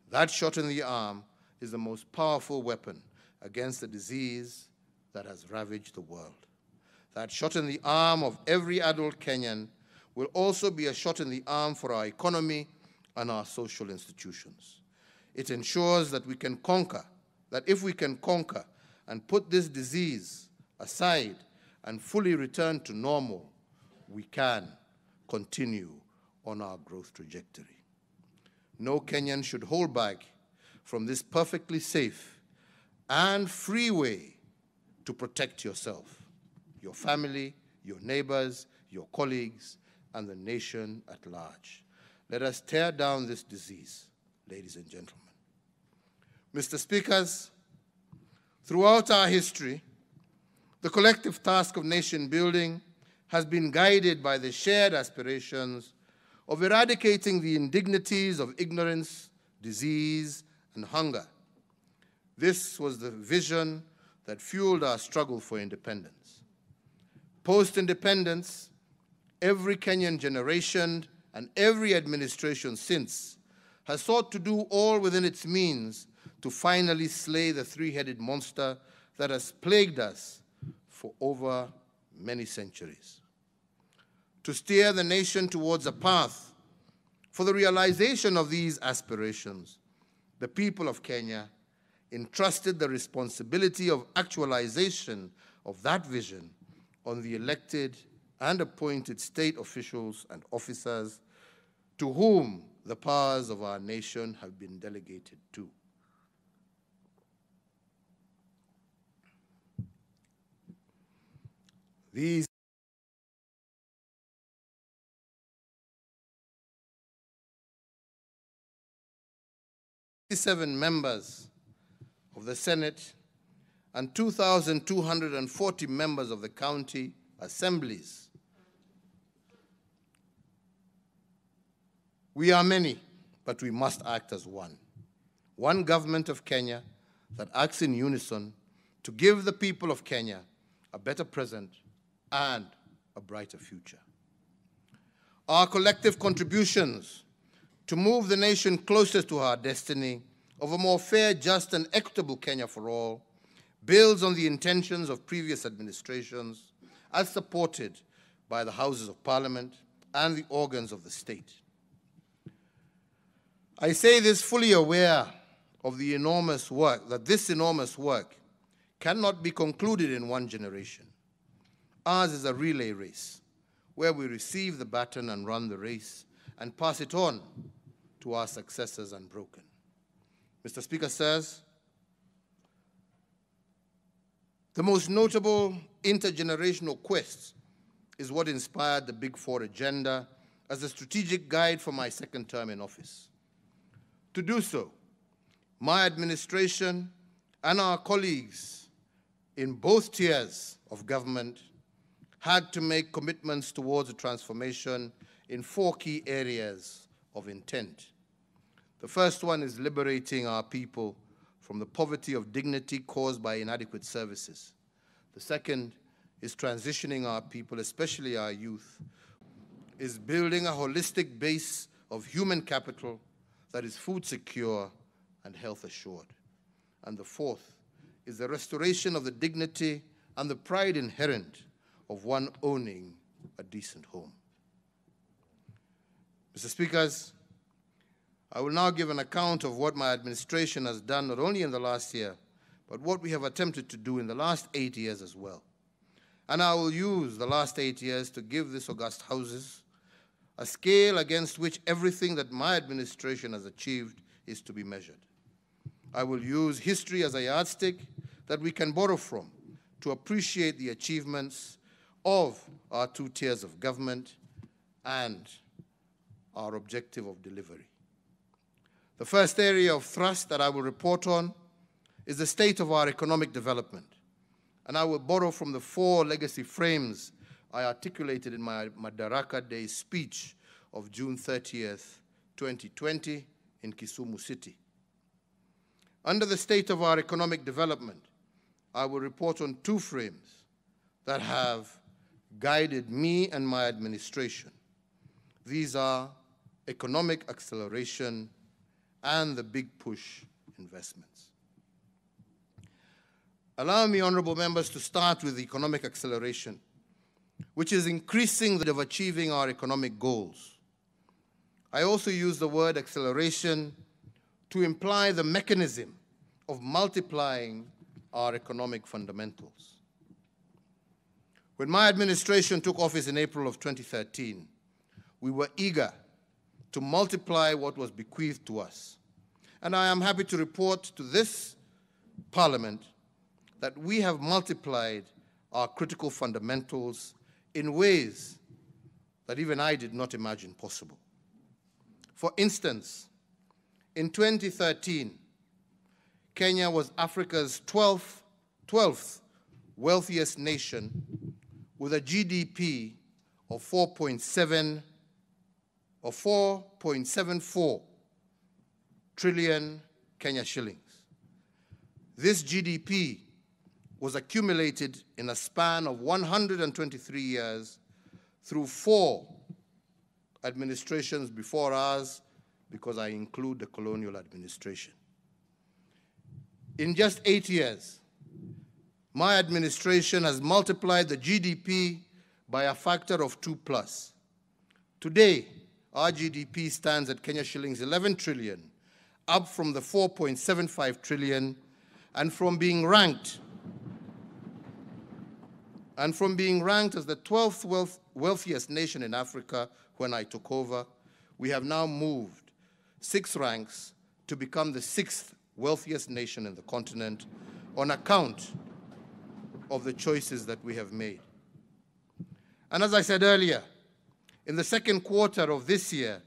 That shot in the arm is the most powerful weapon against the disease that has ravaged the world. That shot in the arm of every adult Kenyan will also be a shot in the arm for our economy and our social institutions. It ensures that we can conquer, that if we can conquer and put this disease aside and fully return to normal, we can continue on our growth trajectory. No Kenyan should hold back from this perfectly safe and free way to protect yourself, your family, your neighbors, your colleagues, and the nation at large. Let us tear down this disease, ladies and gentlemen. Mr. Speakers, throughout our history, the collective task of nation building has been guided by the shared aspirations of eradicating the indignities of ignorance, disease, and hunger. This was the vision that fueled our struggle for independence. Post-independence, every Kenyan generation and every administration since has sought to do all within its means to finally slay the three-headed monster that has plagued us for over many centuries. To steer the nation towards a path for the realization of these aspirations, the people of Kenya entrusted the responsibility of actualization of that vision on the elected and appointed state officials and officers to whom the powers of our nation have been delegated to. These members of the Senate and 2,240 members of the county assemblies. We are many, but we must act as one. One government of Kenya that acts in unison to give the people of Kenya a better present and a brighter future. Our collective contributions to move the nation closer to our destiny of a more fair, just, and equitable Kenya for all builds on the intentions of previous administrations as supported by the Houses of Parliament and the organs of the state. I say this fully aware of the enormous work, that this enormous work cannot be concluded in one generation. Ours is a relay race where we receive the baton and run the race and pass it on to our successors unbroken. Mr. Speaker, sirs, the most notable intergenerational quest is what inspired the Big Four agenda as a strategic guide for my second term in office. To do so, my administration and our colleagues in both tiers of government had to make commitments towards a transformation in 4 key areas of intent. The first one is liberating our people from the poverty of dignity caused by inadequate services. The second is transitioning our people, especially our youth, is building a holistic base of human capital that is food secure and health assured. And the fourth is the restoration of the dignity and the pride inherent of one owning a decent home. Mr. Speakers, I will now give an account of what my administration has done not only in the last year, but what we have attempted to do in the last 8 years as well. And I will use the last 8 years to give this august Houses a scale against which everything that my administration has achieved is to be measured. I will use history as a yardstick that we can borrow from to appreciate the achievements of our 2 tiers of government and our objective of delivery. The first area of thrust that I will report on is the state of our economic development. And I will borrow from the 4 legacy frames I articulated in my Madaraka Day speech of June 30th, 2020 in Kisumu City. Under the state of our economic development, I will report on 2 frames that have guided me and my administration. These are economic acceleration and the big push investments. Allow me, honorable members, to start with economic acceleration, which is increasing the rate of achieving our economic goals. I also use the word acceleration to imply the mechanism of multiplying our economic fundamentals. When my administration took office in April of 2013, we were eager to multiply what was bequeathed to us. And I am happy to report to this Parliament that we have multiplied our critical fundamentals in ways that even I did not imagine possible. For instance, in 2013, Kenya was Africa's 12th wealthiest nation with a GDP of 4.74 trillion Kenya shillings. This GDP was accumulated in a span of 123 years through 4 administrations before ours, because I include the colonial administration. In just 8 years, my administration has multiplied the GDP by a factor of 2+. Today, our GDP stands at Kenya shillings 11 trillion, up from the 4.75 trillion, and from being ranked as the 12th wealthiest nation in Africa when I took over, we have now moved 6 ranks to become the 6th wealthiest nation in the continent on account of the choices that we have made. And as I said earlier, in the second quarter of this year,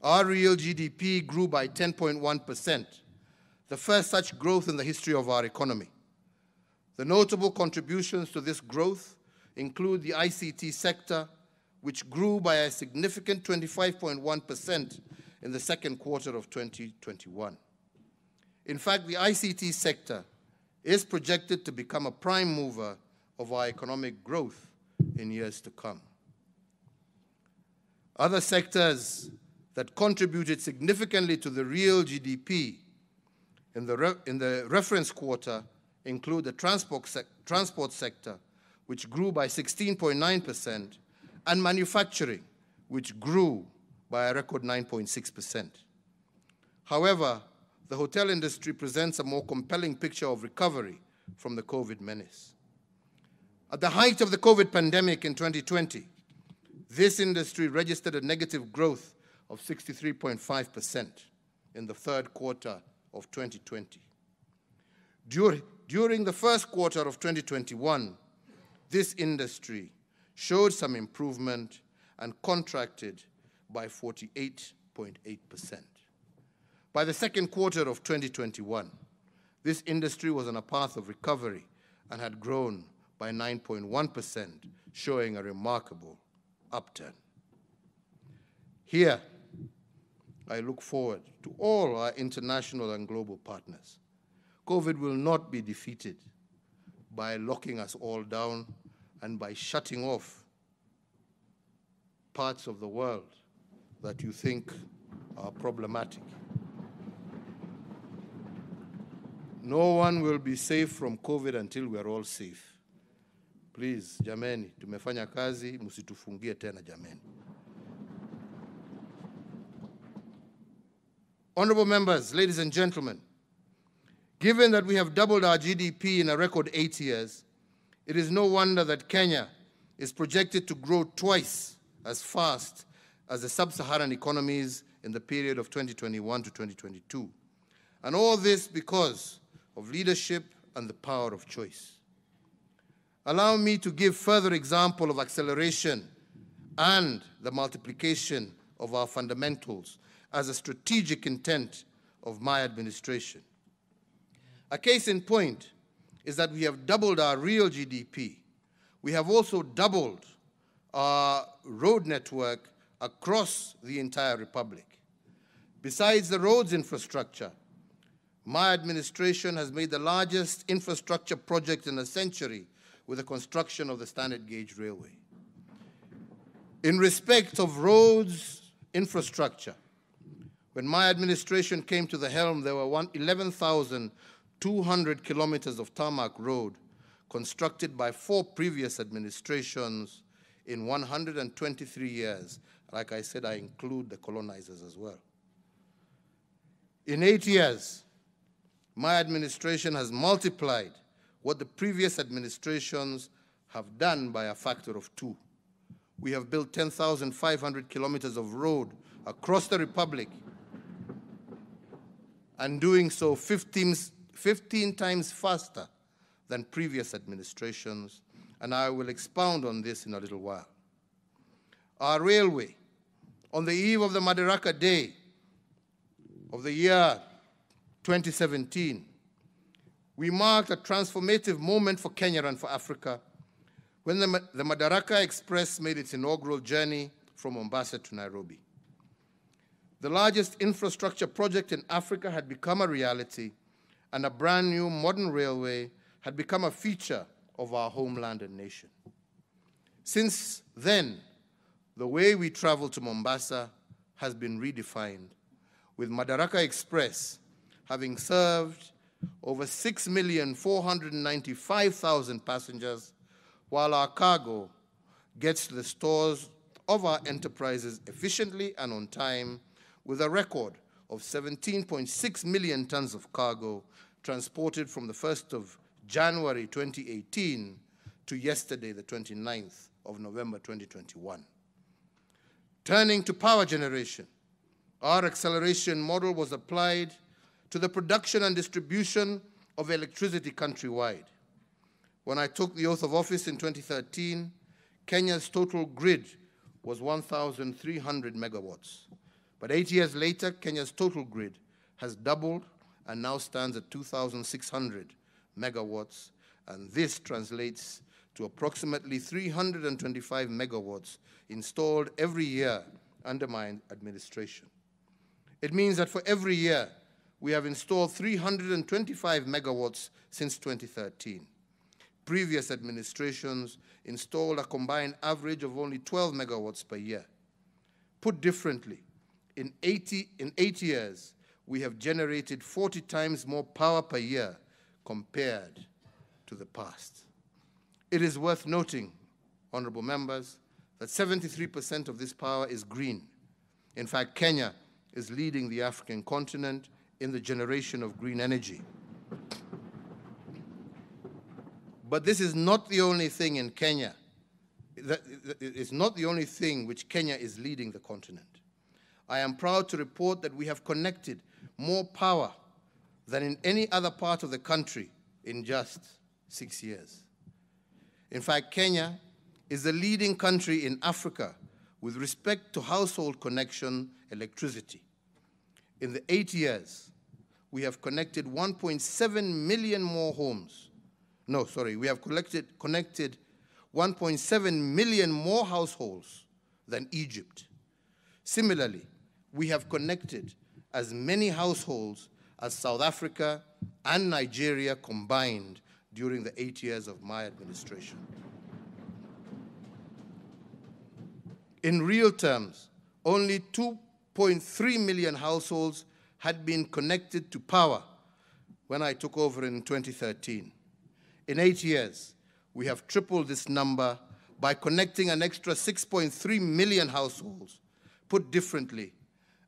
our real GDP grew by 10.1%, the first such growth in the history of our economy. The notable contributions to this growth include the ICT sector, which grew by a significant 25.1% in the second quarter of 2021. In fact, the ICT sector is projected to become a prime mover of our economic growth in years to come. Other sectors that contributed significantly to the real GDP in the reference quarter include the transport sector, which grew by 16.9%, and manufacturing, which grew by a record 9.6%. However, the hotel industry presents a more compelling picture of recovery from the COVID menace. At the height of the COVID pandemic in 2020, this industry registered a negative growth of 63.5% in the third quarter of 2020. During the first quarter of 2021, this industry showed some improvement and contracted by 48.8%. By the second quarter of 2021, this industry was on a path of recovery and had grown by 9.1%, showing a remarkable upturn. Here, I look forward to all our international and global partners. COVID will not be defeated by locking us all down and by shutting off parts of the world that you think are problematic. No one will be safe from COVID until we are all safe. Please, jameni, tumefanya kazi, musitufungie tena jameni. Honorable members, ladies and gentlemen, given that we have doubled our GDP in a record 8 years, it is no wonder that Kenya is projected to grow twice as fast as the sub-Saharan economies in the period of 2021 to 2022. And all this because of leadership and the power of choice. Allow me to give further example of acceleration and the multiplication of our fundamentals as a strategic intent of my administration. A case in point is that we have doubled our real GDP. We have also doubled our road network across the entire republic. Besides the roads infrastructure, my administration has made the largest infrastructure project in a century with the construction of the standard gauge railway. In respect of roads infrastructure, when my administration came to the helm, there were 11,200 kilometers of tarmac road constructed by 4 previous administrations in 123 years. Like I said, I include the colonizers as well. In 8 years, my administration has multiplied what the previous administrations have done by a factor of 2. We have built 10,500 kilometers of road across the republic, and doing so 15 times faster than previous administrations, and I will expound on this in a little while. Our railway, on the eve of the Madaraka Day of the year 2017, we marked a transformative moment for Kenya and for Africa when the Madaraka Express made its inaugural journey from Mombasa to Nairobi. The largest infrastructure project in Africa had become a reality, and a brand new modern railway had become a feature of our homeland and nation. Since then, the way we travel to Mombasa has been redefined, with Madaraka Express having served over 6,495,000 passengers, while our cargo gets to the stores of our enterprises efficiently and on time, with a record of 17.6 million tons of cargo transported from the 1st of January 2018 to yesterday, the 29th of November 2021. Turning to power generation, our acceleration model was applied to the production and distribution of electricity countrywide. When I took the oath of office in 2013, Kenya's total grid was 1,300 megawatts. But 8 years later, Kenya's total grid has doubled and now stands at 2,600 megawatts, and this translates to approximately 325 megawatts installed every year under my administration. It means that for every year, we have installed 325 megawatts since 2013. Previous administrations installed a combined average of only 12 megawatts per year. Put differently, in 8 years, we have generated 40 times more power per year compared to the past. It is worth noting, honorable members, that 73% of this power is green. In fact, Kenya is leading the African continent in the generation of green energy. But this is not the only thing in Kenya. It's not the only thing which Kenya is leading the continent. I am proud to report that we have connected more power than in any other part of the country in just 6 years. In fact, Kenya is the leading country in Africa with respect to household connection electricity. In the 8 years, we have connected 1.7 million more homes. No, sorry, we have connected 1.7 million more households than Egypt. Similarly, we have connected as many households as South Africa and Nigeria combined during the 8 years of my administration. In real terms, only 2.3 million households had been connected to power when I took over in 2013. In 8 years, we have tripled this number by connecting an extra 6.3 million households. Put differently,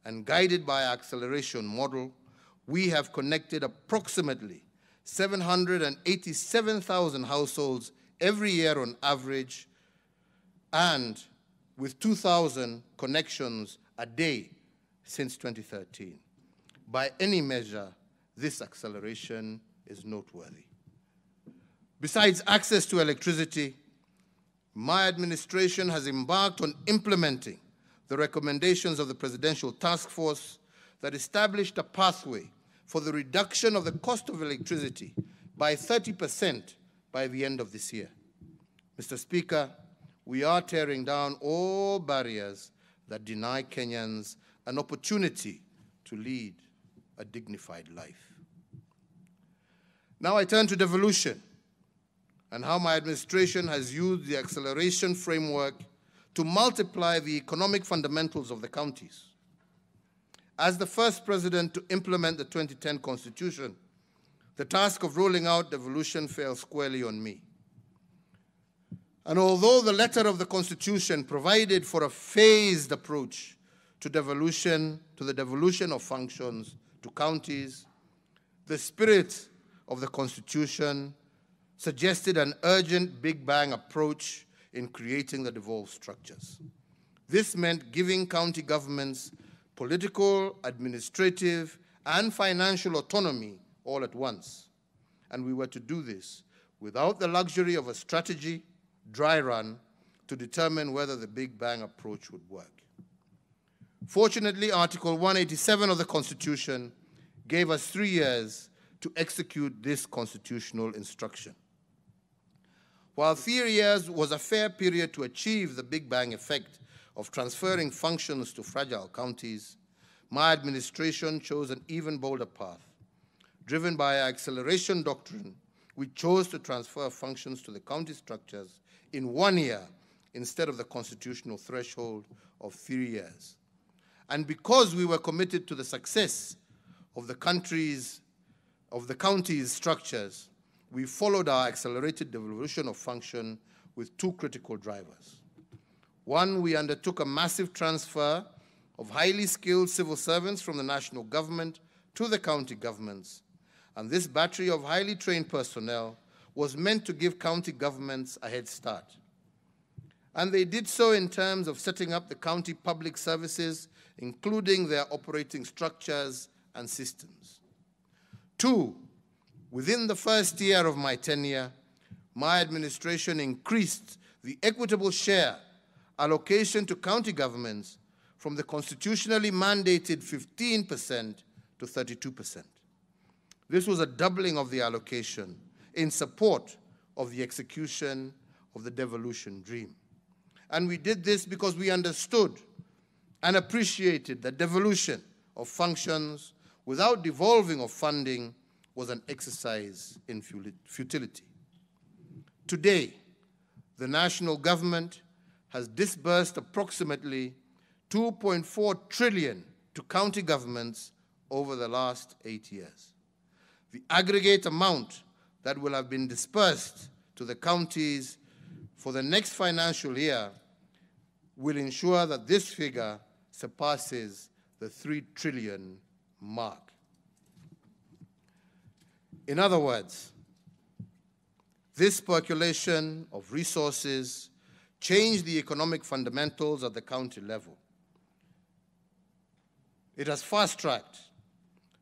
and guided by our acceleration model, we have connected approximately 787,000 households every year on average, and with 2,000 connections a day since 2013. By any measure, this acceleration is noteworthy. Besides access to electricity, my administration has embarked on implementing the recommendations of the Presidential Task Force that established a pathway for the reduction of the cost of electricity by 30% by the end of this year. Mr. Speaker, we are tearing down all barriers that deny Kenyans an opportunity to lead a dignified life. Now I turn to devolution and how my administration has used the acceleration framework to multiply the economic fundamentals of the counties. As the first president to implement the 2010 Constitution, the task of rolling out devolution fell squarely on me. And although the letter of the Constitution provided for a phased approach to the devolution of functions to counties, the spirit of the Constitution suggested an urgent Big Bang approach in creating the devolved structures. This meant giving county governments political, administrative, and financial autonomy all at once. And we were to do this without the luxury of a strategy, dry run, to determine whether the Big Bang approach would work. Fortunately, Article 187 of the Constitution gave us 3 years to execute this constitutional instruction. While 3 years was a fair period to achieve the Big Bang effect of transferring functions to fragile counties, my administration chose an even bolder path. Driven by our acceleration doctrine, we chose to transfer functions to the county structures in 1 year instead of the constitutional threshold of 3 years. And because we were committed to the success of the county's structures, we followed our accelerated devolution of function with two critical drivers. One, we undertook a massive transfer of highly skilled civil servants from the national government to the county governments, and this battery of highly trained personnel was meant to give county governments a head start. And they did so in terms of setting up the county public services, including their operating structures and systems. Two, within the first year of my tenure, my administration increased the equitable share allocation to county governments from the constitutionally mandated 15% to 32%. This was a doubling of the allocation in support of the execution of the devolution dream. And we did this because we understood and appreciated that devolution of functions without devolving of funding was an exercise in futility. Today, the national government has disbursed approximately 2.4 trillion to county governments over the last 8 years. The aggregate amount that will have been dispersed to the counties for the next financial year will ensure that this figure surpasses the 3 trillion mark. In other words, this percolation of resources changed the economic fundamentals at the county level. It has fast-tracked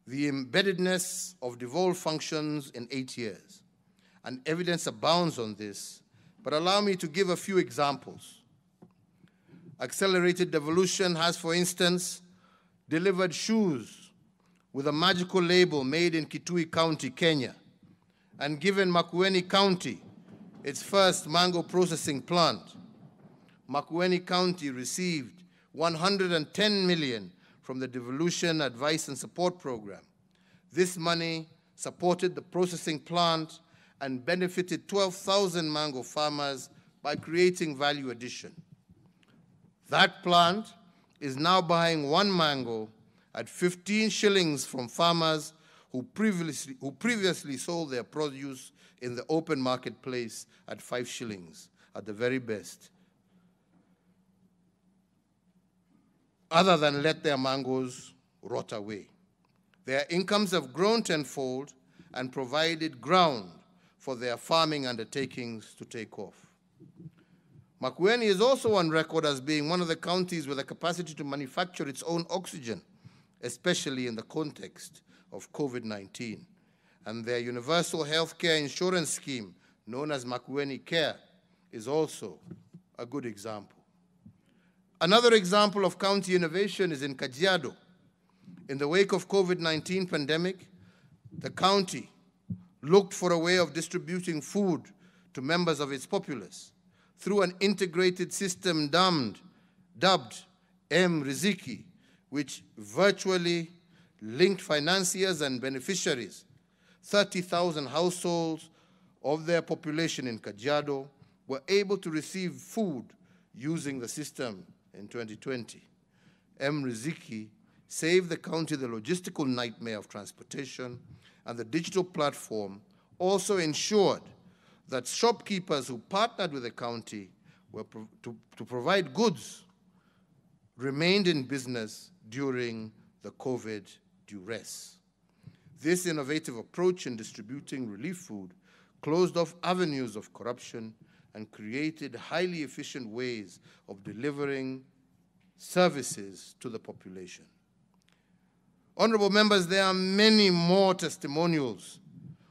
the embeddedness of devolved functions in 8 years, and evidence abounds on this, but allow me to give a few examples. Accelerated devolution has, for instance, delivered shoes with a magical label made in Kitui County, Kenya, and given Makueni County its first mango processing plant. Makueni County received 110 million from the Devolution Advice and Support Program. This money supported the processing plant and benefited 12,000 mango farmers by creating value addition. That plant is now buying one mango at 15 shillings from farmers who previously sold their produce in the open marketplace at 5 shillings at the very best, other than let their mangoes rot away. Their incomes have grown tenfold and provided ground for their farming undertakings to take off. Makueni is also on record as being one of the counties with the capacity to manufacture its own oxygen, especially in the context of COVID-19. And their universal health care insurance scheme, known as Makueni Care, is also a good example. Another example of county innovation is in Kajiado. In the wake of COVID-19 pandemic, the county looked for a way of distributing food to members of its populace through an integrated system dubbed M-Riziki, which virtually linked financiers and beneficiaries. 30,000 households of their population in Kajiado were able to receive food using the system in 2020. M-Riziki saved the county the logistical nightmare of transportation, and the digital platform also ensured that shopkeepers who partnered with the county to provide goods remained in business during the COVID duress. This innovative approach in distributing relief food closed off avenues of corruption and created highly efficient ways of delivering services to the population. Honorable members, there are many more testimonials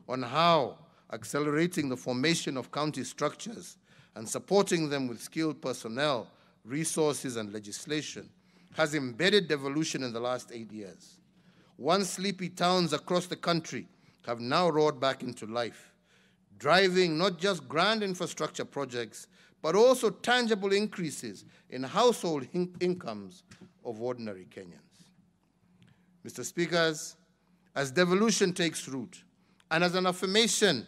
on how accelerating the formation of county structures and supporting them with skilled personnel, resources, and legislation has embedded devolution in the last 8 years. Once sleepy towns across the country have now roared back into life driving not just grand infrastructure projects, but also tangible increases in household incomes of ordinary Kenyans. Mr. Speakers, as devolution takes root, and as an affirmation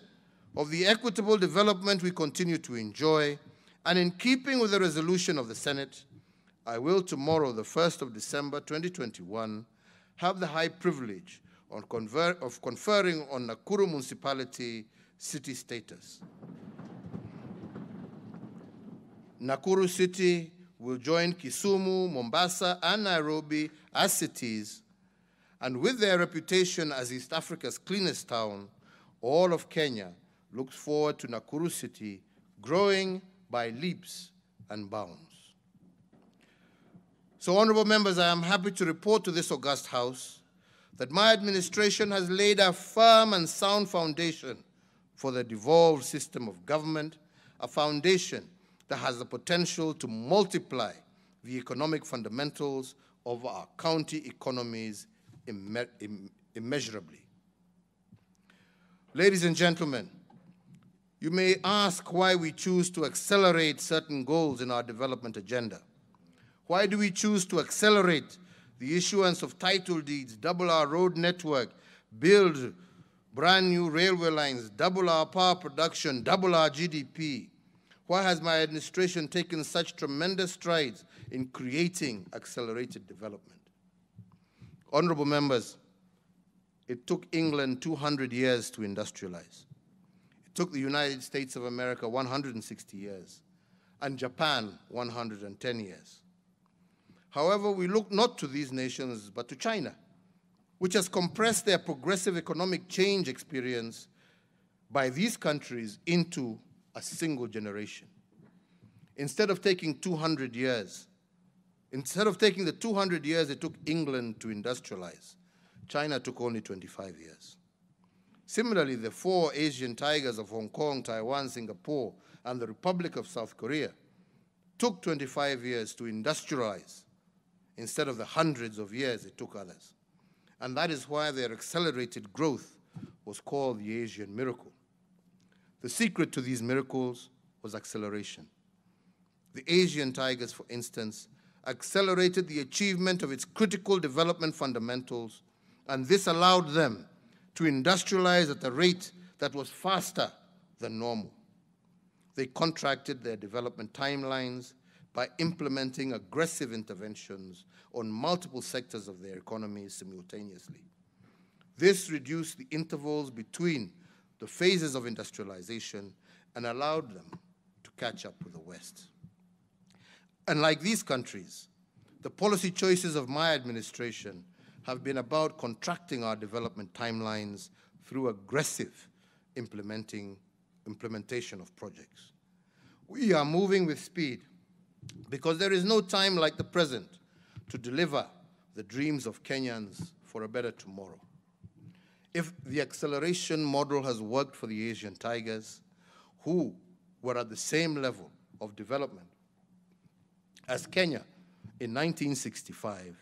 of the equitable development we continue to enjoy, and in keeping with the resolution of the Senate, I will tomorrow, the 1st of December 2021, have the high privilege of conferring on Nakuru Municipality city status. Nakuru City will join Kisumu, Mombasa, and Nairobi as cities, and with their reputation as East Africa's cleanest town, all of Kenya looks forward to Nakuru City growing by leaps and bounds. So, honorable members, I am happy to report to this august House that my administration has laid a firm and sound foundation for the devolved system of government, a foundation that has the potential to multiply the economic fundamentals of our county economies immeasurably. Ladies and gentlemen, you may ask why we choose to accelerate certain goals in our development agenda. Why do we choose to accelerate the issuance of title deeds, double our road network, build brand new railway lines, double our power production, double our GDP? Why has my administration taken such tremendous strides in creating accelerated development? Honorable members, it took England 200 years to industrialize. It took the United States of America 160 years, and Japan 110 years. However, we look not to these nations, but to China, which has compressed their progressive economic change experience by these countries into a single generation. Instead of taking 200 years, instead of taking the 200 years it took England to industrialize, China took only 25 years. Similarly, the 4 Asian tigers of Hong Kong, Taiwan, Singapore, and the Republic of South Korea took 25 years to industrialize instead of the hundreds of years it took others. And that is why their accelerated growth was called the Asian miracle. The secret to these miracles was acceleration. The Asian tigers, for instance, accelerated the achievement of its critical development fundamentals, and this allowed them to industrialize at a rate that was faster than normal. They contracted their development timelines by implementing aggressive interventions on multiple sectors of their economies simultaneously. This reduced the intervals between the phases of industrialization and allowed them to catch up with the West. Unlike these countries, the policy choices of my administration have been about contracting our development timelines through aggressive implementation of projects. We are moving with speed because there is no time like the present to deliver the dreams of Kenyans for a better tomorrow. If the acceleration model has worked for the Asian tigers, who were at the same level of development as Kenya in 1965,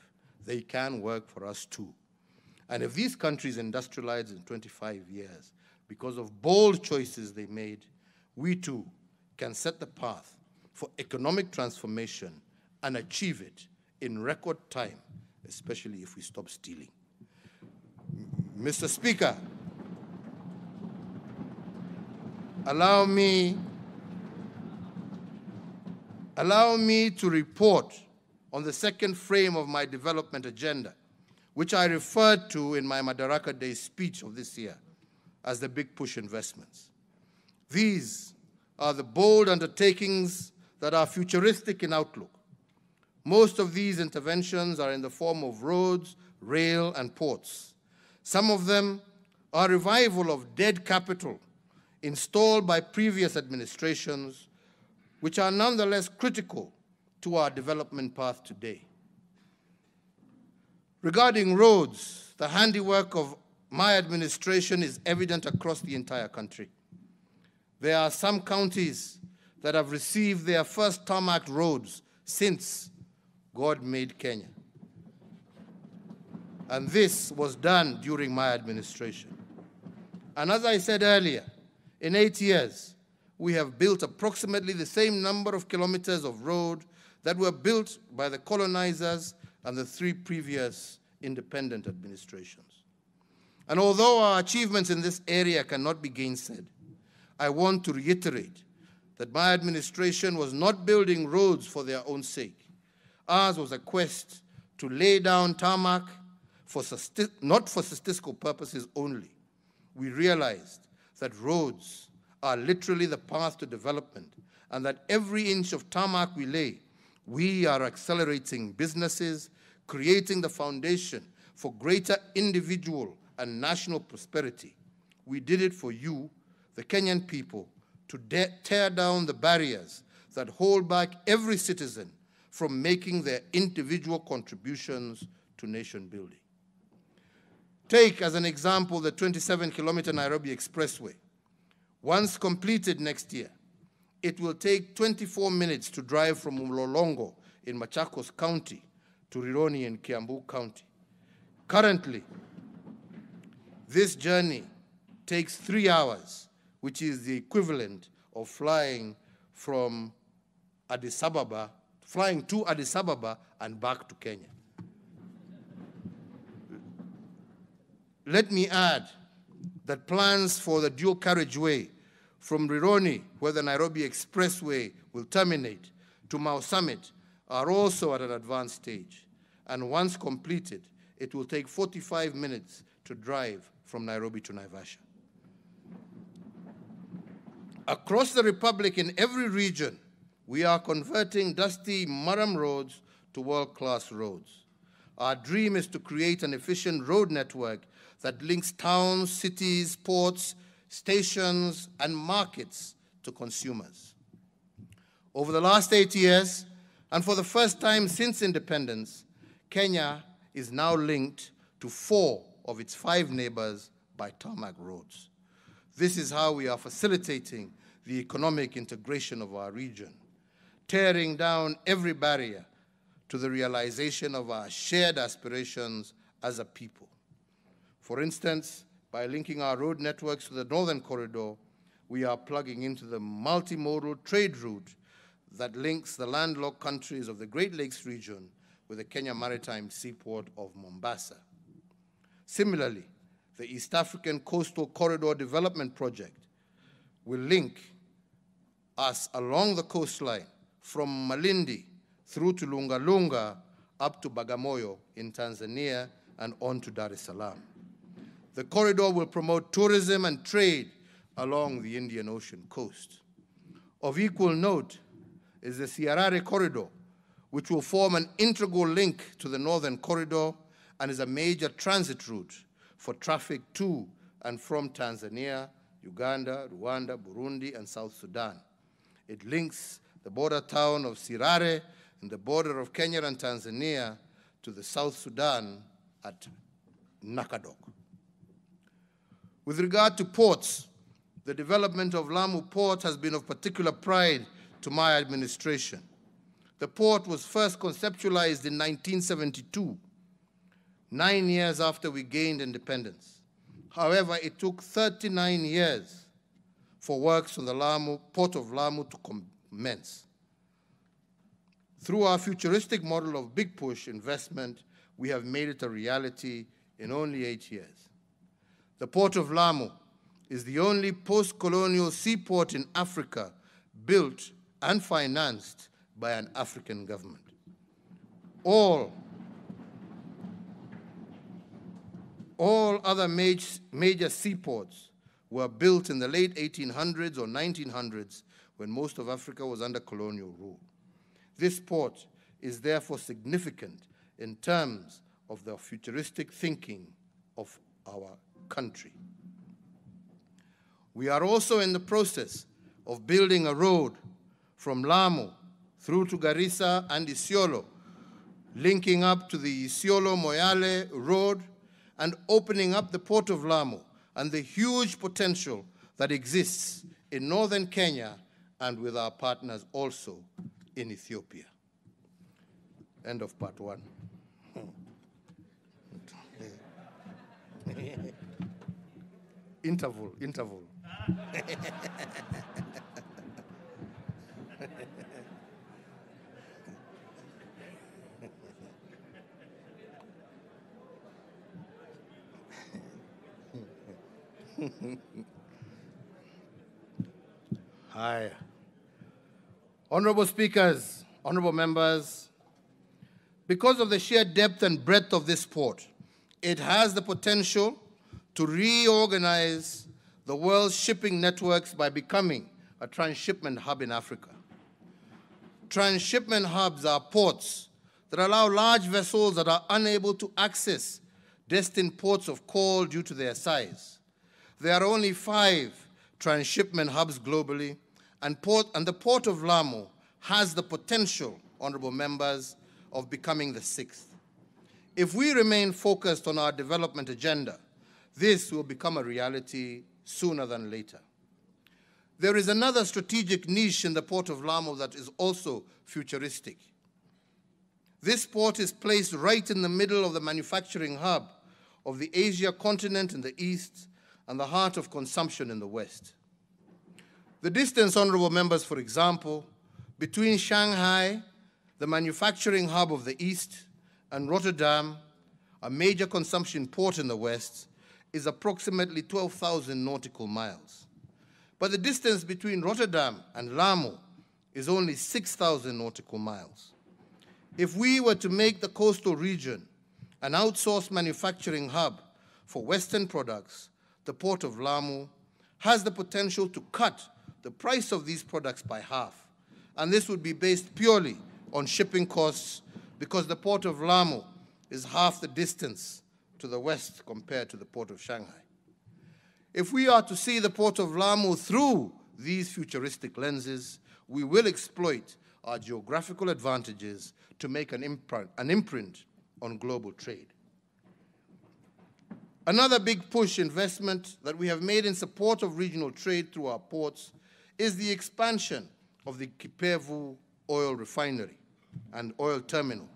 they can work for us too. And if these countries industrialized in 25 years because of bold choices they made, we too can set the path for economic transformation and achieve it in record time, especially if we stop stealing. Mr. Speaker, allow me to report on the second frame of my development agenda, which I referred to in my Madaraka Day speech of this year as the big push investments. These are the bold undertakings that are futuristic in outlook. Most of these interventions are in the form of roads, rail, and ports. Some of them are revival of dead capital installed by previous administrations, which are nonetheless critical to our development path today. Regarding roads, the handiwork of my administration is evident across the entire country. There are some counties that have received their first tarmac roads since God made Kenya. And this was done during my administration. And as I said earlier, In 8 years, we have built approximately the same number of kilometers of road that were built by the colonizers and the 3 previous independent administrations. And although our achievements in this area cannot be gainsaid, I want to reiterate that my administration was not building roads for their own sake. Ours was a quest to lay down tarmac not for statistical purposes only. We realized that roads are literally the path to development, and that every inch of tarmac we lay, we are accelerating businesses, creating the foundation for greater individual and national prosperity. We did it for you, the Kenyan people, to tear down the barriers that hold back every citizen from making their individual contributions to nation building. Take as an example the 27-kilometer Nairobi Expressway. Once completed next year, it will take 24 minutes to drive from Mlolongo in Machakos County to Rironi in Kiambu County. Currently, this journey takes 3 hours, which is the equivalent of flying to Addis Ababa and back to Kenya. Let me add that plans for the dual carriageway from Rironi, where the Nairobi Expressway will terminate, to Mau Summit are also at an advanced stage. And once completed, it will take 45 minutes to drive from Nairobi to Naivasha. Across the Republic, in every region, we are converting dusty Maram roads to world-class roads. Our dream is to create an efficient road network that links towns, cities, ports, stations, and markets to consumers. Over the last 8 years, and for the first time since independence, Kenya is now linked to 4 of its 5 neighbors by tarmac roads. This is how we are facilitating the economic integration of our region, tearing down every barrier to the realization of our shared aspirations as a people. For instance, by linking our road networks to the Northern Corridor, we are plugging into the multimodal trade route that links the landlocked countries of the Great Lakes region with the Kenya Maritime Seaport of Mombasa. Similarly, the East African Coastal Corridor Development Project will link us along the coastline from Malindi through to Lunga Lunga up to Bagamoyo in Tanzania and on to Dar es Salaam. The corridor will promote tourism and trade along the Indian Ocean coast. Of equal note is the Siarare Corridor, which will form an integral link to the Northern Corridor and is a major transit route for traffic to and from Tanzania, Uganda, Rwanda, Burundi, and South Sudan. It links the border town of Sirare in the border of Kenya and Tanzania to the South Sudan at Nakadok. With regard to ports, the development of Lamu Port has been of particular pride to my administration. The port was first conceptualized in 1972, 9 years after we gained independence. However, it took 39 years for works on the Port of Lamu to commence. Through our futuristic model of big push investment, we have made it a reality in only 8 years. The Port of Lamu is the only post-colonial seaport in Africa built and financed by an African government. All other major seaports were built in the late 1800s or 1900s when most of Africa was under colonial rule. This port is therefore significant in terms of the futuristic thinking of our country. We are also in the process of building a road from Lamu through to Garissa and Isiolo, linking up to the Isiolo-Moyale road and opening up the Port of Lamu and the huge potential that exists in northern Kenya and with our partners also in Ethiopia. End of part 1. Interval. Hi. Honorable speakers, honorable members, because of the sheer depth and breadth of this port, it has the potential to reorganize the world's shipping networks by becoming a transshipment hub in Africa. Transshipment hubs are ports that allow large vessels that are unable to access destined ports of call due to their size. There are only 5 transshipment hubs globally, and the Port of Lamu has the potential, honorable members, of becoming the 6th. If we remain focused on our development agenda, this will become a reality sooner than later. There is another strategic niche in the Port of Lamu that is also futuristic. This port is placed right in the middle of the manufacturing hub of the Asia continent in the east and the heart of consumption in the west. The distance, honorable members, for example, between Shanghai, the manufacturing hub of the east, and Rotterdam, a major consumption port in the west, is approximately 12,000 nautical miles. But the distance between Rotterdam and Lamu is only 6,000 nautical miles. If we were to make the coastal region an outsourced manufacturing hub for Western products, the Port of Lamu has the potential to cut the price of these products by half. And this would be based purely on shipping costs, because the Port of Lamu is half the distance to the west compared to the Port of Shanghai. If we are to see the Port of Lamu through these futuristic lenses, we will exploit our geographical advantages to make an imprint on global trade. Another big push investment that we have made in support of regional trade through our ports is the expansion of the Kipevo oil refinery and oil terminal.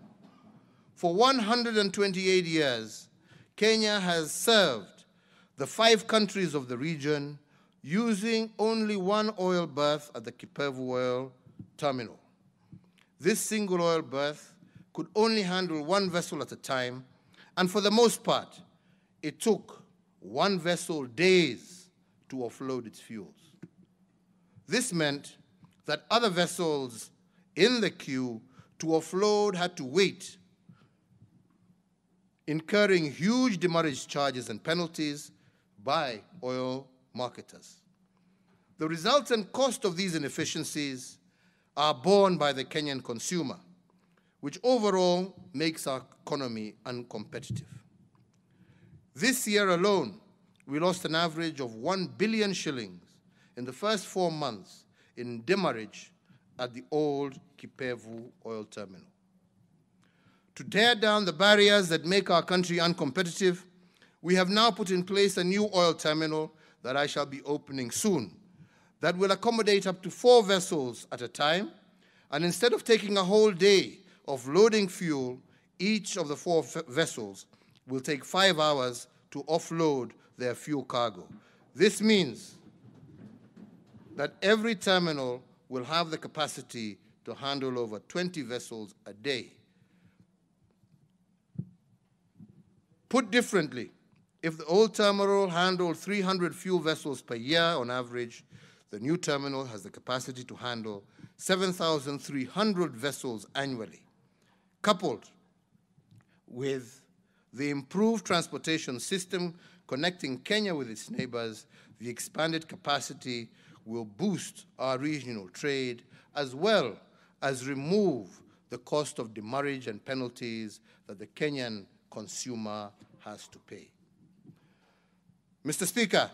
For 128 years, Kenya has served the 5 countries of the region using only one oil berth at the Kipevo oil terminal. This single oil berth could only handle 1 vessel at a time, and for the most part, it took 1 vessel days to offload its fuels. This meant that other vessels in the queue to offload had to wait, incurring huge demurrage charges and penalties by oil marketers. The resultant cost of these inefficiencies are borne by the Kenyan consumer, which overall makes our economy uncompetitive. This year alone, we lost an average of 1 billion shillings in the first 4 months in demurrage at the old Kipevo oil terminal. To tear down the barriers that make our country uncompetitive, we have now put in place a new oil terminal that I shall be opening soon that will accommodate up to 4 vessels at a time, and instead of taking a whole day of loading fuel, each of the 4 vessels will take 5 hours to offload their fuel cargo. This means that every terminal will have the capacity to handle over 20 vessels a day. Put differently, if the old terminal handled 300 fuel vessels per year on average, the new terminal has the capacity to handle 7,300 vessels annually. Coupled with the improved transportation system connecting Kenya with its neighbors, the expanded capacity will boost our regional trade as well as remove the cost of demurrage and penalties that the Kenyan consumer has to pay. Mr. Speaker,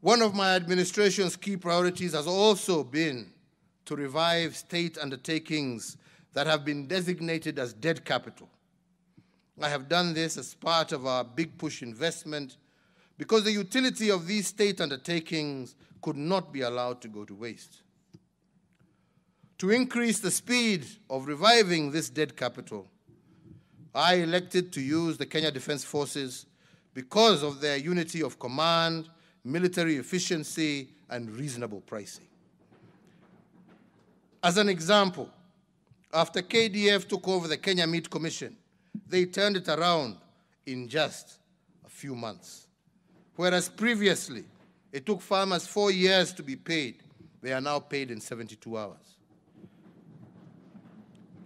one of my administration's key priorities has also been to revive state undertakings that have been designated as dead capital. I have done this as part of our big push investment because the utility of these state undertakings could not be allowed to go to waste. To increase the speed of reviving this dead capital, I elected to use the Kenya Defense Forces because of their unity of command, military efficiency, and reasonable pricing. As an example, after KDF took over the Kenya Meat Commission, they turned it around in just a few months. Whereas previously, it took farmers 4 years to be paid, they are now paid in 72 hours.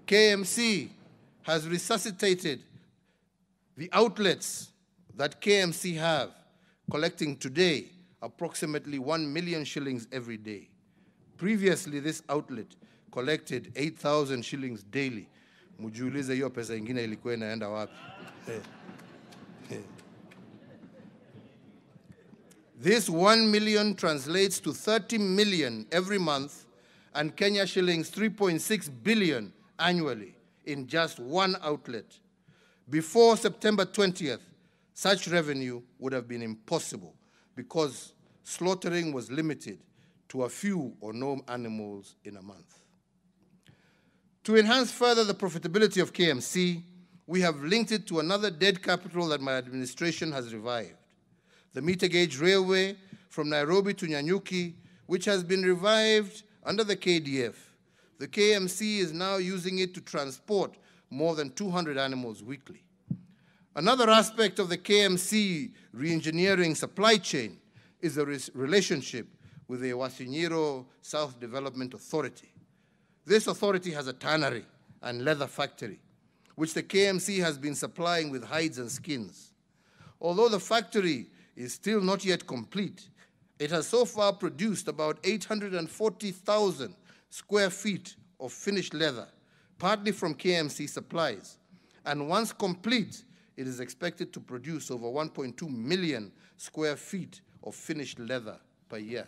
KMC has resuscitated the outlets that KMC have, collecting today approximately 1 million shillings every day. Previously, this outlet collected 8,000 shillings daily. Mujiulize hiyo pesa ingine ilikuwa inaenda wapi? This 1 million translates to 30 million every month and Kenya shillings 3.6 billion annually in just one outlet. Before September 20th, such revenue would have been impossible because slaughtering was limited to a few or no animals in a month. To enhance further the profitability of KMC, we have linked it to another dead capital that my administration has revived, the meter gauge railway from Nairobi to Nyanyuki, which has been revived under the KDF. The KMC is now using it to transport more than 200 animals weekly. Another aspect of the KMC re-engineering supply chain is the relationship with the Wasinyiro South Development Authority. This authority has a tannery and leather factory, which the KMC has been supplying with hides and skins. Although the factory is still not yet complete, it has so far produced about 840,000 square feet of finished leather, partly from KMC supplies. And once complete, it is expected to produce over 1.2 million square feet of finished leather per year.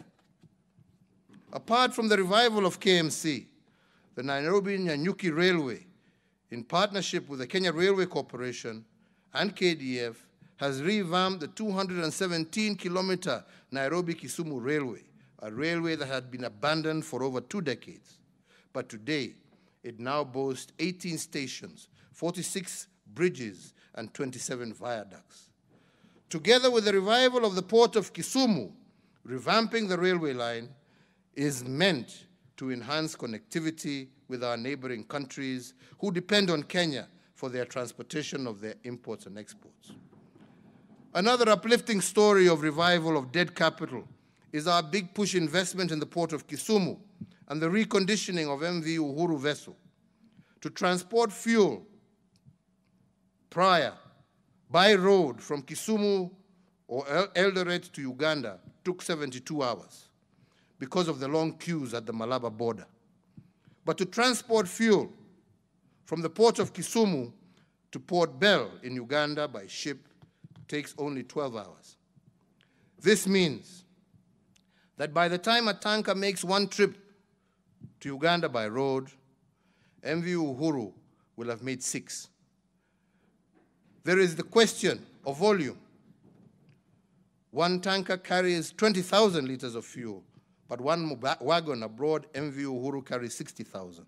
Apart from the revival of KMC, the Nairobi-Nyanyuki Railway, in partnership with the Kenya Railway Corporation and KDF, has revamped the 217-kilometer Nairobi-Kisumu Railway, a railway that had been abandoned for over 2 decades. But today, it now boasts 18 stations, 46 bridges, and 27 viaducts. Together with the revival of the port of Kisumu, revamping the railway line is meant to enhance connectivity with our neighboring countries who depend on Kenya for their transportation of their imports and exports. Another uplifting story of revival of dead capital is our big push investment in the port of Kisumu and the reconditioning of MV Uhuru vessel. To transport fuel prior by road from Kisumu or Eldoret to Uganda took 72 hours because of the long queues at the Malaba border. But to transport fuel from the port of Kisumu to Port Bell in Uganda by ship takes only 12 hours. This means that by the time a tanker makes one trip to Uganda by road, MV Uhuru will have made 6. There is the question of volume. One tanker carries 20,000 liters of fuel, but one wagon abroad, MV Uhuru, carries 60,000,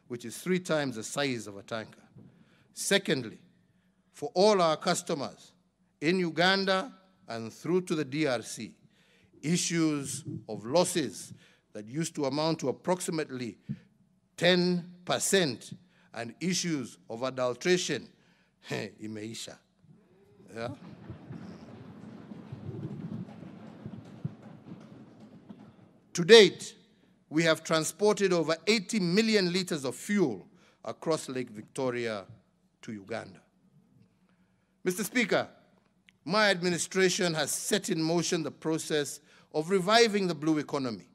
which is 3 times the size of a tanker. Secondly, for all our customers in Uganda and through to the DRC, issues of losses that used to amount to approximately 10% and issues of adulteration, imeisha. Yeah? To date, we have transported over 80 million liters of fuel across Lake Victoria to Uganda. Mr. Speaker, my administration has set in motion the process of reviving the blue economy.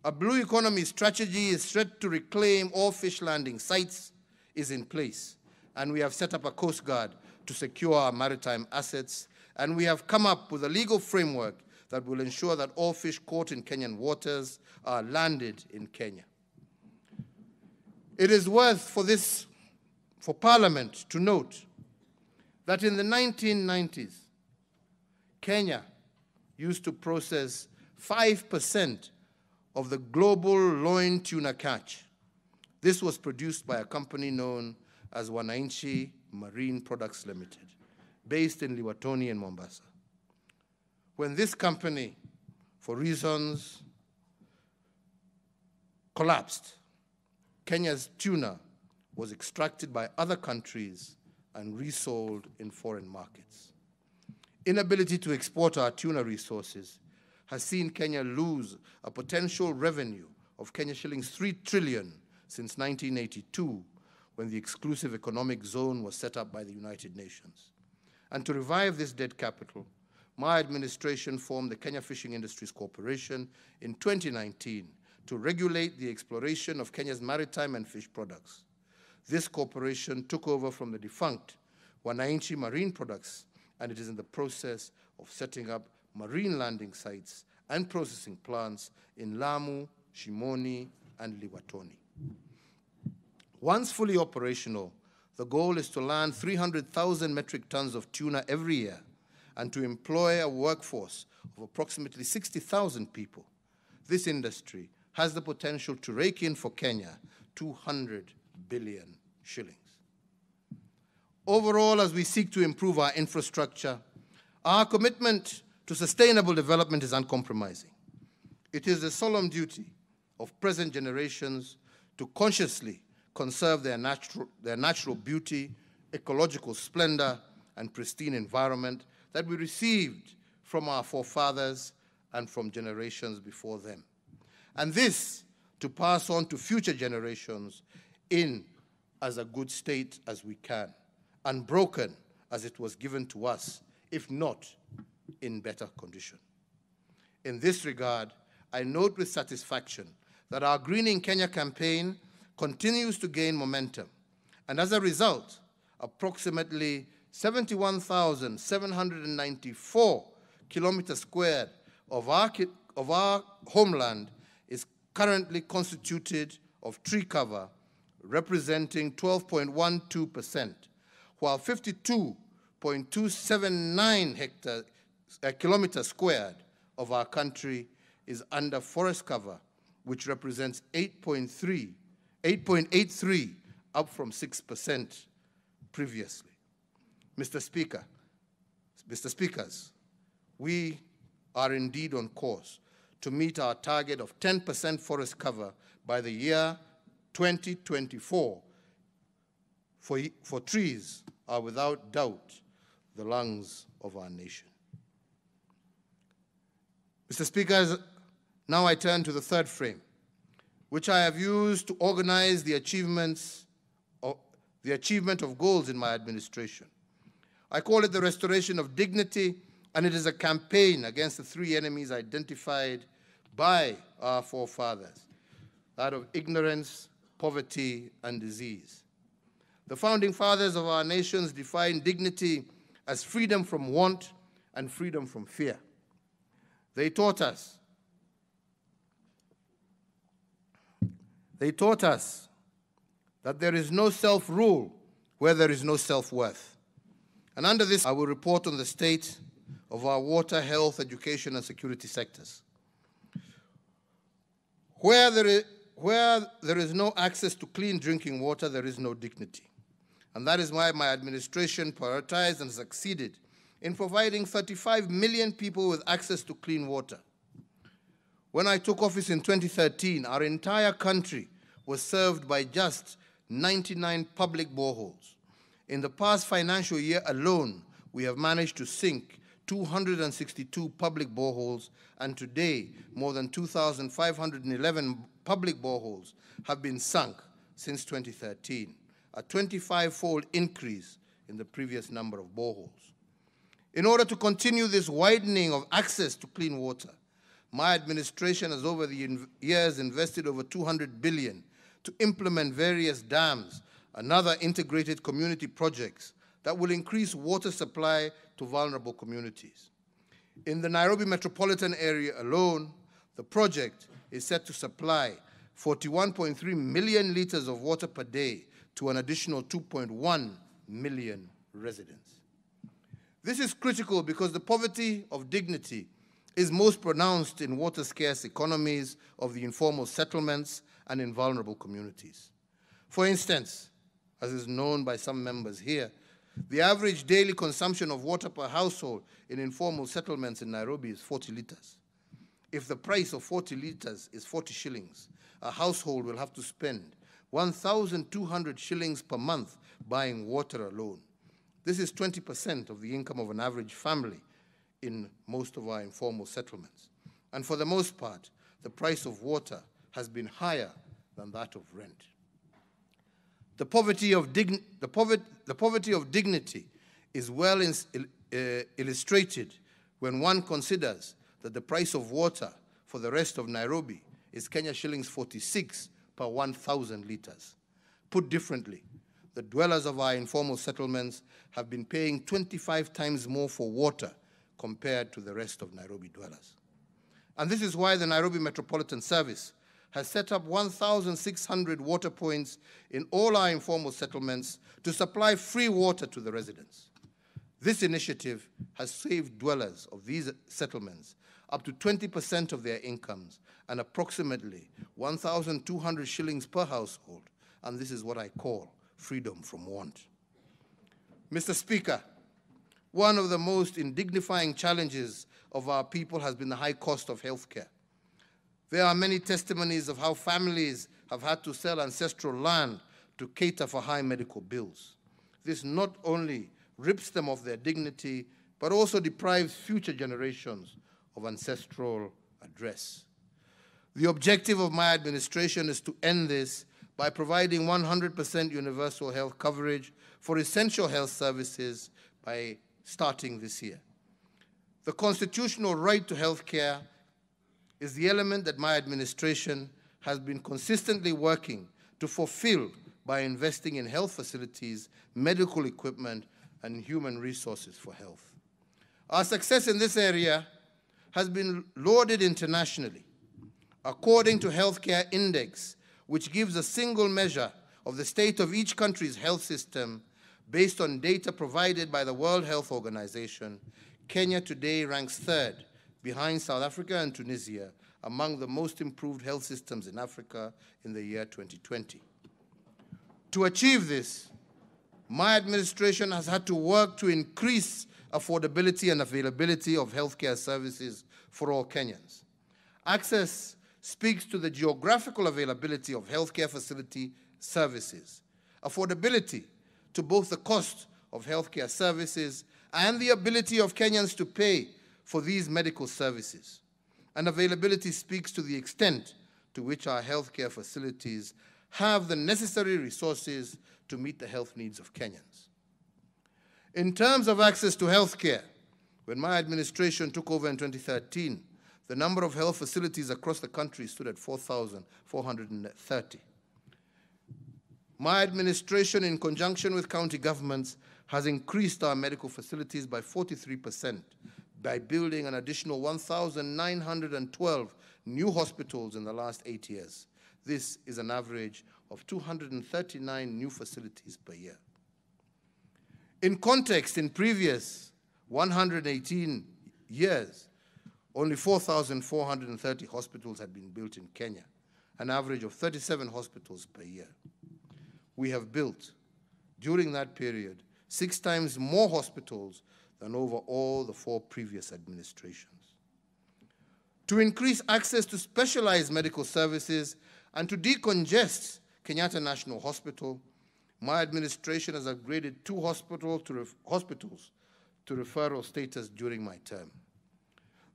A blue economy strategy is set to reclaim all fish landing sites is in place, and we have set up a Coast Guard to secure our maritime assets, and we have come up with a legal framework that will ensure that all fish caught in Kenyan waters are landed in Kenya. It is worth for Parliament to note that in the 1990s, Kenya used to process 5% of the global loin tuna catch. This was produced by a company known as Wananchi Marine Products Limited, based in Liwatoni in Mombasa. When this company for reasons, collapsed. Kenya's tuna was extracted by other countries and resold in foreign markets. Inability to export our tuna resources has seen Kenya lose a potential revenue of Kenya shillings 3 trillion since 1982, when the exclusive economic zone was set up by the United Nations. And to revive this dead capital, my administration formed the Kenya Fishing Industries Corporation in 2019 to regulate the exploration of Kenya's maritime and fish products. This corporation took over from the defunct Wananchi Marine Products, and it is in the process of setting up marine landing sites and processing plants in Lamu, Shimoni, and Liwatoni. Once fully operational, the goal is to land 300,000 metric tons of tuna every year and to employ a workforce of approximately 60,000 people. This industry has the potential to rake in for Kenya 200 billion shillings. Overall, as we seek to improve our infrastructure, our commitment to sustainable development is uncompromising. It is the solemn duty of present generations to consciously conserve their natural beauty, ecological splendor, and pristine environment that we received from our forefathers and from generations before them. And this to pass on to future generations in as a good state as we can, unbroken as it was given to us, if not in better condition. In this regard, I note with satisfaction that our Greening Kenya campaign continues to gain momentum, and as a result, approximately 71,794 kilometers squared of our homeland is currently constituted of tree cover, representing 12.12%, while 52.279 kilometers squared of our country is under forest cover, which represents 8.83, up from 6% previously. Mr. Speakers, we are indeed on course to meet our target of 10% forest cover by the year 2024. For trees are without doubt the lungs of our nation. Mr. Speakers, now I turn to the third frame, which I have used to organize the achievement of goals in my administration. I call it the restoration of dignity, and it is a campaign against the three enemies identified by our forefathers, that of ignorance, poverty, and disease. The founding fathers of our nations defined dignity as freedom from want and freedom from fear. They taught us that there is no self-rule where there is no self-worth. And under this, I will report on the state of our water, health, education, and security sectors. Where there is no access to clean drinking water, there is no dignity. And that is why my administration prioritized and succeeded in providing 35 million people with access to clean water. When I took office in 2013, our entire country was served by just 99 public boreholes. In the past financial year alone, we have managed to sink 262 public boreholes, and today more than 2,511 public boreholes have been sunk since 2013, a 25-fold increase in the previous number of boreholes. In order to continue this widening of access to clean water, my administration has over the years invested over 200 billion to implement various dams and other integrated community projects that will increase water supply to vulnerable communities. In the Nairobi metropolitan area alone, the project is set to supply 41.3 million liters of water per day to an additional 2.1 million residents. This is critical because the poverty of dignity is most pronounced in water-scarce economies of the informal settlements and in vulnerable communities. For instance, as is known by some members here, the average daily consumption of water per household in informal settlements in Nairobi is 40 liters. If the price of 40 litres is 40 shillings, a household will have to spend 1,200 shillings per month buying water alone. This is 20% of the income of an average family in most of our informal settlements. And for the most part, the price of water has been higher than that of rent. The poverty of dignity is well illustrated when one considers that the price of water for the rest of Nairobi is Kenya shillings 46 per 1,000 litres. Put differently, the dwellers of our informal settlements have been paying 25 times more for water compared to the rest of Nairobi dwellers. And this is why the Nairobi Metropolitan Service has set up 1,600 water points in all our informal settlements to supply free water to the residents. This initiative has saved dwellers of these settlements up to 20% of their incomes and approximately 1,200 shillings per household, and this is what I call freedom from want. Mr. Speaker, one of the most indignifying challenges of our people has been the high cost of healthcare. There are many testimonies of how families have had to sell ancestral land to cater for high medical bills. This not only rips them of their dignity, but also deprives future generations of ancestral address. The objective of my administration is to end this by providing 100% universal health coverage for essential health services by starting this year. The constitutional right to health care is the element that my administration has been consistently working to fulfill by investing in health facilities, medical equipment, and human resources for health. Our success in this area has been lauded internationally. According to Healthcare Index, which gives a single measure of the state of each country's health system based on data provided by the World Health Organization, Kenya today ranks third behind South Africa and Tunisia among the most improved health systems in Africa in the year 2020. To achieve this, my administration has had to work to increase affordability and availability of healthcare services for all Kenyans. Access speaks to the geographical availability of healthcare facility services, affordability to both the cost of healthcare services and the ability of Kenyans to pay for these medical services. And availability speaks to the extent to which our healthcare facilities have the necessary resources to meet the health needs of Kenyans. In terms of access to healthcare, when my administration took over in 2013, the number of health facilities across the country stood at 4,430. My administration, in conjunction with county governments, has increased our medical facilities by 43% by building an additional 1,912 new hospitals in the last 8 years. This is an average of 239 new facilities per year. In context, in previous 118 years, only 4,430 hospitals had been built in Kenya, an average of 37 hospitals per year. We have built, during that period, 6 times more hospitals than over all the 4 previous administrations. To increase access to specialized medical services and to decongest Kenyatta National Hospital, my administration has upgraded 2 hospitals to referral status during my term.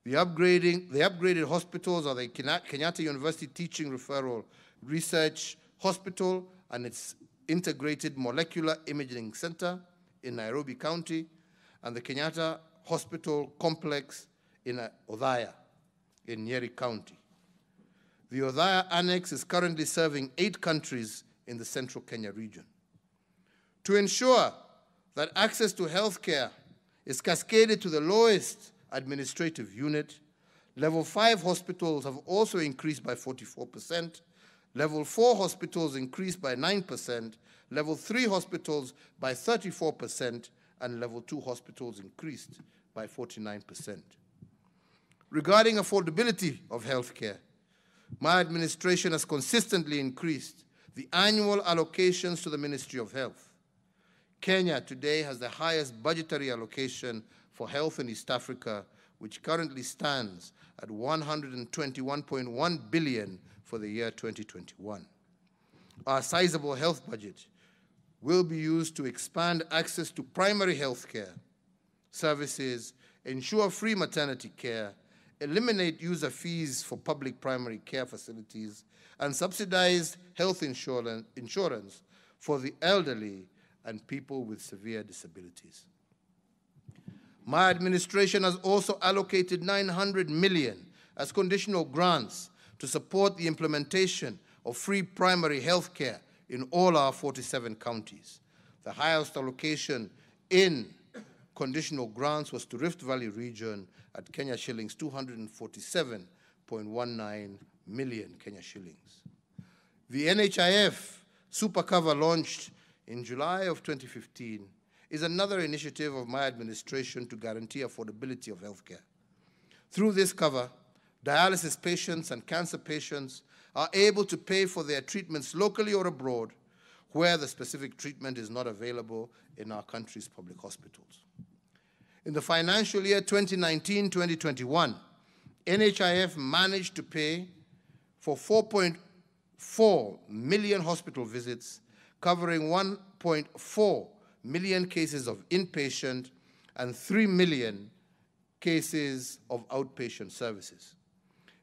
The upgraded hospitals are the Kenyatta University Teaching Referral Research Hospital and its Integrated Molecular Imaging Center in Nairobi County, and the Kenyatta Hospital Complex in Othaya in Nyeri County. The Othaya Annex is currently serving 8 countries in the central Kenya region. To ensure that access to healthcare is cascaded to the lowest administrative unit, Level 5 hospitals have also increased by 44%, Level 4 hospitals increased by 9%, Level 3 hospitals by 34%, and Level 2 hospitals increased by 49%. Regarding affordability of healthcare, my administration has consistently increased the annual allocations to the Ministry of Health. Kenya today has the highest budgetary allocation for health in East Africa, which currently stands at 121.1 billion for the year 2021. Our sizable health budget will be used to expand access to primary health care services, ensure free maternity care, eliminate user fees for public primary care facilities, and subsidize health insurance for the elderly and people with severe disabilities. My administration has also allocated 900 million as conditional grants to support the implementation of free primary health care in all our 47 counties. The highest allocation in conditional grants was to Rift Valley region at Kenya shillings 247.19 million Kenya shillings. The NHIF Super Cover launched in July of 2015 is another initiative of my administration to guarantee affordability of healthcare. Through this cover, dialysis patients and cancer patients are able to pay for their treatments locally or abroad where the specific treatment is not available in our country's public hospitals. In the financial year 2019-2021, NHIF managed to pay for 4.4 million hospital visits, covering 1.4 million cases of inpatient and 3 million cases of outpatient services.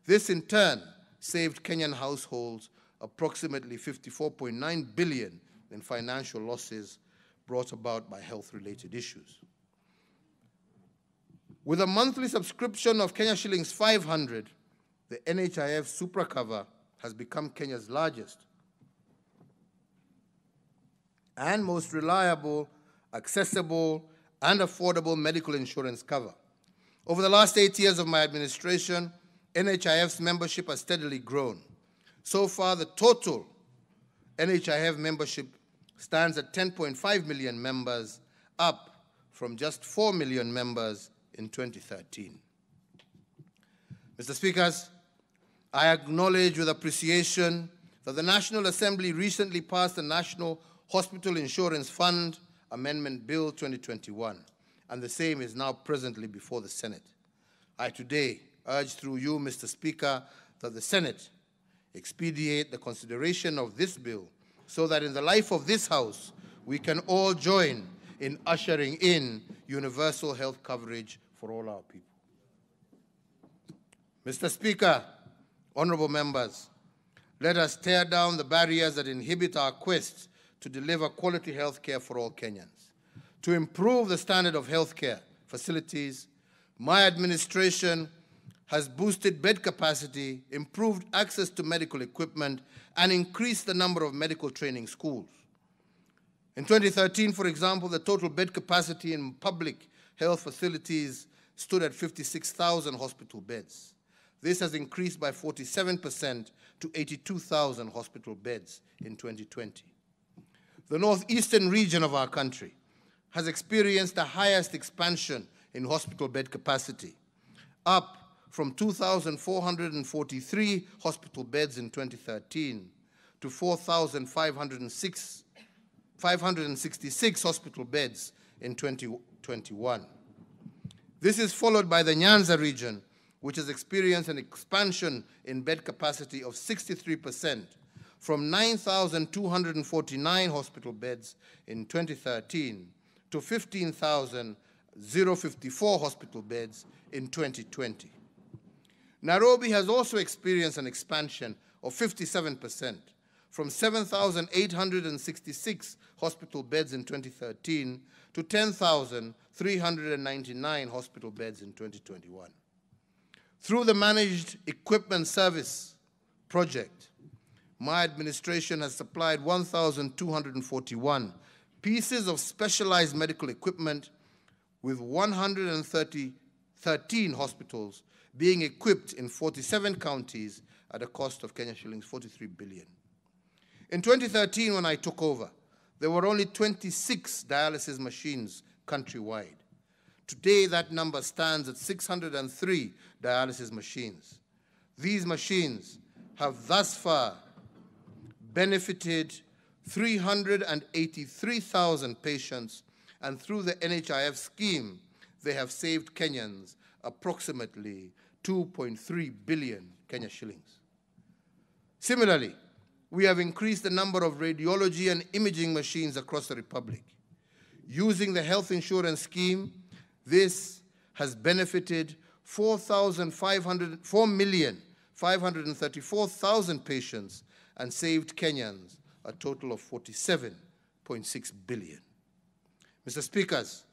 This in turn saved Kenyan households approximately 54.9 billion in financial losses brought about by health-related issues. With a monthly subscription of Kenya shillings 500, the NHIF Super Cover has become Kenya's largest and most reliable, accessible, and affordable medical insurance cover. Over the last 8 years of my administration, NHIF's membership has steadily grown. So far, the total NHIF membership stands at 10.5 million members, up from just 4 million members in 2013. Mr. Speakers, I acknowledge with appreciation that the National Assembly recently passed the National Hospital Insurance Fund Amendment Bill 2021, and the same is now presently before the Senate. I today urge through you, Mr. Speaker, that the Senate expedite the consideration of this bill so that in the life of this House, we can all join in ushering in universal health coverage for all our people. Mr. Speaker, honorable members, let us tear down the barriers that inhibit our quest to deliver quality health care for all Kenyans. To improve the standard of health care facilities, my administration has boosted bed capacity, improved access to medical equipment, and increased the number of medical training schools. In 2013, for example, the total bed capacity in public health facilities stood at 56,000 hospital beds. This has increased by 47% to 82,000 hospital beds in 2020. The northeastern region of our country has experienced the highest expansion in hospital bed capacity, up from 2,443 hospital beds in 2013 to 4,566 hospital beds in 2021. This is followed by the Nyanza region, which has experienced an expansion in bed capacity of 63%, from 9,249 hospital beds in 2013 to 15,054 hospital beds in 2020. Nairobi has also experienced an expansion of 57%, from 7,866 hospital beds in 2013 to 10,399 hospital beds in 2021. Through the Managed Equipment Service project, my administration has supplied 1,241 pieces of specialized medical equipment, with 113 hospitals being equipped in 47 counties at a cost of Kenya shillings 43 billion. In 2013, when I took over, there were only 26 dialysis machines countrywide. Today, that number stands at 603 dialysis machines. These machines have thus far benefited 383,000 patients, and through the NHIF scheme, they have saved Kenyans approximately 2.3 billion Kenya shillings. Similarly, we have increased the number of radiology and imaging machines across the Republic. Using the health insurance scheme, this has benefited 4,534,000 patients and saved Kenyans a total of 47.6 billion. Mr. Speakers,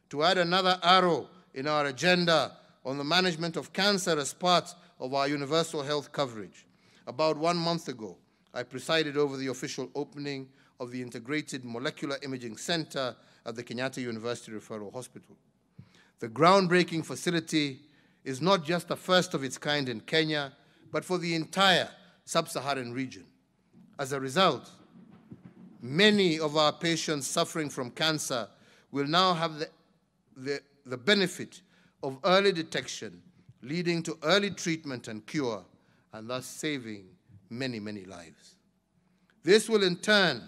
to add another arrow in our agenda on the management of cancer as part of our universal health coverage, about 1 month ago, I presided over the official opening of the Integrated Molecular Imaging Center at the Kenyatta University Referral Hospital. The groundbreaking facility is not just the first of its kind in Kenya, but for the entire sub-Saharan region. As a result, many of our patients suffering from cancer will now have the benefit of early detection, leading to early treatment and cure, and thus saving many, many lives. This will in turn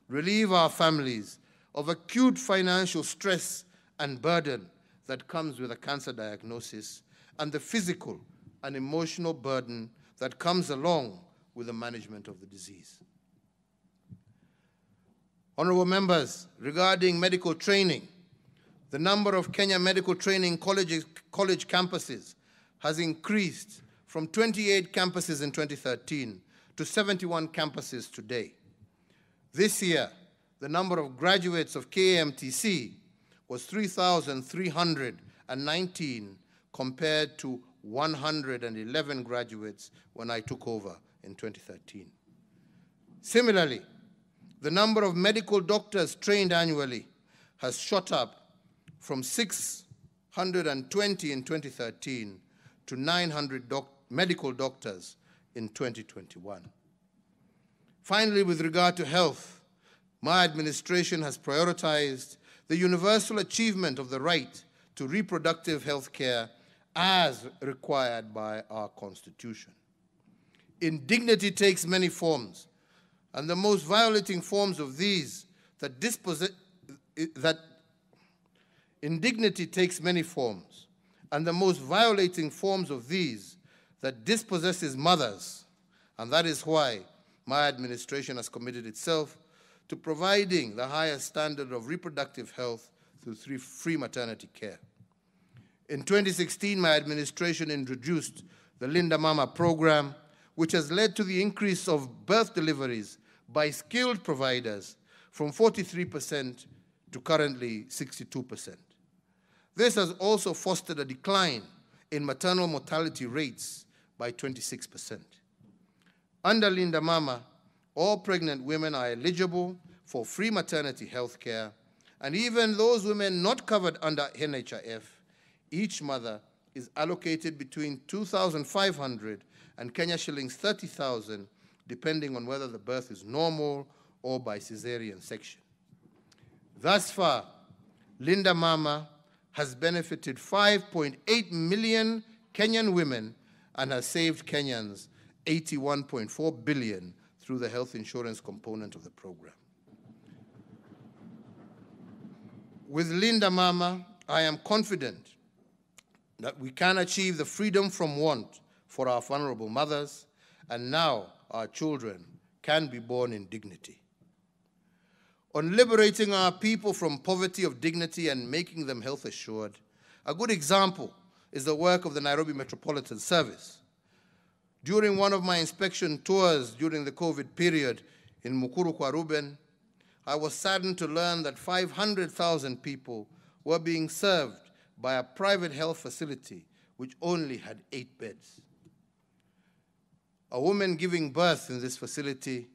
relieve our families of acute financial stress and burden that comes with a cancer diagnosis and the physical and emotional burden that comes along with the management of the disease. Honorable members, regarding medical training, the number of Kenya medical training college campuses has increased from 28 campuses in 2013 to 71 campuses today. This year, the number of graduates of KMTC was 3,319 compared to 111 graduates when I took over in 2013. Similarly, the number of medical doctors trained annually has shot up from 620 in 2013 to 900 medical doctors in 2021. Finally, with regard to health, my administration has prioritized the universal achievement of the right to reproductive health care as required by our Constitution. Indignity takes many forms, and the most violating forms of these indignity takes many forms, and the most violating forms of these that dispossesses mothers, and that is why my administration has committed itself to providing the highest standard of reproductive health through free maternity care. In 2016, my administration introduced the Linda Mama program, which has led to the increase of birth deliveries by skilled providers from 43% to currently 62%. This has also fostered a decline in maternal mortality rates by 26%. Under Linda Mama, all pregnant women are eligible for free maternity health care, and even those women not covered under NHIF, each mother is allocated between 2,500 and Kenya shillings 30,000, depending on whether the birth is normal or by cesarean section. Thus far, Linda Mama has benefited 5.8 million Kenyan women and has saved Kenyans 81.4 billion through the health insurance component of the program. With Linda Mama, I am confident that we can achieve the freedom from want for our vulnerable mothers, and now our children can be born in dignity. On liberating our people from poverty of dignity and making them health assured, a good example is the work of the Nairobi Metropolitan Service. During one of my inspection tours during the COVID period in Mukuru kwa Ruben, I was saddened to learn that 500,000 people were being served by a private health facility which only had 8 beds. A woman giving birth in this facility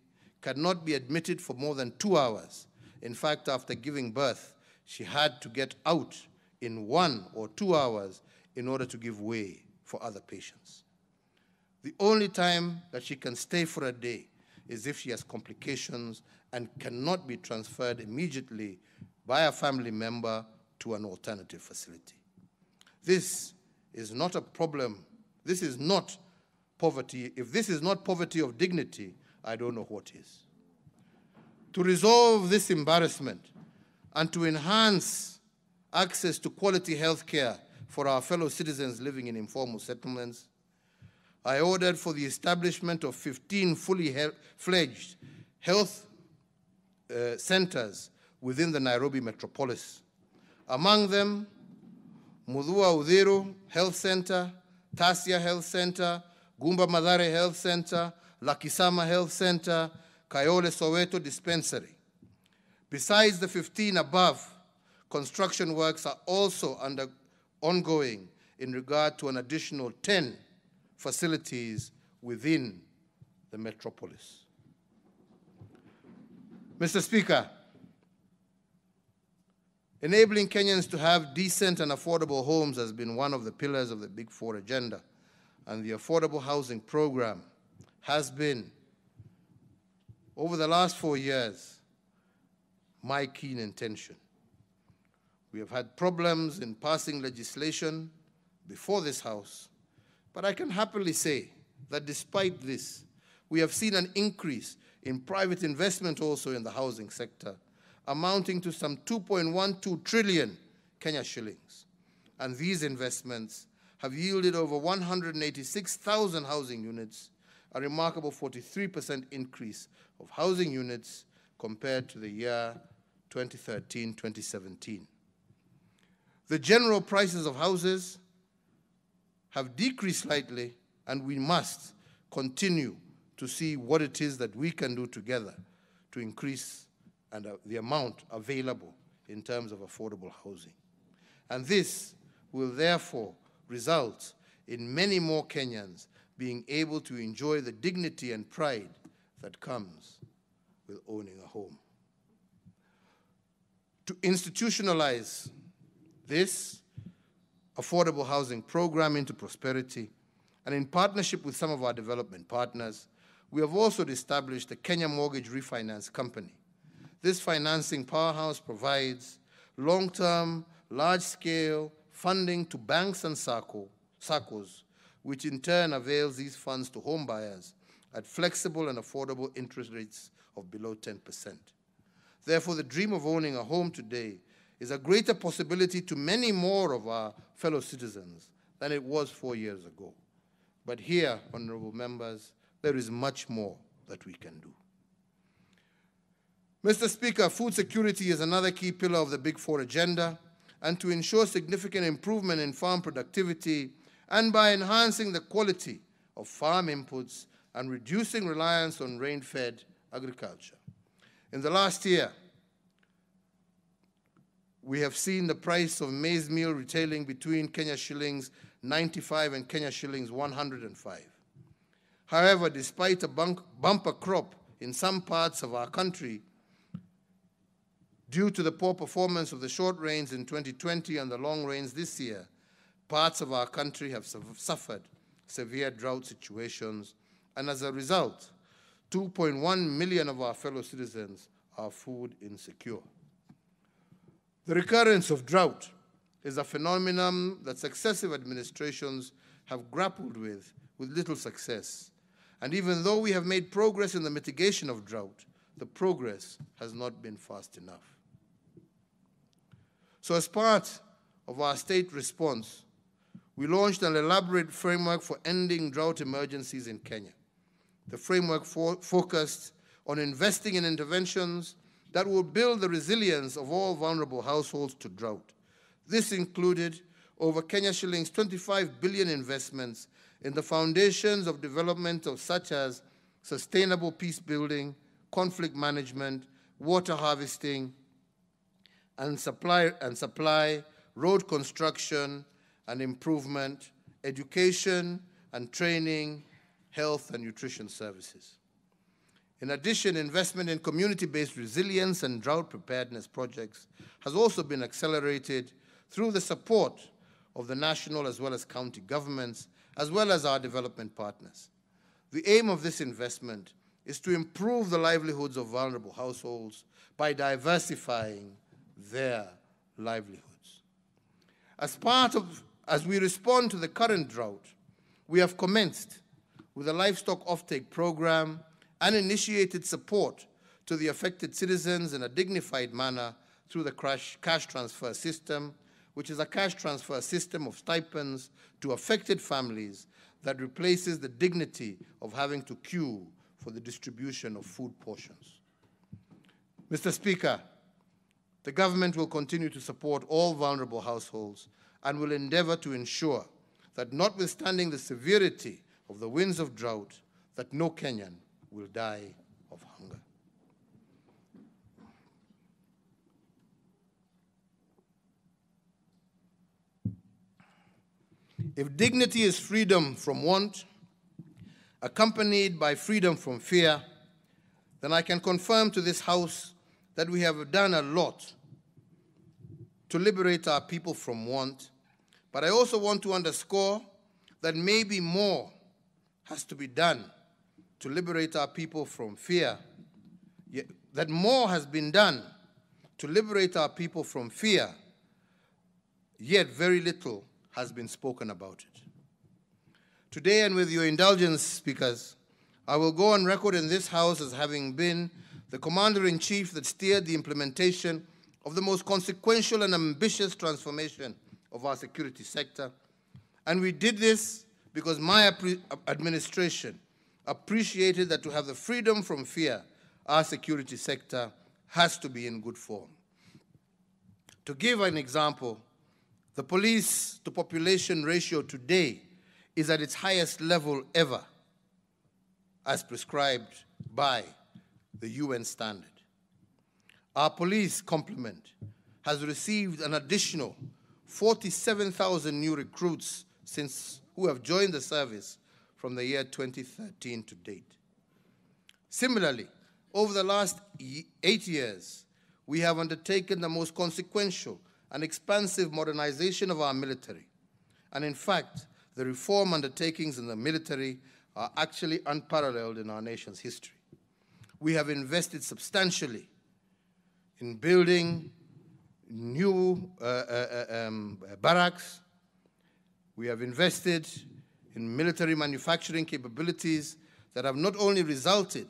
cannot be admitted for more than 2 hours. In fact, after giving birth, she had to get out in 1 or 2 hours in order to give way for other patients. The only time that she can stay for a day is if she has complications and cannot be transferred immediately by a family member to an alternative facility. This is not a problem. This is not poverty. If this is not poverty of dignity, I don't know what is. To resolve this embarrassment and to enhance access to quality health care for our fellow citizens living in informal settlements. I ordered for the establishment of 15 fully fledged health centers within the Nairobi metropolis. Among them, Mudhua Uhuru Health Center, Tasia Health Center, Gumba Madhare Health Center, Lakisama Health Center, Kayole Soweto Dispensary. Besides the 15 above, construction works are also ongoing in regard to an additional 10 facilities within the metropolis. Mr. Speaker, enabling Kenyans to have decent and affordable homes has been one of the pillars of the Big Four agenda, and the affordable housing program has been, over the last 4 years, my keen intention. We have had problems in passing legislation before this House, but I can happily say that despite this, we have seen an increase in private investment also in the housing sector, amounting to some 2.12 trillion Kenya shillings. And these investments have yielded over 186,000 housing units, a remarkable 43% increase of housing units compared to the year 2013-2017. The general prices of houses have decreased slightly, and we must continue to see what it is that we can do together to increase the amount available in terms of affordable housing. And this will therefore result in many more Kenyans being able to enjoy the dignity and pride that comes with owning a home. To institutionalize this affordable housing program into prosperity, and in partnership with some of our development partners, we have also established the Kenya Mortgage Refinance Company. This financing powerhouse provides long-term, large-scale funding to banks and SACCOs, which in turn avails these funds to home buyers at flexible and affordable interest rates of below 10%. Therefore, the dream of owning a home today is a greater possibility to many more of our fellow citizens than it was 4 years ago. But here, honorable members, there is much more that we can do. Mr. Speaker, food security is another key pillar of the Big Four agenda, and to ensure significant improvement in farm productivity and by enhancing the quality of farm inputs and reducing reliance on rain-fed agriculture. In the last year, we have seen the price of maize meal retailing between Kenya shillings 95 and Kenya shillings 105. However, despite a bumper crop in some parts of our country, due to the poor performance of the short rains in 2020 and the long rains this year, parts of our country have suffered severe drought situations, and as a result, 2.1 million of our fellow citizens are food insecure. The recurrence of drought is a phenomenon that successive administrations have grappled with little success. And even though we have made progress in the mitigation of drought, the progress has not been fast enough. So as part of our state response, we launched an elaborate framework for ending drought emergencies in Kenya. The framework focused on investing in interventions that will build the resilience of all vulnerable households to drought. This included over Kenya shillings 25 billion investments in the foundations of development of such as sustainable peace building, conflict management, water harvesting, and supply, road construction and improvement, education and training, health and nutrition services. In addition, investment in community-based resilience and drought preparedness projects has also been accelerated through the support of the national as well as county governments, as well as our development partners. The aim of this investment is to improve the livelihoods of vulnerable households by diversifying their livelihoods. As we respond to the current drought, we have commenced with a livestock offtake program and initiated support to the affected citizens in a dignified manner through the cash transfer system, which is a cash transfer system of stipends to affected families that replaces the dignity of having to queue for the distribution of food portions. Mr. Speaker, the government will continue to support all vulnerable households and will endeavor to ensure that, notwithstanding the severity of the winds of drought, that no Kenyan will die of hunger. If dignity is freedom from want, accompanied by freedom from fear, then I can confirm to this House that we have done a lot to liberate our people from want, but I also want to underscore that maybe more has to be done to liberate our people from fear, that more has been done to liberate our people from fear, yet very little has been spoken about it. Today, and with your indulgence, speakers, I will go on record in this House as having been the Commander-in-Chief that steered the implementation of the most consequential and ambitious transformation of our security sector. And we did this because my administration appreciated that to have the freedom from fear, our security sector has to be in good form. To give an example, the police-to-population ratio today is at its highest level ever, as prescribed by the UN standard. Our police complement has received an additional 47,000 new recruits who have joined the service from the year 2013 to date. Similarly, over the last 8 years, we have undertaken the most consequential and expansive modernization of our military. And in fact, the reform undertakings in the military are actually unparalleled in our nation's history. We have invested substantially in building new barracks. We have invested in military manufacturing capabilities that have not only resulted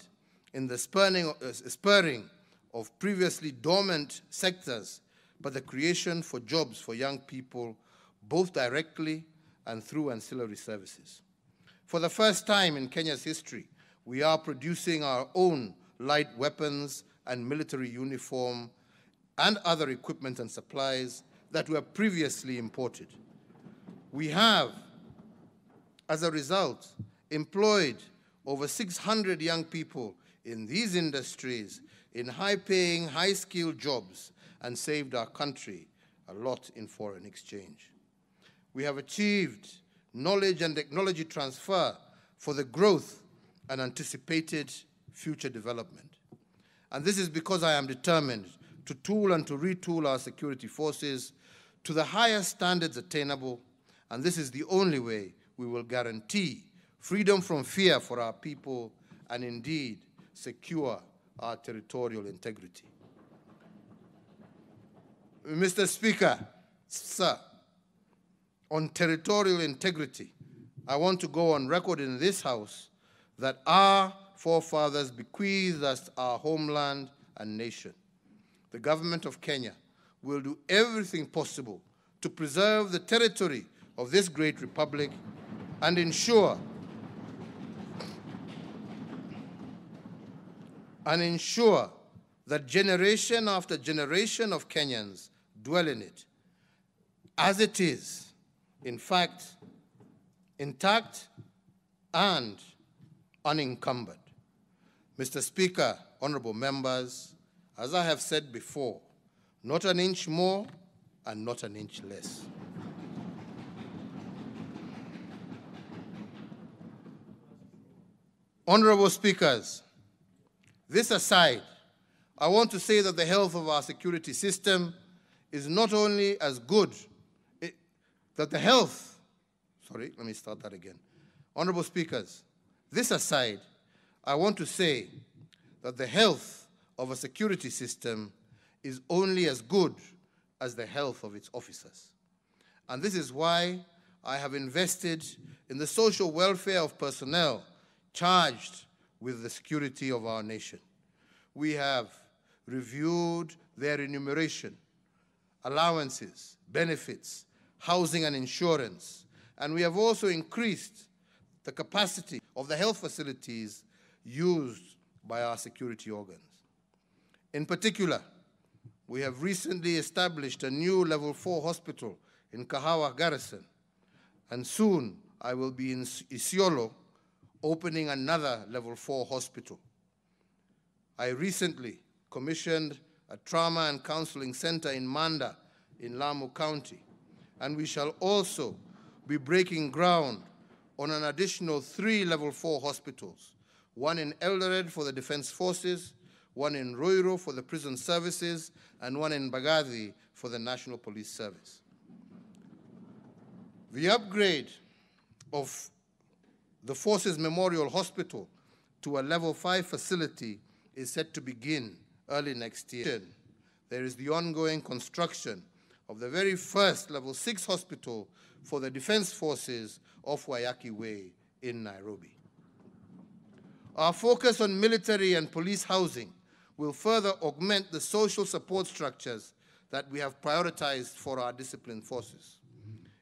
in the spurring of previously dormant sectors, but the creation for jobs for young people, both directly and through ancillary services. For the first time in Kenya's history, we are producing our own light weapons and military uniform and other equipment and supplies that were previously imported. We have, as a result, employed over 600 young people in these industries in high-paying, high-skilled jobs and saved our country a lot in foreign exchange. We have achieved knowledge and technology transfer for the growth and anticipated future development. And this is because I am determined to tool and to retool our security forces to the highest standards attainable, and this is the only way we will guarantee freedom from fear for our people and indeed secure our territorial integrity. Mr. Speaker, sir, on territorial integrity, I want to go on record in this House that our forefathers bequeathed us our homeland and nation. The government of Kenya will do everything possible to preserve the territory of this great republic and ensure that generation after generation of Kenyans dwell in it, as it is, in fact, intact and unencumbered. Mr. Speaker, honorable members, as I have said before, not an inch more and not an inch less. Honorable speakers, this aside, I want to say that the health of our security system is not only as good, Honorable speakers, this aside, I want to say that the health of a security system is only as good as the health of its officers. And this is why I have invested in the social welfare of personnel charged with the security of our nation. We have reviewed their remuneration allowances, benefits, housing and insurance. And we have also increased the capacity of the health facilities used by our security organs. In particular, we have recently established a new Level 4 hospital in Kahawa Garrison, and soon I will be in Isiolo opening another Level 4 hospital. I recently commissioned a trauma and counseling center in Manda in Lamu County, and we shall also be breaking ground on an additional 3 Level 4 hospitals, one in Eldoret for the Defense Forces, one in Roiro for the Prison Services, and one in Bagadi for the National Police Service. The upgrade of the Forces Memorial Hospital to a Level 5 facility is set to begin early next year. There is the ongoing construction of the very first Level 6 hospital for the Defense Forces off Waiyaki Way in Nairobi. Our focus on military and police housing will further augment the social support structures that we have prioritized for our disciplined forces.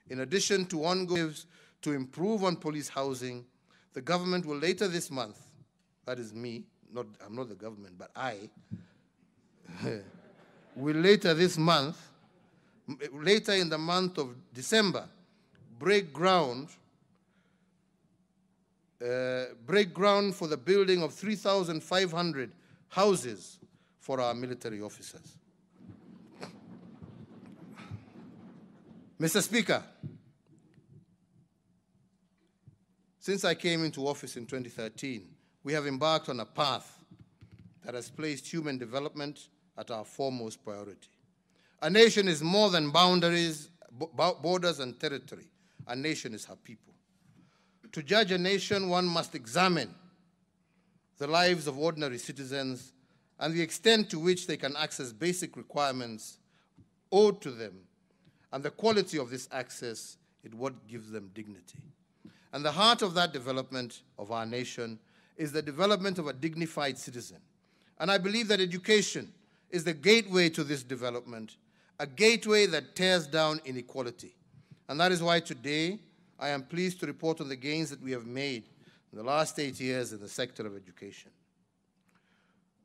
In addition to ongoing to improve on police housing, the government will later this month, that is me, I'm not the government, but I, will later this month, later in the month of December, break ground for the building of 3,500 houses for our military officers. Mr. Speaker, since I came into office in 2013, we have embarked on a path that has placed human development at our foremost priority. A nation is more than boundaries, borders, and territory. A nation is her people. To judge a nation, one must examine the lives of ordinary citizens and the extent to which they can access basic requirements owed to them, and the quality of this access is what gives them dignity. And the heart of that development of our nation is the development of a dignified citizen. And I believe that education is the gateway to this development, a gateway that tears down inequality. And that is why today I am pleased to report on the gains that we have made in the last 8 years in the sector of education.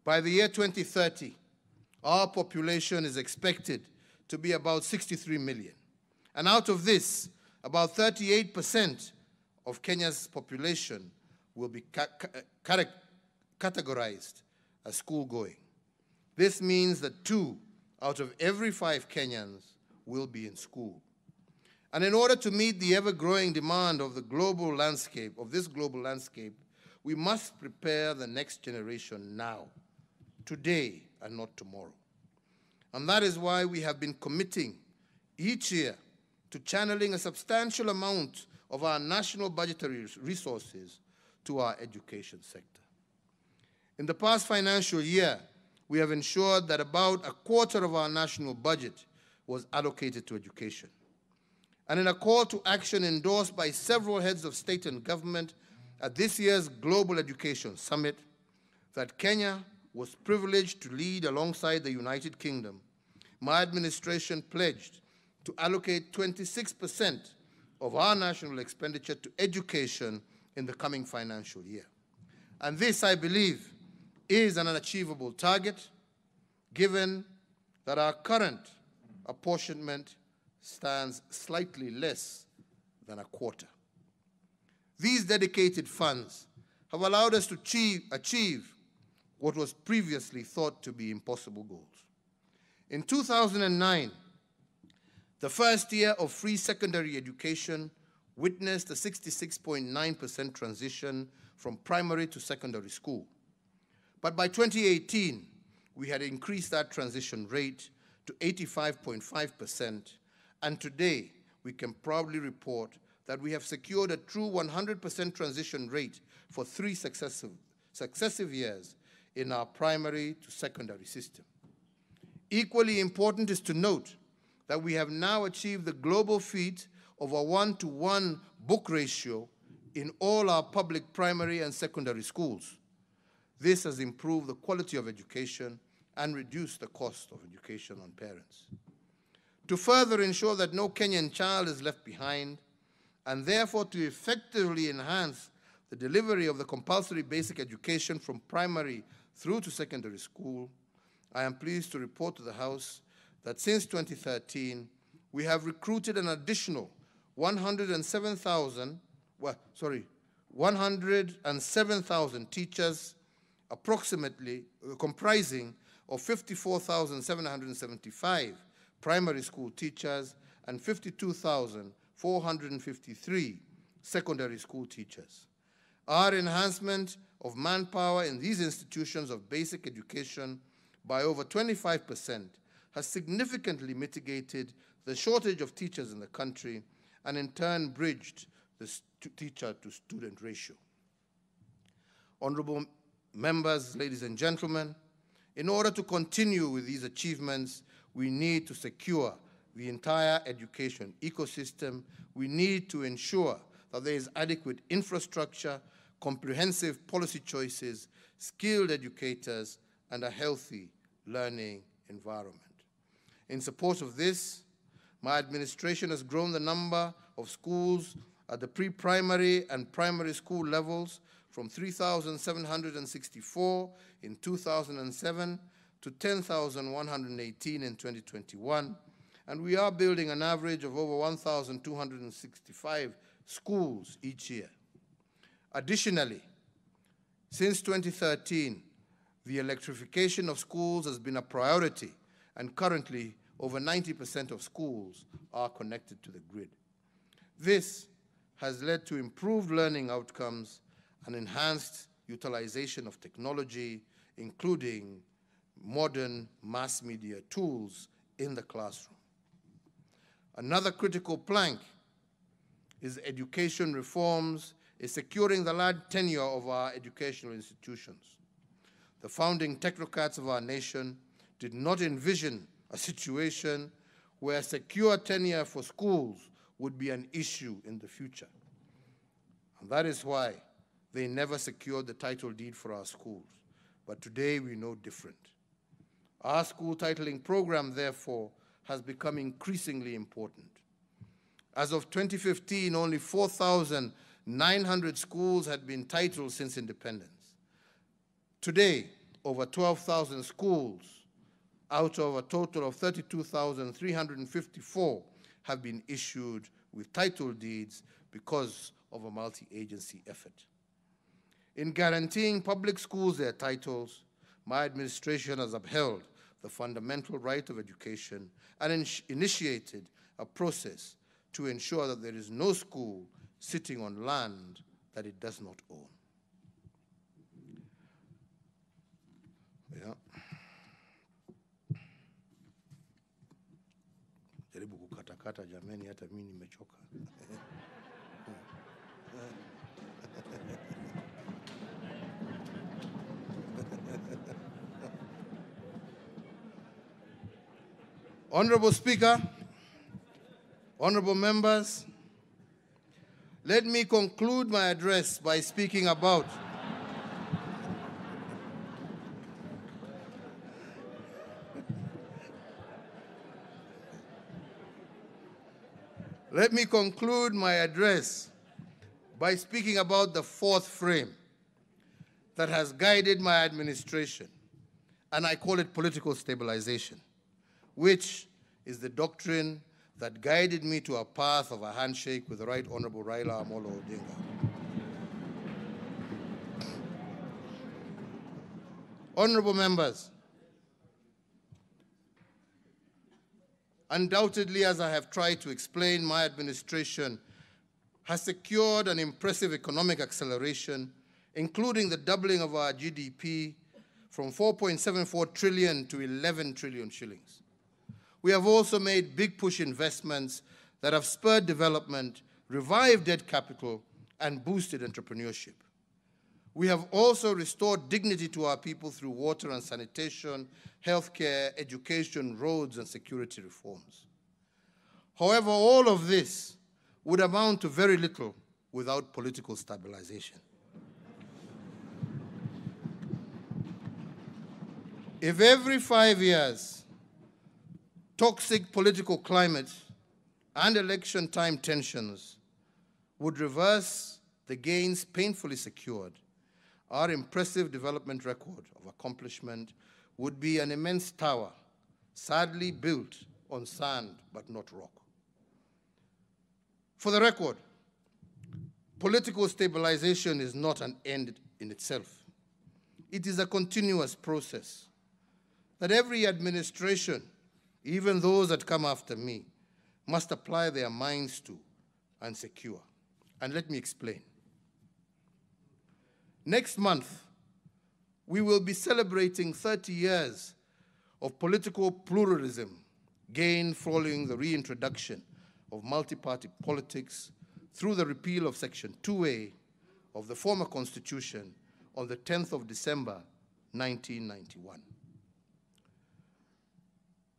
By the year 2030, our population is expected to be about 63 million. And out of this, about 38% of Kenya's population will be categorized as school-going. This means that 2 out of every 5 Kenyans will be in school. And in order to meet the ever-growing demand of the global landscape, we must prepare the next generation now, today, and not tomorrow. And that is why we have been committing each year to channeling a substantial amount of our national budgetary resources to our education sector. In the past financial year, we have ensured that about a quarter of our national budget was allocated to education. And in a call to action endorsed by several heads of state and government at this year's Global Education Summit, that Kenya was privileged to lead alongside the United Kingdom, my administration pledged to allocate 26% of our national expenditure to education in the coming financial year. And this, I believe, is an unachievable target, given that our current apportionment stands slightly less than a quarter. These dedicated funds have allowed us to achieve what was previously thought to be impossible goals. In 2009, the first year of free secondary education witnessed a 66.9% transition from primary to secondary school. But by 2018, we had increased that transition rate to 85.5%, and today we can proudly report that we have secured a true 100% transition rate for 3 successive years in our primary to secondary system. Equally important is to note that we have now achieved the global feat of a 1-to-1 book ratio in all our public primary and secondary schools. This has improved the quality of education and reduced the cost of education on parents. To further ensure that no Kenyan child is left behind, and therefore to effectively enhance the delivery of the compulsory basic education from primary through to secondary school, I am pleased to report to the House that since 2013, we have recruited an additional 107,000 teachers, approximately comprising of 54,775 primary school teachers and 52,453 secondary school teachers. Our enhancement of manpower in these institutions of basic education by over 25% has significantly mitigated the shortage of teachers in the country and in turn bridged the teacher-to-student ratio. Honorable members, ladies and gentlemen, in order to continue with these achievements, we need to secure the entire education ecosystem. We need to ensure that there is adequate infrastructure, comprehensive policy choices, skilled educators, and a healthy learning environment. In support of this, my administration has grown the number of schools at the pre-primary and primary school levels from 3,764 in 2007 to 10,118 in 2021, and we are building an average of over 1,265 schools each year. Additionally, since 2013, the electrification of schools has been a priority, and currently over 90% of schools are connected to the grid. This has led to improved learning outcomes and enhanced utilization of technology, including modern mass media tools in the classroom. Another critical plank is education reforms, is securing the large tenure of our educational institutions. The founding technocrats of our nation did not envision a situation where secure tenure for schools would be an issue in the future. And that is why they never secured the title deed for our schools. But today we know different. Our school titling program, therefore, has become increasingly important. As of 2015, only 4,900 schools had been titled since independence. Today, over 12,000 schools out of a total of 32,354 have been issued with title deeds because of a multi-agency effort. In guaranteeing public schools their titles, my administration has upheld the fundamental right of education and initiated a process to ensure that there is no school sitting on land that it does not own. Yeah. Jaribu kukatakata jameni, hata mimi nimechoka. Honorable Speaker, honorable members, let me conclude my address by speaking about the fourth frame that has guided my administration, and I call it political stabilization, which is the doctrine that guided me to a path of a handshake with the Right Honorable Raila Amolo Odinga. Honorable members, undoubtedly, as I have tried to explain, my administration has secured an impressive economic acceleration, including the doubling of our GDP from 4.74 trillion to 11 trillion shillings. We have also made big push investments that have spurred development, revived debt capital, and boosted entrepreneurship. We have also restored dignity to our people through water and sanitation, healthcare, education, roads, and security reforms. However, all of this would amount to very little without political stabilization. If every 5 years toxic political climate and election time tensions would reverse the gains painfully secured, our impressive development record of accomplishment would be an immense tower, sadly built on sand but not rock. For the record, political stabilization is not an end in itself. It is a continuous process that every administration, even those that come after me, must apply their minds to and secure. And let me explain. Next month, we will be celebrating 30 years of political pluralism gained following the reintroduction of multi-party politics through the repeal of Section 2A of the former Constitution on the 10th of December, 1991.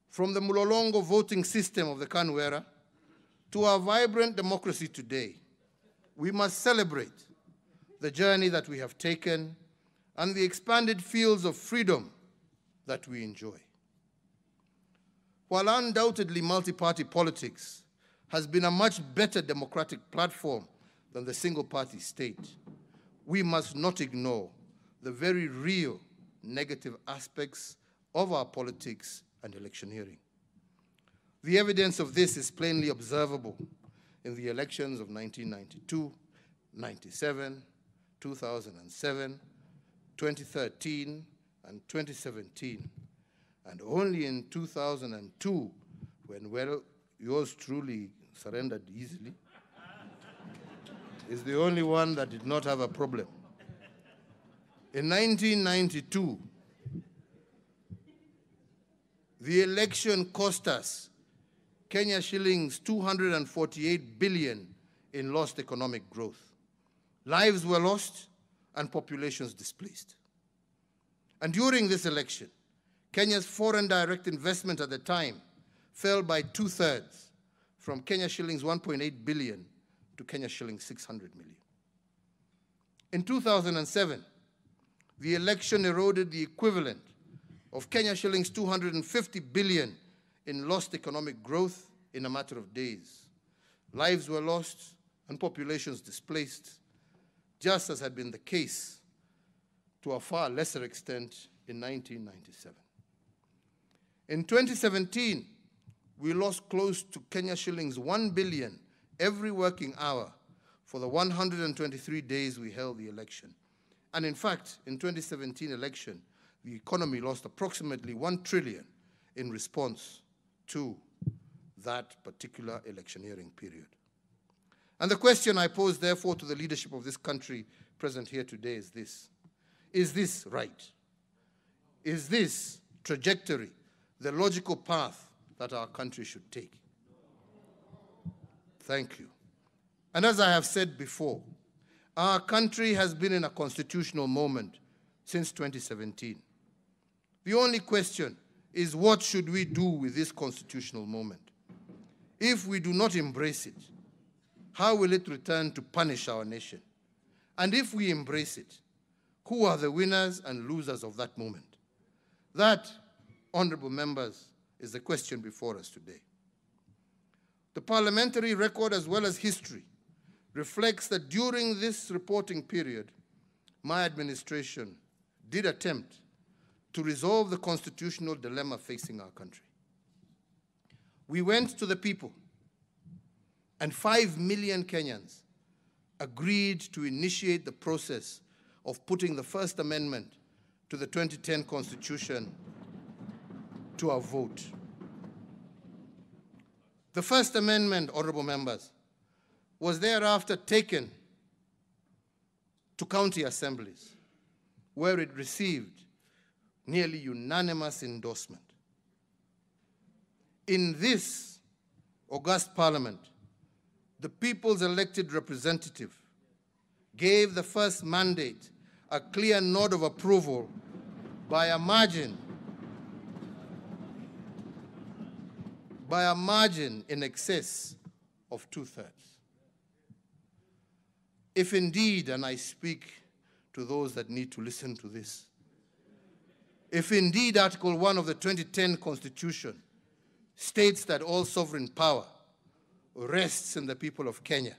From the Mulolongo voting system of the KANU era to our vibrant democracy today, we must celebrate the journey that we have taken and the expanded fields of freedom that we enjoy. While undoubtedly multi-party politics has been a much better democratic platform than the single-party state, we must not ignore the very real negative aspects of our politics and electioneering. The evidence of this is plainly observable in the elections of 1992, 97, 2007, 2013, and 2017. And only in 2002, when, well, yours truly surrendered easily, is the only one that did not have a problem. In 1992, the election cost us Kenya shillings 248 billion in lost economic growth. Lives were lost and populations displaced. And during this election, Kenya's foreign direct investment at the time fell by 2/3 from Kenya shillings 1.8 billion to Kenya shillings 600 million. In 2007, the election eroded the equivalent of Kenya shillings 250 billion in lost economic growth in a matter of days. Lives were lost and populations displaced, just as had been the case to a far lesser extent in 1997. In 2017, we lost close to Kenya shillings 1 billion every working hour for the 123 days we held the election. And in fact, in 2017 election, the economy lost approximately 1 trillion in response to that particular electioneering period. And the question I pose, therefore, to the leadership of this country present here today is this: is this right? Is this trajectory the logical path that our country should take? Thank you. And as I have said before, our country has been in a constitutional moment since 2017. The only question is, what should we do with this constitutional moment? If we do not embrace it, how will it return to punish our nation? And if we embrace it, who are the winners and losers of that moment? That, honorable members, is the question before us today. The parliamentary record, as well as history, reflects that during this reporting period, my administration did attempt to resolve the constitutional dilemma facing our country. We went to the people, and 5 million Kenyans agreed to initiate the process of putting the First Amendment to the 2010 Constitution to a vote. The First Amendment, honorable members, was thereafter taken to county assemblies, where it received nearly unanimous endorsement. In this august parliament, the people's elected representative gave the first mandate a clear nod of approval by a margin in excess of 2/3. If indeed, and I speak to those that need to listen to this, if indeed Article 1 of the 2010 Constitution states that all sovereign power rests in the people of Kenya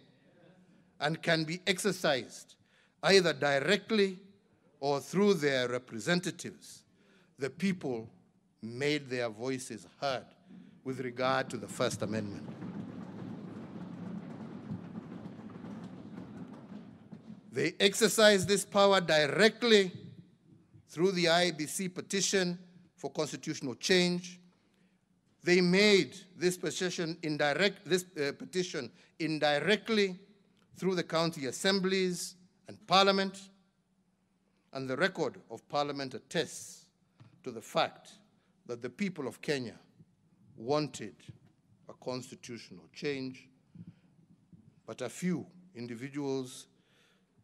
and can be exercised either directly or through their representatives, the people made their voices heard with regard to the First Amendment. They exercised this power directly through the IEBC petition for constitutional change. They made this petition indirectly through the county assemblies and parliament, and the record of parliament attests to the fact that the people of Kenya wanted a constitutional change, but a few individuals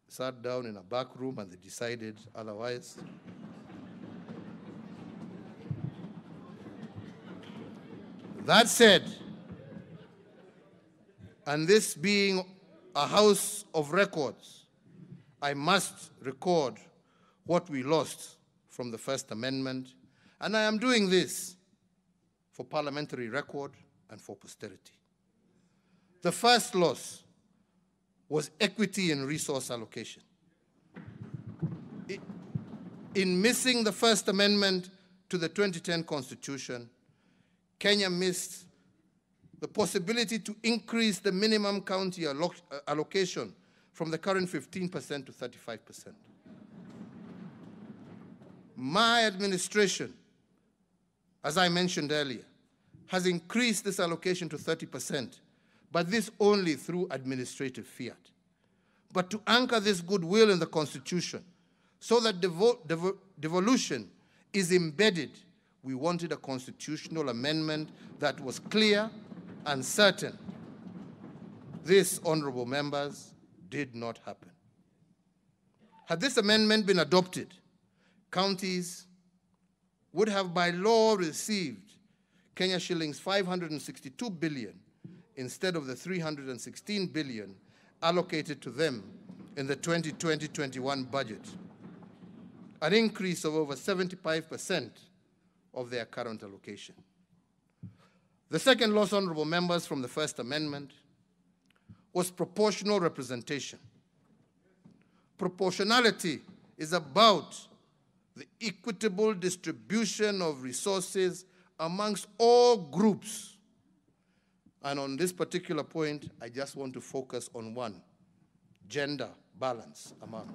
sat down in a back room and they decided otherwise. That said, and this being a house of records, I must record what we lost from the First Amendment, and I am doing this for parliamentary record and for posterity. The first loss was equity in resource allocation. In missing the First Amendment to the 2010 Constitution, Kenya missed the possibility to increase the minimum county allocation from the current 15% to 35%. My administration, as I mentioned earlier, has increased this allocation to 30%, but this only through administrative fiat. But to anchor this goodwill in the Constitution so that devolution is embedded, we wanted a constitutional amendment that was clear and certain. This, honorable members, did not happen. Had this amendment been adopted, counties would have by law received Kenya shillings 562 billion instead of the 316 billion allocated to them in the 2020-21 budget, an increase of over 75% of their current allocation. The second loss, honorable members, from the First Amendment was proportional representation. Proportionality is about the equitable distribution of resources amongst all groups. And on this particular point, I just want to focus on one: gender balance among.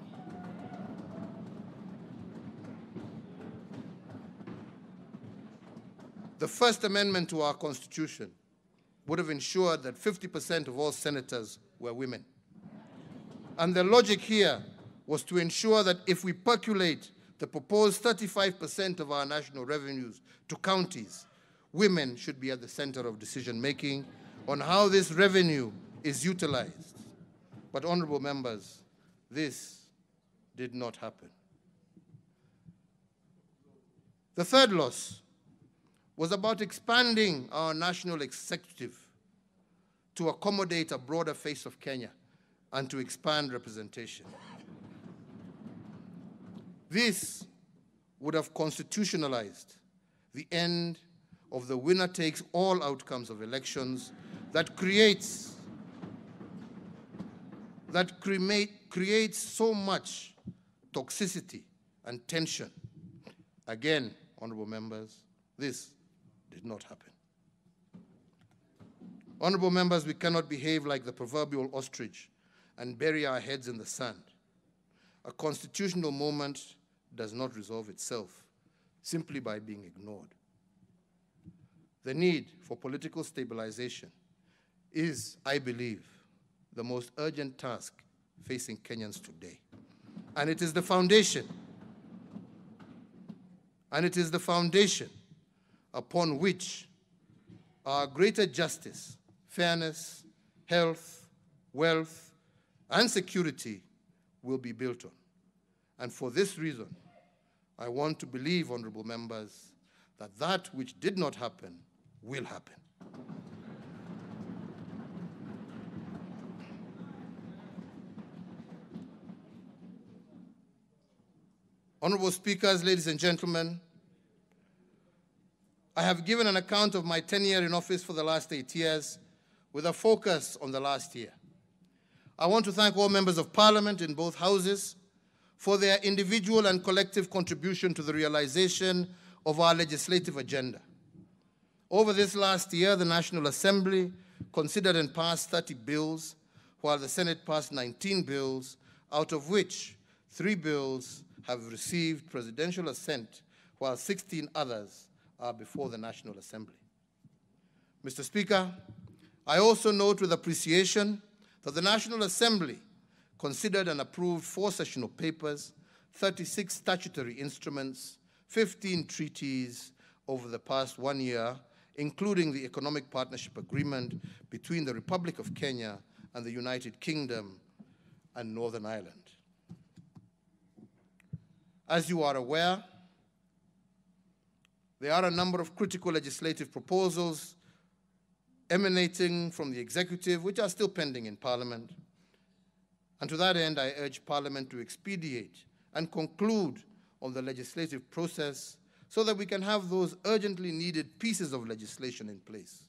The First Amendment to our Constitution would have ensured that 50% of all senators were women. And the logic here was to ensure that if we percolate the proposed 35% of our national revenues to counties, women should be at the center of decision-making on how this revenue is utilized. But, honorable members, this did not happen. The third loss was about expanding our national executive to accommodate a broader face of Kenya and to expand representation. This would have constitutionalized the end of the winner-takes-all outcomes of elections that creates so much toxicity and tension. Again, honorable members, this did not happen. Honorable members, we cannot behave like the proverbial ostrich and bury our heads in the sand. A constitutional moment does not resolve itself simply by being ignored. The need for political stabilization is, I believe, the most urgent task facing Kenyans today. And it is the foundation, upon which our greater justice, fairness, health, wealth, and security will be built on. And for this reason, I want to believe, honorable members, that that which did not happen will happen. Honorable speakers, ladies and gentlemen, I have given an account of my tenure in office for the last 8 years with a focus on the last year. I want to thank all members of Parliament in both houses for their individual and collective contribution to the realization of our legislative agenda. Over this last year, the National Assembly considered and passed 30 bills, while the Senate passed 19 bills, out of which 3 bills have received presidential assent, while 16 others are before the National Assembly. Mr. Speaker, I also note with appreciation that the National Assembly considered and approved 4 sessional papers, 36 statutory instruments, 15 treaties over the past 1 year, including the Economic Partnership Agreement between the Republic of Kenya and the United Kingdom and Northern Ireland. As you are aware, there are a number of critical legislative proposals emanating from the executive, which are still pending in Parliament. And to that end, I urge Parliament to expedite and conclude on the legislative process so that we can have those urgently needed pieces of legislation in place.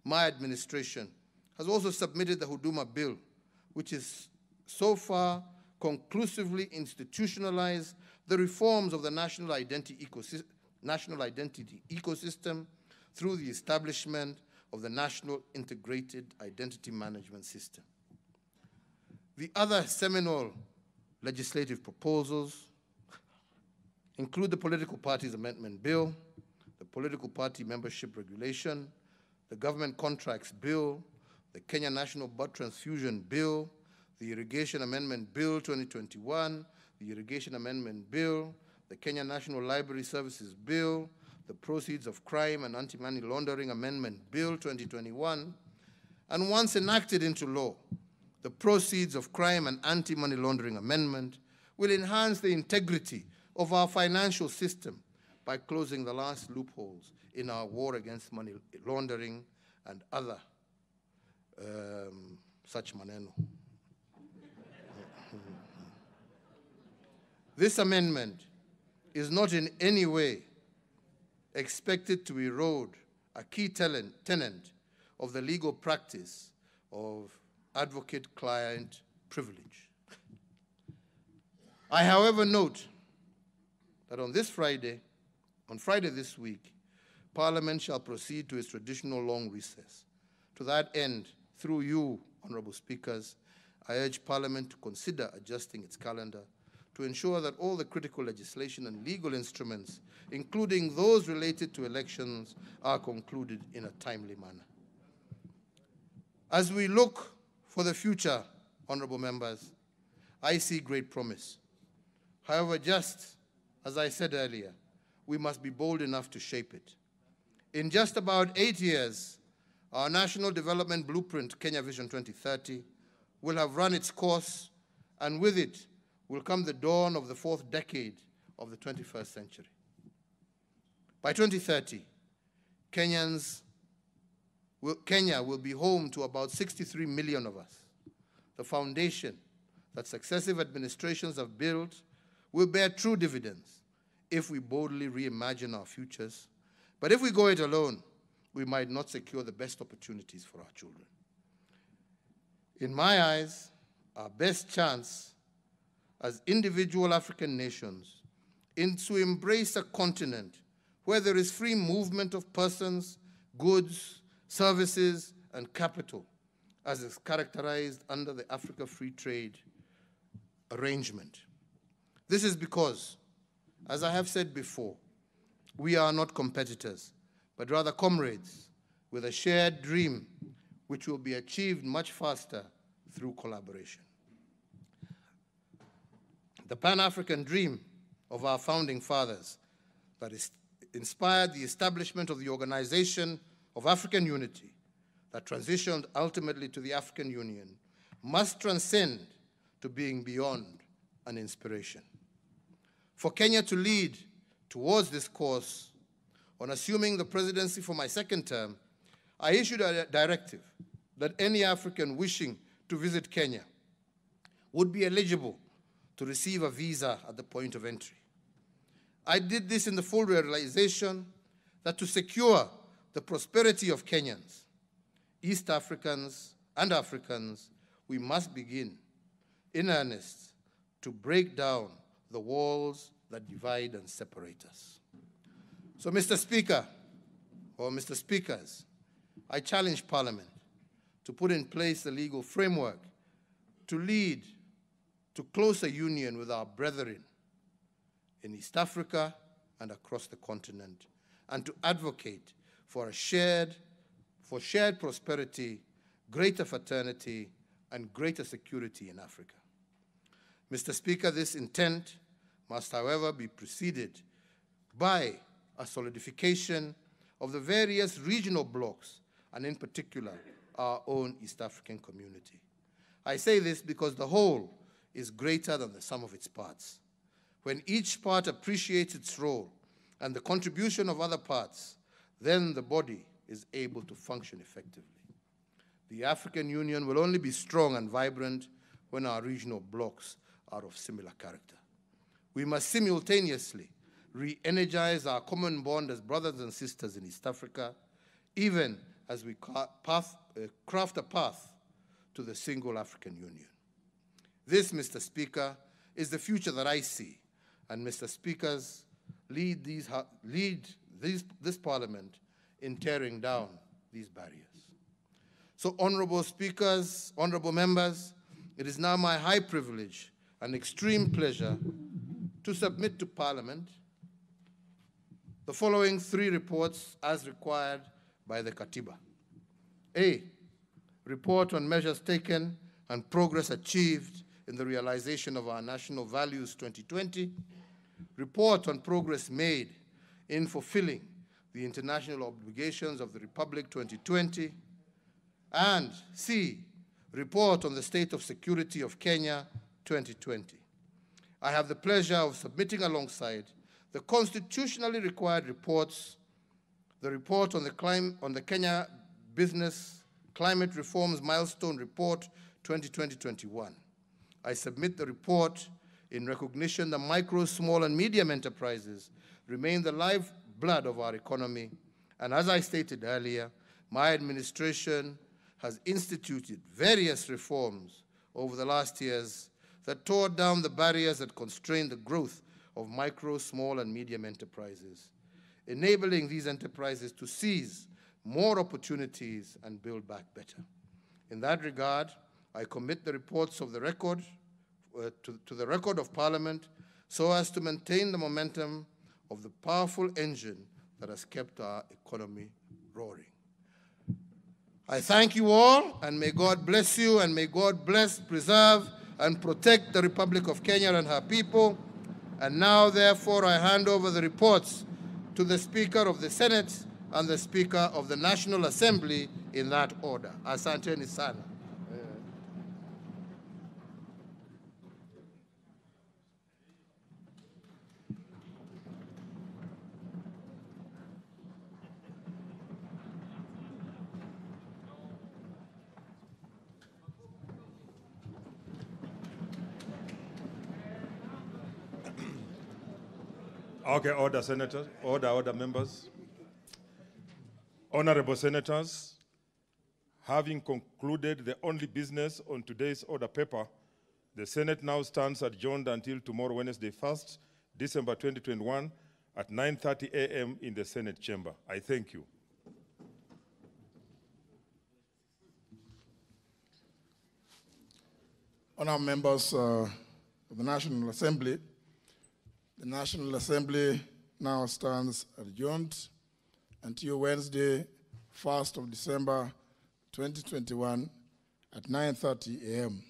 My administration has also submitted the Huduma Bill, which is so far conclusively institutionalized the reforms of the national identity ecosystem through the establishment of the National Integrated Identity Management System. The other seminal legislative proposals include the Political Parties Amendment Bill, the Political Party Membership Regulation, the Government Contracts Bill, the Kenya National Blood Transfusion Bill, the Irrigation Amendment Bill 2021, the Irrigation Amendment Bill, the Kenya National Library Services Bill, the Proceeds of Crime and Anti-Money Laundering Amendment Bill 2021, and once enacted into law, the Proceeds of Crime and Anti-Money Laundering Amendment will enhance the integrity of our financial system by closing the last loopholes in our war against money laundering and other such maneno. This amendment is not in any way expected to erode a key tenet of the legal practice of advocate-client privilege. I, however, note that on Friday this week, Parliament shall proceed to its traditional long recess. To that end, through you, Honorable Speakers, I urge Parliament to consider adjusting its calendar to ensure that all the critical legislation and legal instruments, including those related to elections, are concluded in a timely manner. As we look for the future, honorable members, I see great promise. However, just as I said earlier, we must be bold enough to shape it. In just about 8 years, our National Development Blueprint, Kenya Vision 2030, will have run its course, and with it will come the dawn of the 4th decade of the 21st century. By 2030, Kenya will be home to about 63 million of us. The foundation that successive administrations have built will bear true dividends if we boldly reimagine our futures. But if we go it alone, we might not secure the best opportunities for our children. In my eyes, our best chance as individual African nations is to embrace a continent where there is free movement of persons, goods, services, and capital, as is characterized under the Africa Free Trade Arrangement. This is because, as I have said before, we are not competitors, but rather comrades with a shared dream which will be achieved much faster through collaboration. The Pan-African dream of our founding fathers that inspired the establishment of the Organization of African Unity that transitioned ultimately to the African Union must transcend to being beyond an inspiration. For Kenya to lead towards this course, on assuming the presidency for my 2nd term, I issued a directive that any African wishing to visit Kenya would be eligible to receive a visa at the point of entry. I did this in the full realization that to secure the prosperity of Kenyans, East Africans, and Africans, we must begin in earnest to break down the walls that divide and separate us. So, Mr. Speaker, or Mr. Speakers, I challenge Parliament to put in place a legal framework to lead to closer union with our brethren in East Africa and across the continent, and to advocate for shared prosperity, greater fraternity, and greater security in Africa. Mr. Speaker, this intent must, however, be preceded by a solidification of the various regional blocs, and in particular, our own East African community. I say this because the whole is greater than the sum of its parts. When each part appreciates its role and the contribution of other parts, then the body is able to function effectively. The African Union will only be strong and vibrant when our regional blocs are of similar character. We must simultaneously re-energize our common bond as brothers and sisters in East Africa, even as we craft a path to the single African Union. This, Mr. Speaker, is the future that I see, and Mr. Speakers lead this Parliament in tearing down these barriers. So, honorable speakers, honorable members, it is now my high privilege and extreme pleasure to submit to Parliament the following 3 reports as required by the Katiba. A, report on measures taken and progress achieved in the realization of our national values 2020, report on progress made in fulfilling the international obligations of the Republic 2020, and C, report on the state of security of Kenya 2020. I have the pleasure of submitting alongside the constitutionally required reports, the report on the Kenya Business Climate Reforms Milestone Report 2020-21. I submit the report in recognition that micro, small, and medium enterprises remain the lifeblood of our economy, and as I stated earlier, my administration has instituted various reforms over the last years that tore down the barriers that constrain the growth of micro, small, and medium enterprises, enabling these enterprises to seize more opportunities and build back better. In that regard, I commit the reports of the record to the record of Parliament so as to maintain the momentum of the powerful engine that has kept our economy roaring. I thank you all, and may God bless you, and may God bless, preserve, and protect the Republic of Kenya and her people. And now, therefore, I hand over the reports to the Speaker of the Senate and the Speaker of the National Assembly in that order. Asanteni sana. Okay, order, Senators. Order, members. Honorable Senators, having concluded the only business on today's order paper, the Senate now stands adjourned until tomorrow, Wednesday, 1st December 2021 at 9:30 a.m. in the Senate chamber. I thank you. Honourable members of the National Assembly, the National Assembly now stands adjourned until Wednesday, 1st of December 2021 at 9:30 a.m.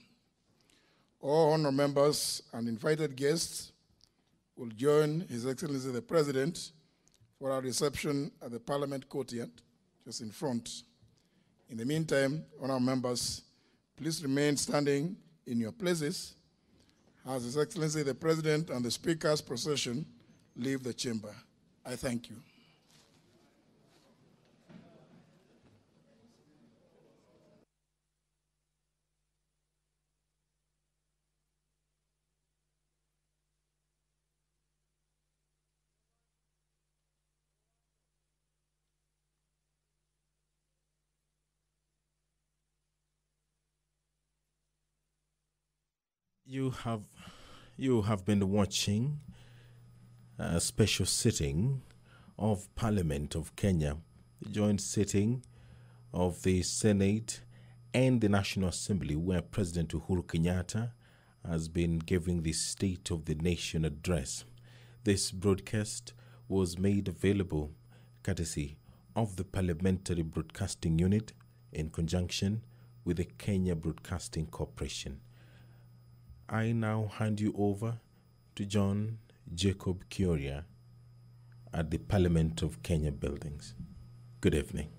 All honourable members and invited guests will join His Excellency the President for our reception at the Parliament courtyard, just in front. In the meantime, honourable members, please remain standing in your places as His Excellency the President and the Speaker's procession leave the chamber. I thank you. You have been watching a special sitting of Parliament of Kenya, the joint sitting of the Senate and the National Assembly, where President Uhuru Kenyatta has been giving the State of the Nation address. This broadcast was made available courtesy of the Parliamentary Broadcasting Unit in conjunction with the Kenya Broadcasting Corporation. I now hand you over to John Jacob Kuria at the Parliament of Kenya buildings. Good evening.